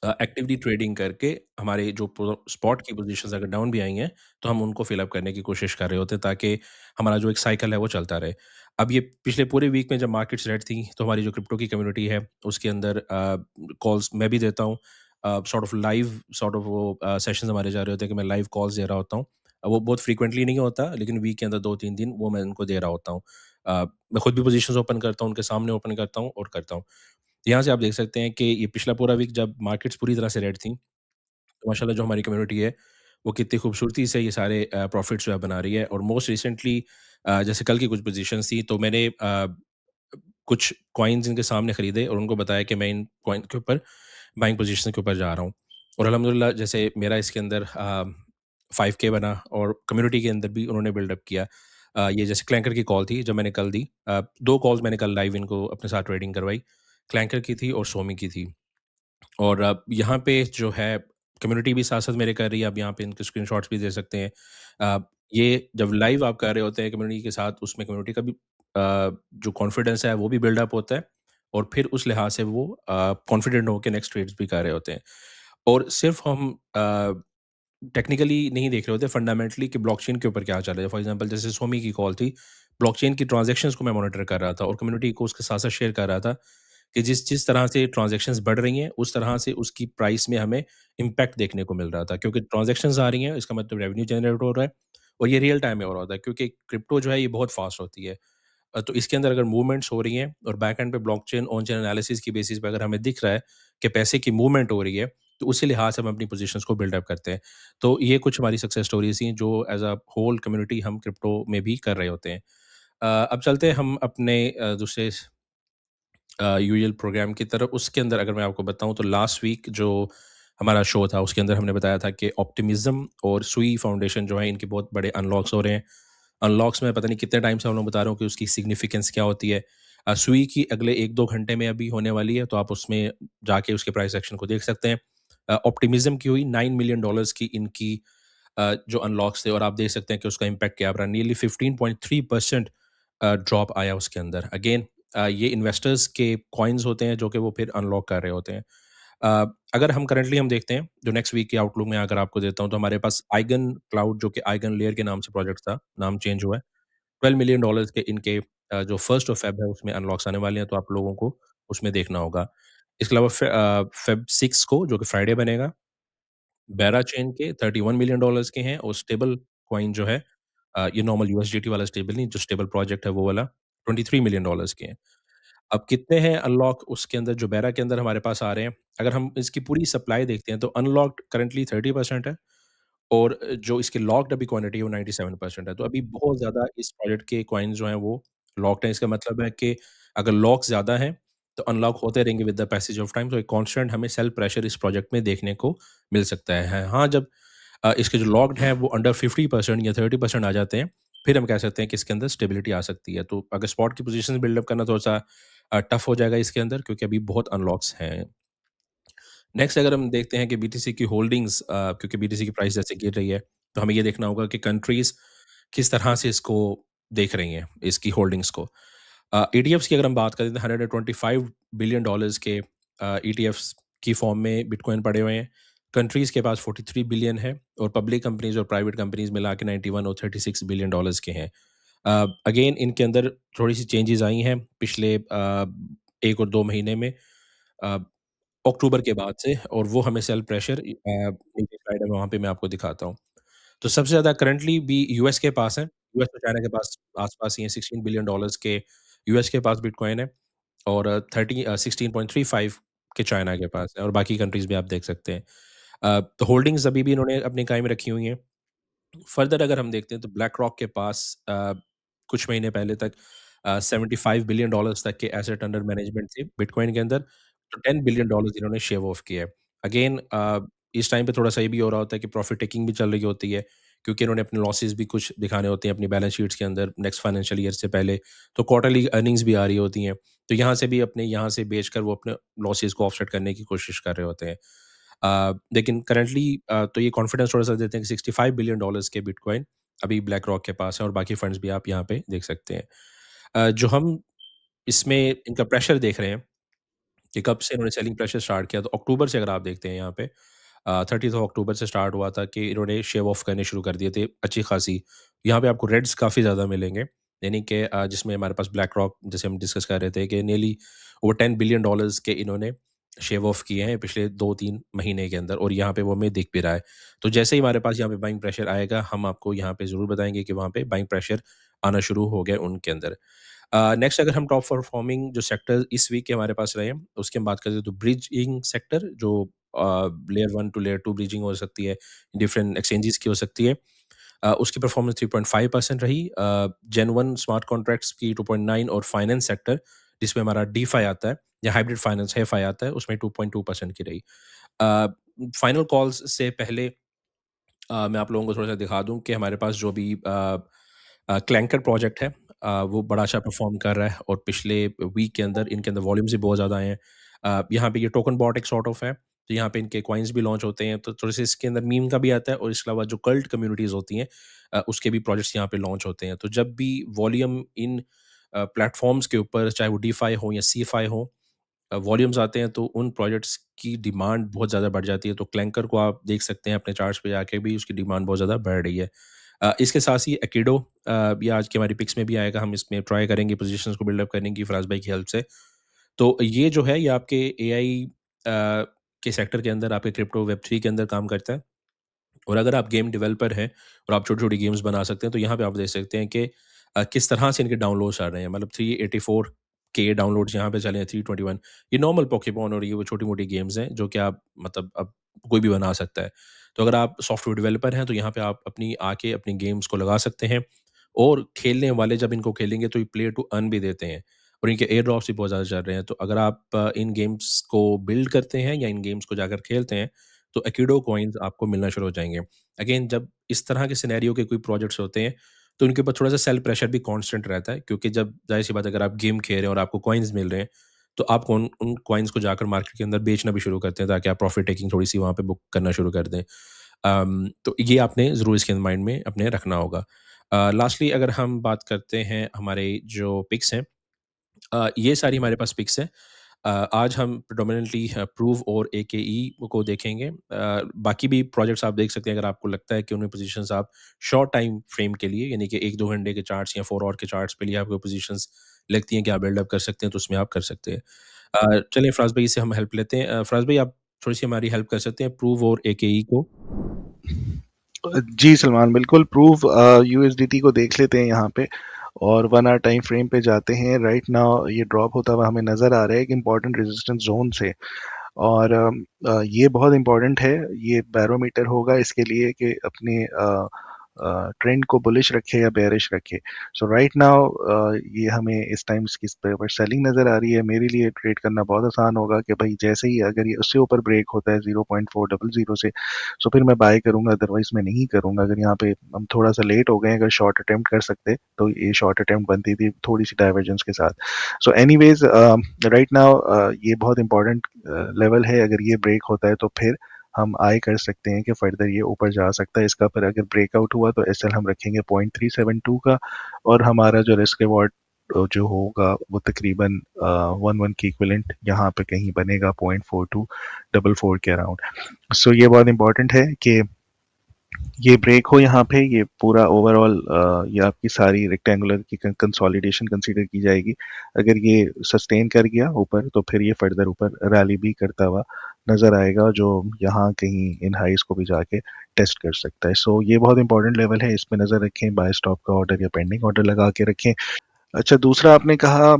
एक्टिवली ट्रेडिंग करके हमारे जो स्पॉट की पोजीशंस अगर डाउन भी आई हैं, तो हम उनको फिल अप करने की कोशिश कर रहे होते हैं, ताकि हमारा जो एक साइकिल है वो चलता रहे। अब ये पिछले पूरे वीक में जब मार्केट्स रेड थी, तो हमारी जो क्रिप्टो की कम्युनिटी है उसके अंदर कॉल्स मैं भी देता हूँ। Sort of live sort of वो सेशंस हमारे जा रहे होते हैं कि मैं लाइव कॉल्स दे रहा होता हूँ। वो बहुत फ्रीक्वेंटली नहीं होता, लेकिन वीक के अंदर 2-3 दिन वो मैं उनको दे रहा होता हूँ। मैं खुद भी पोजीशंस ओपन करता हूँ, उनके सामने ओपन करता हूँ और करता हूँ। यहाँ से आप देख सकते हैं कि ये पिछला पूरा वीक जब मार्केट्स पूरी तरह से रेड थी, तो माशाल्लाह जो हमारी कम्युनिटी है वो कितनी खूबसूरती से ये सारे प्रॉफिट्स जो है बना रही है। और मोस्ट रिसेंटली जैसे कल की कुछ पोजीशंस थी, तो मैंने कुछ कॉइन्स इनके सामने खरीदे और उनको बताया कि मैं इन कॉइन के ऊपर बाइंग पोजीशन के ऊपर जा रहा हूँ। और अल्हम्दुलिल्लाह जैसे मेरा इसके अंदर 5K बना और कम्युनिटी के अंदर भी उन्होंने बिल्डअप किया। ये जैसे क्लैंकर की कॉल थी जो मैंने कल दी, 2 कॉल्स मैंने कल लाइव इनको अपने साथ ट्रेडिंग करवाई, क्लैंकर की थी और सोमी की थी। और यहाँ पे जो है कम्युनिटी भी साथ-साथ मेरे कर रही है, आप यहाँ पे इनके स्क्रीनशॉट्स भी दे सकते हैं। ये जब लाइव आप कर रहे होते हैं कम्युनिटी के साथ, उसमें कम्युनिटी का भी जो कॉन्फिडेंस है वो भी बिल्डअप होता है और फिर उस लिहाज से वो कॉन्फिडेंट होके नेक्स्ट ट्रेड्स भी कर रहे होते हैं। और सिर्फ़ हम टेक्निकली नहीं देख रहे होते, फंडामेंटली कि ब्लॉकचेन के ऊपर क्या चल रहा है। फॉर एग्ज़ाम्पल जैसे सोमी की कॉल थी, ब्लॉकचेन की ट्रांज़ैक्शंस को मैं मॉनिटर कर रहा था और कम्युनिटी को उसके साथ-साथ शेयर कर रहा था कि जिस जिस तरह से ट्रांज़ैक्शंस बढ़ रही हैं, उस तरह से उसकी प्राइस में हमें इम्पैक्ट देखने को मिल रहा था। क्योंकि ट्रांज़ैक्शंस आ रही हैं, इसका मतलब रेवेन्यू जनरेट हो रहा है और ये रियल टाइम में हो रहा होता है क्योंकि क्रिप्टो जो है ये बहुत फ़ास्ट होती है। तो इसके अंदर अगर मूवमेंट्स हो रही हैं और बैक एंड पे ब्लॉकचेन ऑन चेन एनालिसिस की बेसिस पे अगर हमें दिख रहा है कि पैसे की मूवमेंट हो रही है, तो उसी लिहाज से हम अपनी पोज़ीशंस को बिल्ड अप करते हैं। तो ये कुछ हमारी सक्सेस स्टोरीज़ थी जो एज़ अ होल कम्युनिटी हम क्रिप्टो में भी कर रहे होते हैं। अब चलते हैं हम अपने दूसरे यूजुअल प्रोग्राम की तरफ। उसके अंदर अगर मैं आपको बताऊँ तो लास्ट वीक जो हमारा शो था उसके अंदर हमने बताया था कि ऑप्टिमिज्म और सुई फाउंडेशन जो है इनके बहुत बड़े अनलॉक्स हो रहे हैं। अनलॉक्स में पता नहीं कितने टाइम से हम लोग बता रहे हो कि उसकी सिग्निफिकेंस क्या होती है। सुई की अगले 1-2 घंटे में अभी होने वाली है, तो आप उसमें जाके उसके प्राइस एक्शन को देख सकते हैं। ऑप्टिमिज्म की हुई $9 मिलियन की इनकी जो अनलॉक्स थे और आप देख सकते हैं कि उसका इम्पैक्ट क्या रहा। नियरली 15.3% ड्रॉप आया उसके अंदर। अगेन ये इन्वेस्टर्स के कॉइन्स होते हैं जो कि वो फिर अनलॉक कर रहे होते हैं। अगर हम करंटली हम देखते हैं जो नेक्स्ट वीक के आउटलुक में अगर आपको देता हूँ तो हमारे पास आइगन क्लाउड जो कि आइगन लेयर के नाम से प्रोजेक्ट था, नाम चेंज हुआ है। $12 मिलियन के इनके जो 1st ऑफ फ़ेब है उसमें अनलॉक्स आने वाले हैं, तो आप लोगों को उसमें देखना होगा। इसके अलावा फ़ेब 6 को जो कि फ्राइडे बनेगा, बेरा चेन के $31 मिलियन के हैं और स्टेबल कॉइन जो है ये नॉर्मल यूएसडीटी वाला स्टेबल नहीं, जो स्टेबल प्रोजेक्ट है वो वाला $23 मिलियन के हैं। अब कितने हैं अनलॉक उसके अंदर जो बेरा के अंदर हमारे पास आ रहे हैं, अगर हम इसकी पूरी सप्लाई देखते हैं तो अनलॉक्ड करंटली 30% है और जो इसकी लॉक्ड अभी क्वांटिटी है वो 97% है। तो अभी बहुत ज़्यादा इस प्रोजेक्ट के कॉइन्स जो हैं वो लॉक्ड हैं। इसका मतलब है कि अगर लॉक्स ज़्यादा हैं, तो अनलॉक होते रहेंगे with the passage of time. तो एक कांस्टेंट हमें सेल प्रेशर इस प्रोजेक्ट में देखने को मिल सकता है। हाँ, जब इसके जो लॉक्ड हैं वो अंडर 50% या 30% आ जाते हैं, फिर हम कह सकते हैं कि इसके अंदर स्टेबिलिटी आ सकती है। तो अगर स्पॉट की पोज़ीशंस बिल्डअप करना थोड़ा-सा टफ हो जाएगा इसके अंदर क्योंकि अभी बहुत अनलॉक्स हैं। नेक्स्ट अगर हम देखते हैं कि बीटीसी की होल्डिंग्स क्योंकि बीटीसी की प्राइस जैसे गिर रही है, तो हमें ये देखना होगा कि कंट्रीज़ किस तरह से इसको देख रही हैं, इसकी होल्डिंग्स को। ईटीएफ्स की अगर हम बात करें तो $125 बिलियन के ईटीएफ्स की फॉर्म में बिटकॉइन पड़े हुए हैं। कंट्रीज़ के पास 43 बिलियन है और पब्लिक कंपनीज़ और प्राइवेट कंपनीज़ मिला के 91 और $36 बिलियन के हैं। अगेन इनके अंदर थोड़ी-सी चेंजेज़ आई हैं पिछले 1 और 2 महीने में। अ, अक्टूबर के बाद से और वो हमें सेल प्रेशर नीचे स्लाइड है वहाँ पे मैं आपको दिखाता हूँ। तो सबसे ज़्यादा करंटली भी यूएस के पास है। यूएस और चाइना के पास आस-पास ही है, $16 बिलियन के यूएस के पास बिटकॉइन है और 16.35 के चाइना के पास है और बाकी कंट्रीज़ भी आप देख सकते हैं। तो होल्डिंग्स अभी भी इन्होंने अपनी कायम रखी हुई हैं। फर्दर अगर हम देखते हैं तो ब्लैक रॉक के पास कुछ महीने पहले तक $75 बिलियन तक के एसेट अंडर मैनेजमेंट थे बिटकॉइन के अंदर, तो $10 बिलियन इन्होंने शेव ऑफ किया है। अगेन इस टाइम पे थोड़ा-सा ये भी हो रहा होता है कि प्रॉफिट टेकिंग भी चल रही होती है, क्योंकि इन्होंने अपने लॉसेस भी कुछ दिखाने होते हैं अपनी बैलेंस शीट्स के अंदर नेक्स्ट फाइनेंशियल ईयर से पहले, तो क्वार्टरली अर्निंग्स भी आ रही होती हैं। तो यहाँ से भी अपने यहाँ से बेचकर वो अपने लॉसेस को ऑफसेट करने की कोशिश कर रहे होते हैं। लेकिन करंटली तो ये कॉन्फिडेंस थोड़ा-सा देते हैं कि $65 बिलियन के बिटकॉइन अभी ब्लैक रॉक के पास है और बाकी फंड्स भी आप यहाँ पे देख सकते हैं। जो हम इसमें इनका प्रेशर देख रहे हैं कि कब से इन्होंने सेलिंग प्रेशर स्टार्ट किया, तो अक्टूबर से अगर आप देखते हैं यहाँ पे 30th ऑफ अक्टूबर से स्टार्ट हुआ था कि इन्होंने शेव ऑफ करने शुरू कर दिए थे अच्छी खासी। यहाँ पे आपको रेड्स काफ़ी ज़्यादा मिलेंगे, यानी कि जिसमें हमारे पास ब्लैक रॉक जैसे हम डिस्कस कर रहे थे कि नियरली ओवर $10 बिलियन के इन्होंने शेव ऑफ किए हैं पिछले 2-3 महीने के अंदर और यहाँ पे वो हमें दिख भी रहा है। तो जैसे ही हमारे पास यहाँ पे बाइंग प्रेशर आएगा, हम आपको यहाँ पे ज़रूर बताएँगे कि वहाँ पे बाइंग प्रेशर आना शुरू हो गया उनके अंदर। नेक्स्ट अगर हम टॉप परफॉर्मिंग जो सेक्टर इस वीक के हमारे पास रहे हैं, उसकी हम बात करें तो ब्रिजिंग सेक्टर जो लेयर 1 टू लेयर 2 ब्रिजिंग हो सकती है, डिफरेंट एक्सचेंजेस की हो सकती है। उसकी परफॉर्मेंस 3.5% रही। जेन 1 स्मार्ट कॉन्ट्रैक्ट्स की 2.9 और फाइनेंस सेक्टर जिसमें हमारा डीफाई आता है या हाइब्रिड फाइनेंस हेफाई आता है, उसमें 2.2% की रही। फाइनल कॉल्स से पहले मैं आप लोगों को थोड़ा-सा दिखा दूँ कि हमारे पास जो भी क्लैंकर प्रोजेक्ट है, वो बड़ा अच्छा परफ़ॉर्म कर रहा है और पिछले वीक के अंदर इनके अंदर वॉल्यूम्स भी बहुत ज़्यादा आए हैं। यहाँ पे ये टोकन बॉट एक सॉर्ट ऑफ है, तो यहाँ पे इनके कॉइन्स भी लॉन्च होते हैं, तो थोड़े-से इसके अंदर मीम का भी आता है और इसके अलावा जो कल्ट कम्युनिटीज़ होती हैं, उसके भी प्रोजेक्ट्स यहाँ पे लॉन्च होते हैं। तो जब भी वॉल्यूम इन प्लेटफ़ॉर्म्स के ऊपर, चाहे वो डीफाई हो या सीफाई हो, वॉल्यूम्स आते हैं तो उन प्रोजेक्ट्स की डिमांड बहुत ज़्यादा बढ़ जाती है। तो क्लैंकर को आप देख सकते हैं अपने चार्ट्स पे जाके भी उसकी डिमांड बहुत ज़्यादा बढ़ रही है। इसके साथ ही एक्िडो ये आज की हमारी पिक्स में भी आएगा, हम इसमें ट्राई करेंगे पोज़ीशंस को बिल्डअप करने की फराज़ भाई की हेल्प से। तो ये जो है ये आपके एआई के सेक्टर के अंदर, आपके क्रिप्टो वेब 3 के अंदर काम करता है। और अगर आप गेम डेवलपर हैं और आप छोटी-छोटी गेम्स बना सकते हैं, तो यहाँ पे आप देख सकते हैं कि किस तरह से इनके डाउनलोड्स आ रहे हैं। मतलब 384 के डाउनलोड्स यहाँ पे चले हैं, 321। ये नॉर्मल पोकेमॉन और ये वो छोटी-मोटी गेम्स हैं जो कि आप मतलब अब कोई भी बना सकता है। तो अगर आप सॉफ्टवेयर डेवलपर हैं, तो यहाँ पे आप अपनी गेम्स को लगा सकते हैं और खेलने वाले जब इनको खेलेंगे तो ये प्ले टू अर्न भी देते हैं और इनके एयर ड्रॉप्स भी बहुत ज़्यादा चल रहे हैं। तो अगर आप इन गेम्स को बिल्ड करते हैं या इन गेम्स को जाकर खेलते हैं, तो एक्िडो कॉइन्स आपको मिलना शुरू हो जाएँगे। अगेन जब इस तरह के सिनेरियो के कोई प्रोजेक्ट्स होते हैं, तो उनके ऊपर थोड़ा-सा सेल प्रेशर भी कांस्टेंट रहता है, क्योंकि जब ज़ाहिर-सी बात है अगर आप गेम खेल रहे हैं और आपको कॉइन्स मिल रहे हैं, तो आप उन उन कॉइन्स को जाकर मार्केट के अंदर बेचना भी शुरू करते हैं ताकि आप प्रॉफिट टेकिंग थोड़ी-सी वहाँ पे बुक करना शुरू कर दें। तो ये आपने ज़रूर इसके माइंड में अपने रखना होगा। लास्टली अगर हम बात करते हैं हमारे जो पिक्स हैं, ये सारी हमारे पास पिक्स हैं। आज हम प्रेडोमिनेंटली प्रूव और एकेई को देखेंगे। बाकी भी प्रोजेक्ट्स आप देख सकते हैं अगर आपको लगता है कि उनमें पोजीशंस आप शॉर्ट टाइम फ्रेम के लिए, यानी कि 1-2 घंटे के चार्ट्स या 4 आवर के चार्ट्स पे लिए आपको पोजीशंस लगती हैं कि आप बिल्डअप कर सकते हैं, तो उसमें आप कर सकते हैं। चलिए फराज़ भाई से हम हेल्प लेते हैं। फराज़ भाई आप थोड़ी-सी हमारी हेल्प कर सकते हैं प्रूव और एकेई को? जी सलमान, बिल्कुल प्रूव यूएसडीटी को देख लेते हैं यहाँ पे और 1 आवर टाइम फ्रेम पे जाते हैं। राइट नाउ ये ड्रॉप होता हुआ हमें नज़र आ रहा है एक इम्पॉर्टेंट रेजिस्टेंस जोन से और ये बहुत इम्पॉर्टेंट है। ये बैरोमीटर होगा इसके लिए कि अपने ट्रेंड को बुलिश रखे या बेयरिश रखे। सो राइट नाउ ये हमें इस टाइम इसकी पर सेलिंग नज़र आ रही है। मेरे लिए ट्रेड करना बहुत आसान होगा कि भाई जैसे ही अगर ये उससे ऊपर ब्रेक होता है 0.400 से, सो फिर मैं बाय करूंगा, अदरवाइज मैं नहीं करूंगा। अगर यहाँ पे हम थोड़ा सा लेट हो गए, अगर शॉर्ट अटेम्प्ट कर सकते तो ये शॉर्ट अटेम्प्ट बनती थी थोड़ी सी डाइवर्जेंस के साथ। सो एनीवेज राइट नाउ ये बहुत इंपॉर्टेंट लेवल है। अगर ये ब्रेक होता है तो फिर हम आई कर सकते हैं कि फर्दर ये ऊपर जा सकता है इसका। पर अगर ब्रेकआउट हुआ तो एसएल हम रखेंगे 0.372 का और हमारा जो रिस्क रिवॉर्ड जो होगा वो तकरीबन 1 की इक्विवेलेंट यहाँ पे कहीं बनेगा 0.4244 के अराउंड। सो ये बहुत इंपॉर्टेंट है कि ये ब्रेक हो यहाँ पे। ये पूरा ओवरऑल ये आपकी सारी रेक्टेंगुलर की कंसोलिडेशन कंसीडर की जाएगी। अगर ये सस्टेन कर गया ऊपर तो फिर ये फर्दर ऊपर रैली भी करता हुआ नज़र आएगा, जो यहाँ कहीं इन हाइस को भी जाके टेस्ट कर सकता है। सो ये बहुत इंपॉर्टेंट लेवल है, इस पे नज़र रखें। बाय स्टॉप का ऑर्डर या पेंडिंग ऑर्डर लगा के रखें। अच्छा, दूसरा आपने कहा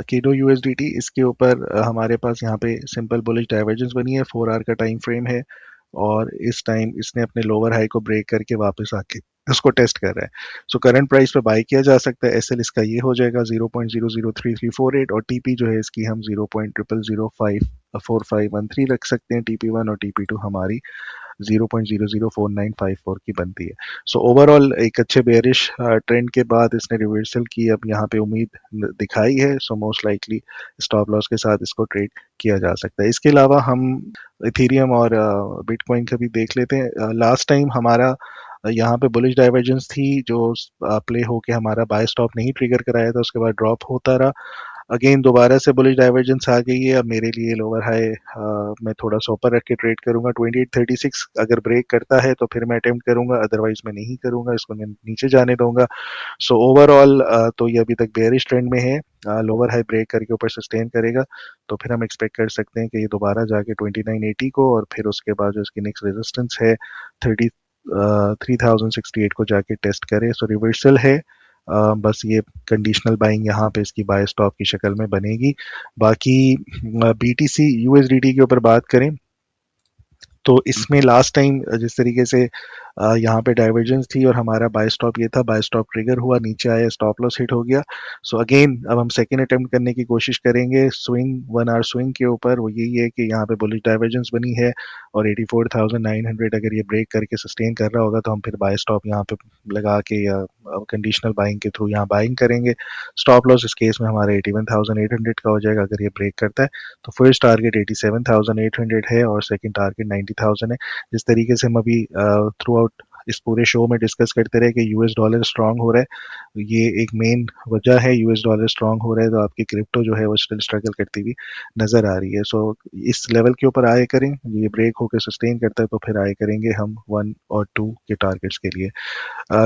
केडो यूएसडीटी, इसके ऊपर हमारे पास यहाँ पे सिंपल बुलिश डाइवर्जेंस बनी है। 4 आवर का टाइम फ्रेम है और इस टाइम इसने अपने लोअर हाई को ब्रेक करके वापस आके उसको टेस्ट कर रहा है। सो करंट प्राइस पे बाय किया जा सकता है। एसएल इसका ये हो जाएगा 0.003348 और टीपी जो है इसकी हम 0.00054513 रख सकते हैं। टीपी1 और टीपी2 हमारी 0.004954 की बनती है। सो ओवरऑल एक अच्छे बेयरिश ट्रेंड के बाद इसने रिवर्सल की, अब यहाँ पे उम्मीद दिखाई है। So most likely stop loss के साथ इसको ट्रेड किया जा सकता है। इसके अलावा हम इथेरियम और बिटकॉइन का भी देख लेते हैं। लास्ट टाइम हमारा यहाँ पे बुलिश डाइवर्जेंस थी जो प्ले होके हमारा बाय स्टॉप नहीं ट्रिगर कराया था, उसके बाद ड्रॉप होता रहा। अगेन दोबारा से बुलिश डाइवर्जेंस आ गई है। अब मेरे लिए लोअर हाई मैं थोड़ा सा ऊपर रख के ट्रेड करूंगा। 2836 अगर ब्रेक करता है तो फिर मैं अटेम्प्ट करूंगा, अदरवाइज मैं नहीं करूंगा, इसको मैं नीचे जाने दूंगा। सो ओवरऑल तो ये अभी तक बेयरिश ट्रेंड में है। लोअर हाई ब्रेक करके ऊपर सस्टेन करेगा तो फिर हम एक्सपेक्ट कर सकते हैं कि ये दोबारा जाके 2980 को और फिर उसके बाद जो इसकी नेक्स्ट रेजिस्टेंस है 3068 को जाके टेस्ट करे। सो रिवर्सल है। बस ये कंडीशनल बाइंग यहाँ पे इसकी बाय स्टॉप की शक्ल में बनेगी। बाकी बीटीसी यूएसडीटी के ऊपर बात करें तो इसमें लास्ट टाइम जिस तरीके से यहाँ पे डाइवर्जेंस थी और हमारा बाय स्टॉप ये था, बाय स्टॉप ट्रिगर हुआ, नीचे आया, स्टॉप लॉस हिट हो गया। सो अगेन अब हम सेकेंड अटेम्प्ट करने की कोशिश करेंगे स्विंग 1 आवर स्विंग के ऊपर। वो यही है कि यहाँ पे बुलिश डाइवर्जेंस बनी है और 84,900 अगर ये ब्रेक करके सस्टेन कर रहा होगा तो हम फिर बाय स्टॉप यहाँ पे लगा के या कंडीशनल बाइंग के थ्रू यहाँ बाइंग करेंगे। स्टॉप लॉस इस केस में हमारा 81,800 का हो जाएगा अगर ये ब्रेक करता है। तो फर्स्ट टारगेट 87,800 है और सेकंड टारगेट 90,000 है। जिस तरीके से हम अभी थ्रू आउट इस पूरे शो में डिस्कस करते रहे कि यूएस डॉलर स्ट्रांग हो रहा है, ये एक मेन वजह है। यूएस डॉलर स्ट्रांग हो रहा है तो आपकी क्रिप्टो जो है वो स्टिल स्ट्रगल करती हुई नज़र आ रही है। सो इस लेवल के ऊपर आए करें, ये ब्रेक होकर सस्टेन करता है तो फिर आए करेंगे हम 1 और 2 के टारगेट्स के लिए।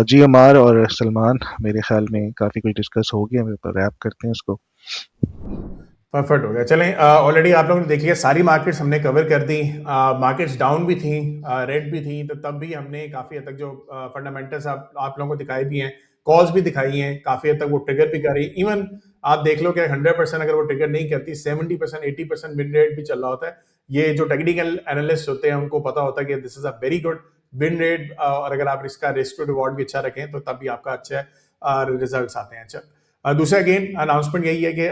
जी अमार और सलमान, मेरे ख्याल में काफ़ी कुछ डिस्कस हो गया, रैप करते हैं इसको। परफेक्ट हो गया। चलें, ऑलरेडी आप लोगों ने देख लिया, सारी मार्केट्स हमने कवर कर दी। मार्केट्स डाउन भी थी, रेड भी थी, तो तब भी हमने काफ़ी हद तक जो फंडामेंटल्स आप लोगों को दिखाई भी हैं, कॉल्स भी दिखाई हैं, काफ़ी हद तक वो ट्रिगर भी कर रही है। इवन आप देख लो कि 100% अगर वो ट्रिगर नहीं करती, 70% 80% विन रेट भी चल रहा होता है। ये जो टेक्निकल एनालिस्ट होते हैं उनको पता होता है कि this is a very good win rate, और अगर आप इसका रिस्क टू रिवॉर्ड भी अच्छा रखें तो तब भी आपका अच्छा रिजल्ट आते हैं। अच्छा, दूसरा अगेन अनाउंसमेंट यही है कि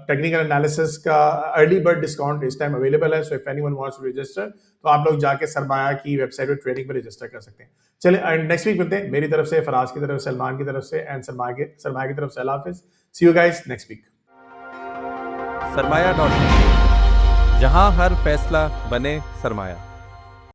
टेक्निकल एनालिसिस का अर्ली बर्ड डिस्काउंट इस टाइम अवेलेबल है। So if anyone wants to register तो आप लोग जाके सरमाया की वेबसाइट पे ट्रेडिंग पे रजिस्टर कर सकते हैं। चलिए नेक्स्ट वीक मिलते हैं। मेरी तरफ से, फराज की तरफ से, सलमान की तरफ से एंड सरमाया की तरफ से अल्लाह हाफिज़। सी यू गाइस नेक्स्ट वीक। सरमाया.com, जहां हर फैसला बने सरमाया।